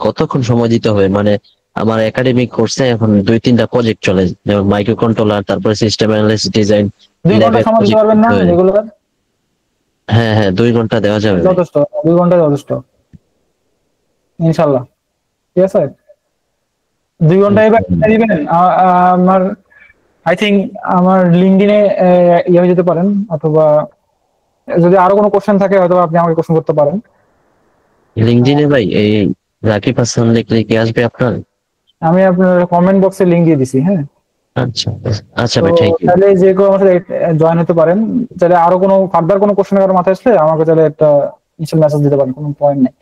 কতক্ষণ সময় দিতে হবে? মানে আমার একাডেমিক কোর্সে এখন 2-3টা প্রজেক্ট চলে, যেমন মাইক্রো কন্ট্রোলার, তারপরে সিস্টেম অ্যানালাইসিস ডিজাইন। 2 ঘন্টা সময় দিতে পারবেন না রেগুলার? হ্যাঁ 2 ঘন্টা দেওয়া যাবে, যথেষ্ট, 2 ঘন্টা যথেষ্ট ইনশাআল্লাহ। ঠিক আছে, 2 ঘন্টা এবার দিবেন। আমার আই থিংক আমার লিঙ্কডইনে হয়ে যেতে পারেন, অথবা যদি আরো কোনো কোশ্চেন থাকে হয়তো আপনি আমাকে কোশ্চেন করতে পারেন। লিঙ্কডইনে ভাই এই রাকিব হাসান লিখলে কি আসবে আপনার? আমি আপনার কমেন্ট বক্সে লিংক দিয়ে দিছি। হ্যাঁ আচ্ছা ভাই, থ্যাংক ইউ। তাহলে যে কেউ আমার সাথে জয়েন হতে পারেন। তাহলে আরো কোনো ফার্দার কোনো কোশ্চেন কারো মাথায় আসলে আমাকে তাহলে একটা মেসেজ দিতে পারেন, কোনো পয়েন্ট নেই।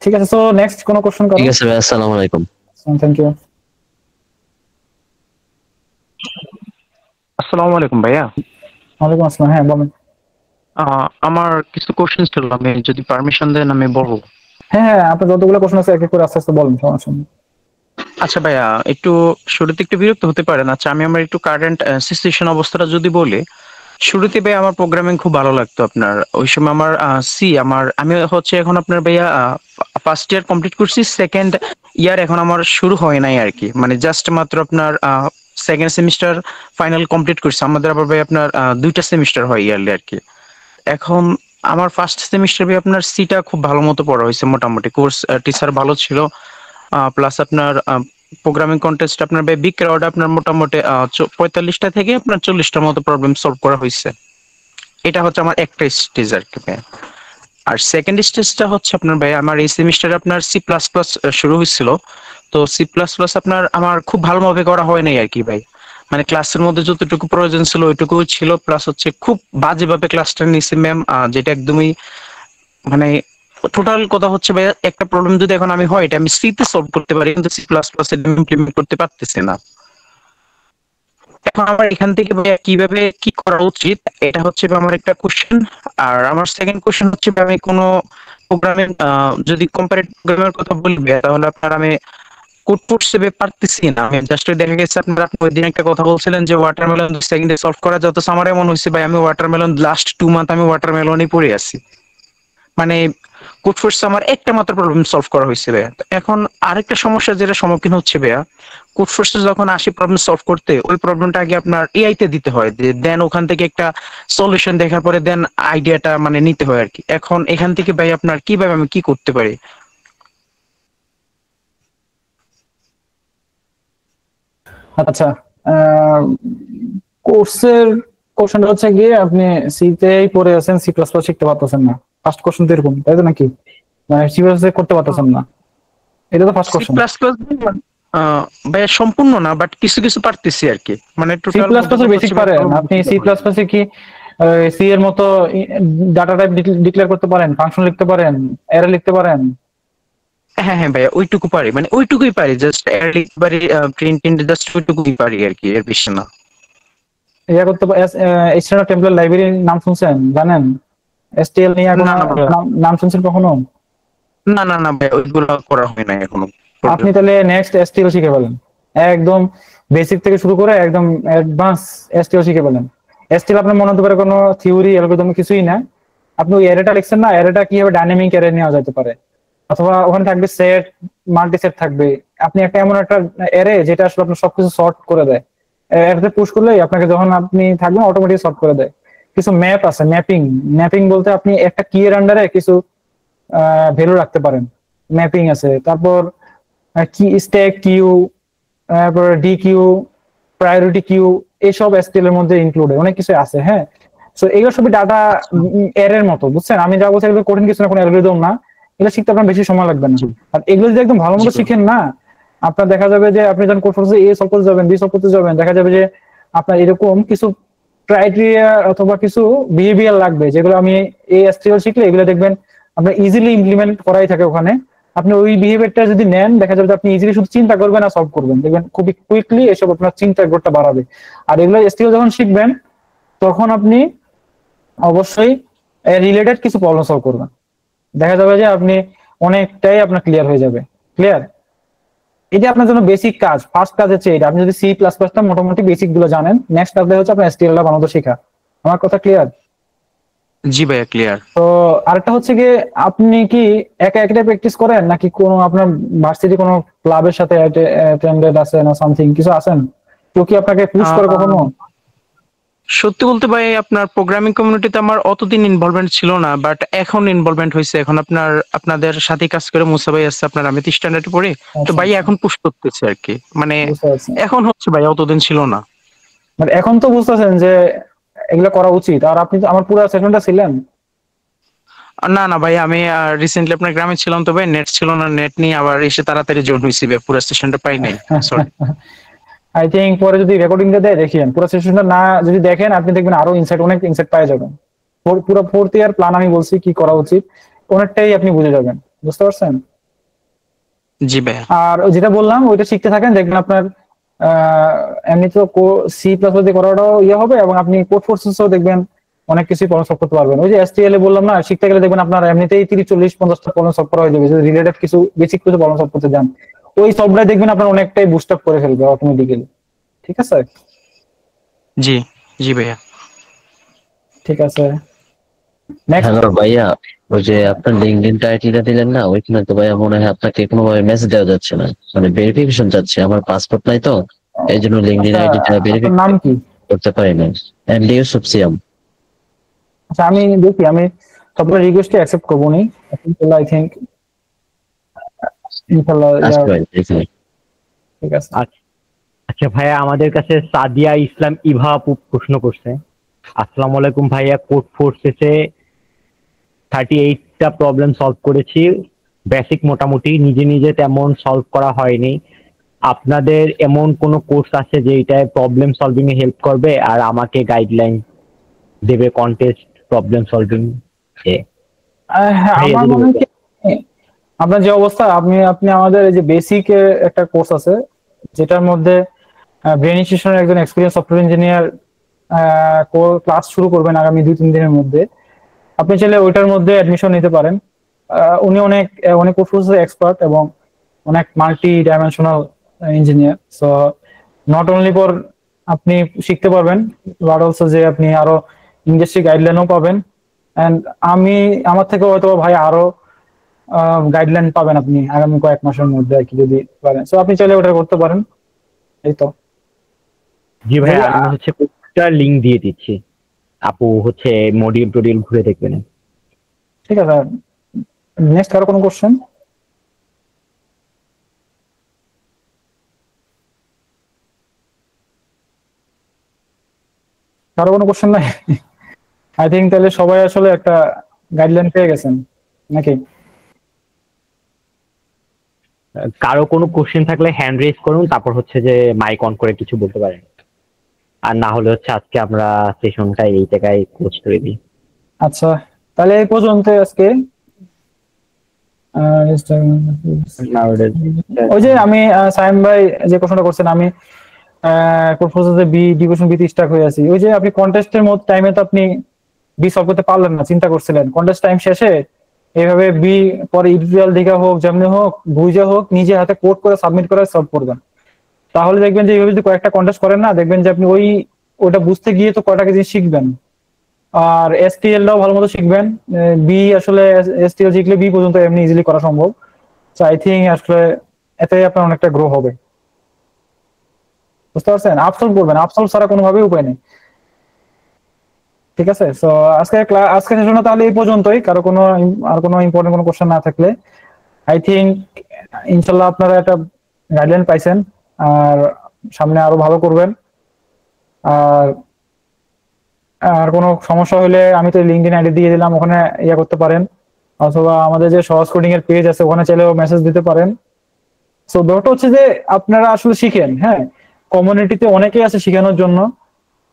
ঠিক আছে, সো নেক্সট কোনো কোশ্চেন করুন। ঠিক আছে ভাই, আসসালামু আলাইকুম। Thank you. আসসালামু আলাইকুম ভাইয়া। ওয়ালাইকুম আসসালাম। হ্যাঁ বলেন। আমার কিছু কোশ্চেন ছিল, আমি যদি পারমিশন দেন আমি বলবো। হ্যাঁ আপনার যতগুলো কোশ্চেন আছে এক এক করে আস্তে আস্তে বলেন, সমস্যা নেই। আচ্ছা ভাইয়া, একটু শুরুতে একটু বিরক্ত হতে পারেন। আচ্ছা, আমি আমার একটু কারেন্ট সিচুয়েশন অবস্থাটা যদি বলি, শুরুতে ভাই আমার প্রোগ্রামিং খুব ভালো লাগতো। আপনার ওই সময় আমার আমি হচ্ছে এখন আপনার ভাইয়া ফার্স্ট ইয়ার কমপ্লিট করছি, সেকেন্ড ইয়ার এখন আমার শুরু হয় নাই আর কি, মানে জাস্ট মাত্র আপনার সেকেন্ড সেমিস্টার ফাইনাল কমপ্লিট করছি। আমাদের আবার ভাই আপনার 2টা সেমিস্টার হয় ইয়ারলি আর কি। এখন আমার ফার্স্ট সেমিস্টার ভাই আপনার সিটা খুব ভালো মতো পড়া হয়েছে, মোটামুটি কোর্স টিচার ভালো ছিল, প্লাস আপনার প্রোগ্রামিং কন্টেস্ট আপনার বিগ ক্রাউড আপনার মোটামুটি 45টা থেকে আপনার 40টার মতো প্রবলেম সলভ করা হয়েছে। এটা হচ্ছে আমার একটা স্টেজ আর কি। আর সেকেন্ড স্টেজটা হচ্ছে আপনার ভাই আমার এই সেমিস্টারে আপনার C++ শুরু হয়েছিল। তো C++ আপনার আমার খুব ভালোভাবে করা হয় নাই আর কি ভাই, মানে ক্লাসের মধ্যে যতটুকু প্রয়োজন ছিল ওইটুকু ছিল, প্লাস হচ্ছে খুব বাজেভাবে ক্লাসটা নিছে ম্যাম, যেটা একদমই মানে টোটাল কথা হচ্ছে ভাই একটা প্রবলেম যদি এখন আমি হয় এটা আমি সিতে সলভ করতে পারি, কিন্তু C++ ইমপ্লিমেন্ট করতে পারতেছি না। এখন আমার এখান থেকে ভাইয়া কিভাবে কি করা উচিত, এটা হচ্ছে আমার একটা কোশ্চেন। আর আমার সেকেন্ড কোশ্চেন হচ্ছে আমি কোনো প্রোগ্রামিং যদি কম্পারেটিভ প্রোগ্রামের কথা বলবে তাহলে আপনার আমি কোড পড়তে পারতেছি না। আমি জাস্ট দেখা গেছে আপনি ওই দিন একটা কথা বলছিলেন যে ওয়াটারমেলন 2 সেকেন্ডে সলভ করা যত, আমার এমন হয়েছে ভাই আমি ওয়াটারমেলন লাস্ট 2 মান্থ আমি ওয়াটারমেলনই পড়ে আছি, মানে কোড ফোর্সে আমার একটা মাত্র প্রবলেম সলভ করা হয়েছে ভাইয়া। এখন আরেকটা সমস্যা যেটা সম্মুখীন হচ্ছে ভাইয়া, কোড ফোর্সে যখন আসি প্রবলেম সলভ করতে, ওই প্রবলেমটা আগে আপনার এআই তে দিতে হয়, দেন ওখান থেকে একটা সলিউশন দেখার পরে দেন আইডিয়াটা মানে নিতে হয় আর কি। এখন এখান থেকে ভাই আপনার কিভাবে আমি কি করতে পারি? আচ্ছা, কোর্সের কোশ্চেনটা হচ্ছে গিয়ে আপনি সিতেই পড়ে আছেন, C++ শিখতে পারতেছেন না। ফার্স্ট কোশ্চেন তো এরকম, তাই তো নাকি? মানে C++ করতে পারতেছেন না, এটা তো ফার্স্ট কোশ্চেন। ভাইয়া সম্পূর্ণ না, বাট কিছু কিছু পারতেছি আর কি, মানে সি প্লাস প্লাস এর বেসিক পারেন আপনি? সি প্লাস প্লাসে কি সি এর মতো ডাটা টাইপ ডিক্লেয়ার করতে পারেন, ফাংশন লিখতে পারেন, অ্যারে লিখতে পারেন? হ্যাঁ হ্যাঁ ভাইয়া, ওইটুকু পারি, মানে ওইটুকুই পারি, জাস্ট অ্যাড লিখতে পারি, প্রিন্ট জাস্ট ওইটুকুই পারি আর কি, এর বেশি না। ইয়া করতে এক্সটার্নাল টেমপ্লেট লাইব্রেরির নাম শুনছেন, জানেন? এসটিএল নিয়ে কোনো না, না ভাইয়া। নাম শুনছেন কখনো? না না না ভাইয়া, ওইগুলো করা হয় না এখনো। আপনি তাহলে নেক্সট এসটিএল শিখে ফেলেন, একদম বেসিক থেকে শুরু করে একদম অ্যাডভান্স এসটিএল শিখে ফেলেন। এসটিএল আপনার মনে হতে পারে কোনো থিওরি অ্যালগরিদম কিছুই না, আপনি ওই অ্যারেটা লিখছেন না, অ্যারেটা কিভাবে ডাইনামিক অ্যারে নেওয়া যেতে পারে, অথবা ওখানে থাকবে সেট, মাল্টি সেট থাকবে, আপনি একটা এমন একটা অ্যারে যেটা আসলে আপনার সবকিছু সর্ট করে দেয়, অ্যারেতে পুশ করলেই আপনাকে যখন আপনি থাকবেন অটোমেটিক সর্ট করে দেয়। কিছু ম্যাপ আছে, ম্যাপিং। ম্যাপিং বলতে আপনি একটা কি এর আন্ডারে কিছু ভ্যালু রাখতে পারেন, ম্যাপিং আছে। তারপর কি স্ট্যাক কিউ, তারপর ডি কিউ, প্রায়োরিটি কিউ, এইসব এসটিএল এর মধ্যে ইনক্লুডেড অনেক কিছু আছে। হ্যাঁ, সো এগুলো সবই ডাটা এর মতো, বুঝছেন? আমি যা বলছি এগুলো কঠিন কিছু না, কোনো অ্যালগরিদম না, এগুলো শিখতে আপনার বেশি সময় লাগবে না। আর এগুলো যদি একদম ভালো মতো শিখেন না, আপনার দেখা যাবে যে আপনি যখন কোড ফোর্সে এ সলভ করতে যাবেন, বি সলভ করতে যাবেন, দেখা যাবে যে আপনার এরকম কিছু ক্রাইটেরিয়া অথবা কিছু বিহেভিয়ার লাগবে, যেগুলো আমি এই এসটিএল শিখলে এগুলো দেখবেন আপনার ইজিলি ইমপ্লিমেন্ট করাই থাকে ওখানে। আপনি ওই বিহেভিয়ারটা যদি নেন, দেখা যাবে যে আপনি ইজিলি শুধু চিন্তা করবেন আর সলভ করবেন, দেখবেন খুবই কুইকলি এসব আপনার চিন্তার গড়টা বাড়াবে। আর এগুলো এসটিএল যখন শিখবেন তখন আপনি অবশ্যই রিলেটেড কিছু প্রবলেম সলভ করবেন, দেখা যাবে যে আপনি অনেকটাই আপনার ক্লিয়ার হয়ে যাবে। ক্লিয়ার? এটা আপনার জন্য বেসিক কাজ, ফার্স্ট কাজ হচ্ছে এটা। আপনি যদি সি প্লাস প্লাসটা মোটামুটি বেসিক গুলো জানেন, নেক্সট কাজ হচ্ছে আপনার এসটিএল টা বানানো শেখা। আমার কথা ক্লিয়ার? জি ভাইয়া, ক্লিয়ার। তো আরেকটা হচ্ছে কি, আপনি কি একা একটা প্র্যাকটিস করেন নাকি কোনো আপনার ভার্সিটি কোনো ক্লাবের সাথে অ্যাটেন্ডেড আছে না সামথিং কিছু আছেন? কেউ কি আপনাকে পুশ করে কখনো? সত্যি বলতে ভাই, আপনার প্রোগ্রামিং কমিউনিটিতে আমার অতদিন ইনভলভমেন্ট ছিল না, বাট এখন ইনভলভমেন্ট হয়েছে। এখন আপনাদের সাথে কাজ করে মুসা ভাই আছে, আপনার আমি 3 স্ট্যান্ডার্ডে পড়ি, তো ভাই এখন পুশ করতেছে আর কি, মানে এখন হচ্ছে ভাই, অতদিন ছিল না। মানে এখন তো বুঝতেছেন যে এগুলো করা উচিত। আর আপনি তো আমার পুরো সেশনটা ছিলেন? না না ভাই, আমি রিসেন্টলি আপনার গ্রামে ছিলাম, তো ভাই নেট ছিল না, নেট নিয়ে আবার এসে তাড়াতাড়ি জয়েন হয়েছি ভাই, পুরো সেশনটা পাই নাই, সরি। আই থিঙ্ক পরে যদি রেকর্ডিংটা দেয় দেখেন, পুরো সেশনটা না যদি দেখেন, আপনি দেখবেন আরো ইনসাইট, অনেক ইনসাইট পাই যাবেন। পুরো ফোর্থ ইয়ার প্ল্যান আমি বলছি কি করা উচিত, অনেকটাই আপনি বুঝে যাবেন। বুঝতে পারছেন? জি ভাই। আর যেটা বললাম ওইটা শিখতে থাকেন, দেখবেন আপনার এমনি তো সি প্লাস প্লাস দিয়ে করাটাও ইয়ে হবে, এবং আপনি কোড ফোর্সেসও দেখবেন অনেক কিছুই প্রবলেম সলভ করতে পারবেন। ওই যে এসটিএল এ বললাম না, শিখতে গেলে দেখবেন আপনার এমনিতেই 30-40-50টা প্রবলেম সলভ করা হয়ে যাবে, যদি রিলেটেড কিছু বেসিক কিছু প্রবলেম সলভ করতে যান। ওই সলভটাই দেখবেন আপনার অনেকটাই বুস্ট আপ করে ফেলবে অটোমেটিক্যালি। ঠিক আছে? জি জি ভাইয়া। ঠিক আছে, নেক্সট। হ্যালো ভাইয়া, ওই যে আপনার লিঙ্কডইন আইডিটা দিলেন না, ওইখানে তো ভাইয়া মনে হয় আপনাকে কোনোভাবে মেসেজ দেওয়া যাচ্ছে না, মানে ভেরিফিকেশন যাচ্ছে। আমার পাসপোর্ট নাই তো, এই জন্য লিঙ্কডইন আইডিটা আপনার ভেরিফাই নাম কি? করতে পারি না। এমডি ইউসুফ সিয়াম। আচ্ছা, আমি দেখি, আমি সবগুলো রিকোয়েস্টই অ্যাকসেপ্ট করবো নি। আই থিঙ্ক ইনশাআল্লাহ। আচ্ছা ভাই, ঠিক আছে। আচ্ছা ভাইয়া, আমাদের কাছে সাদিয়া ইসলাম ইভা আপু প্রশ্ন করছে। আসসালামু আলাইকুম ভাইয়া, কোড ফোর্সেসে 38টা প্রবলেম সলভ করেছি, বেসিক মোটামুটি, নিজে নিজে তেমন সলভ করা হয়নি। আপনাদের এমন কোনো কোর্স আছে যে এটায় প্রবলেম সলভিং এ হেল্প করবে আর আমাকে গাইডলাইন দেবে কন্টেস্ট প্রবলেম সলভিং এ? আমার মনে হয় কি, আপনার যে অবস্থা, আপনি আমাদের এই যে বেসিক একটা কোর্স আছে যেটার মধ্যে ব্রেন ইনস্টিটিউশনের একজন এক্সপিরিয়েন্স সফটওয়্যার ইঞ্জিনিয়ার ক্লাস শুরু করবেন আগামী 2-3 দিনের মধ্যে। আপনি চাইলে ওইটার মধ্যে অ্যাডমিশন নিতে পারেন। উনি অনেক কোর্সে এক্সপার্ট এবং অনেক multi dimensional engineer. So not only for আপনি শিখতে পারবেন, বাট অলসো যে আপনি আরো ইন্ডাস্ট্রি গাইডলাইনও পাবেন। এন্ড আমার থেকে হয়তো ভাই আরো গাইডলাইন পাবেন আপনি আগামী কয়েক মাসের মধ্যে আর কি, যদি পারেন। সো আপনি চাইলে ওটা করতে পারেন। এই তো। জি ভাই, আমি হচ্ছে কোর্সটার লিংক দিয়ে দিচ্ছি, আপু হচ্ছে মডিউল টোডিউল ঘুরে দেখবেন। ঠিক আছে, নেক্সট কারো কোনো কোশ্চেন? কারো কোনো কোশ্চেন নাই? আই থিঙ্ক তাহলে সবাই আসলে একটা গাইডলাইন পেয়ে গেছেন নাকি? কারো কোনো কোশ্চেন থাকলে হ্যান্ড রেজ করুন, তারপর হচ্ছে যে মাইক অন করে কিছু বলতে পারেন। আর না হলে হচ্ছে আজকে আমরা সেশনটা এই জায়গায় ক্লোজ করে দিই। আচ্ছা, তাহলে এই পর্যন্ত আজকে। ওই যে আমি সাইম ভাই যে প্রশ্নটা করছেন, আমি বি ডিভিশন বিতে স্টাক হয়ে আছি। ওই যে আপনি কন্টেস্টের মধ্যে টাইমে তো আপনি বি সলভ করতে পারলেন না, চিন্তা করছিলেন, কন্টেস্ট টাইম শেষে এইভাবে বি পরে ইডিটিয়াল দিকে হোক, যেমনি হোক, বুঝে হোক, নিজে হাতে কোড করে সাবমিট করে সলভ করবেন। তাহলে দেখবেন যে এইভাবে যদি কয়েকটা কন্টেস্ট করেন না, দেখবেন যে আপনি ওটা বুঝতে গিয়ে তো কয়টা জিনিস শিখবেন। আর এসটিএলটাও ভালো মতো শিখবেন। বি আসলে এসটিএল শিখলে বি পর্যন্ত এমনি ইজিলি করা সম্ভব। সো আই থিঙ্ক আসলে এতেই আপনার অনেকটা গ্রো হবে, বুঝতে পারছেন? আপসলভ করবেন, আপসলভ ছাড়া কোনোভাবেই উপায় নেই। ঠিক আছে, সো আজকে সেশন তাহলে এই পর্যন্তই। আর কোনো ইম্পর্টেন্ট কোনো কোশ্চেন না থাকলে আই থিঙ্ক ইনশাল্লাহ আপনারা একটা গাইডলাইন পাইছেন, আর সামনে আরো ভালো করবেন। আর কোনো সমস্যা হলে আমি তো লিঙ্কডিন আইডি দিয়ে দিলাম, ওখানে ইয়ে করতে পারেন, অথবা আমাদের যে সহজ কোডিং এর পেজ আছে ওখানে চাইলেও মেসেজ দিতে পারেন। সো ব্যাপারটা হচ্ছে যে আপনারা আসলে শিখেন, হ্যাঁ, কমিউনিটিতে অনেকেই আছে শেখানোর জন্য।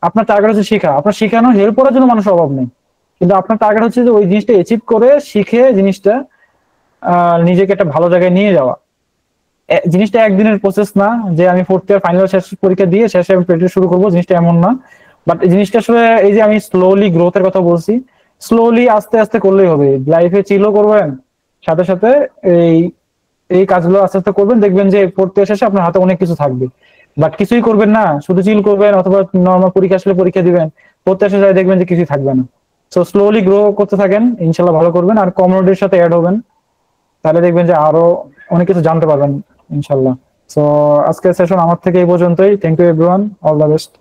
আপনার টার্গেট হচ্ছে শেখা, আপনার শেখানো হেল্প করার জন্য মানুষের অভাব নেই, কিন্তু আপনার টার্গেট হচ্ছে যে ওই জিনিসটা অ্যাচিভ করে শিখে জিনিসটা নিজেকে একটা ভালো জায়গায় নিয়ে যাওয়া। জিনিসটা একদিনের প্রসেস না যে আমি 4th ইয়ার ফাইনাল শেষ পরীক্ষা দিয়ে শেষে আমি প্র্যাকটিস শুরু করবো, জিনিসটা এমন না। বাট এই জিনিসটা আসলে এই যে আমি স্লোলি গ্রোথের কথা বলছি, স্লোলি আস্তে আস্তে করলেই হবে। লাইফে চিলও করবেন, সাথে সাথে এই কাজগুলো আস্তে আস্তে করবেন, দেখবেন যে 4th ইয়ার শেষে আপনার হাতে অনেক কিছু থাকবে। বাট কিছুই করবেন না, শুধু চিল করবেন অথবা নর্মাল পরীক্ষা আসলে পরীক্ষা দিবেন, 4th ইয়ার শেষে দেখবেন যে কিছুই থাকবে না। সো স্লোলি গ্রো করতে থাকেন, ইনশাল্লাহ ভালো করবেন। আর কমিউনিটির সাথে অ্যাড হবেন, তাহলে দেখবেন যে আরো অনেক কিছু জানতে পারবেন ইনশাল্লাহ। সো আজকের সেশন আমার থেকে এই পর্যন্তই। Thank you everyone, all the best.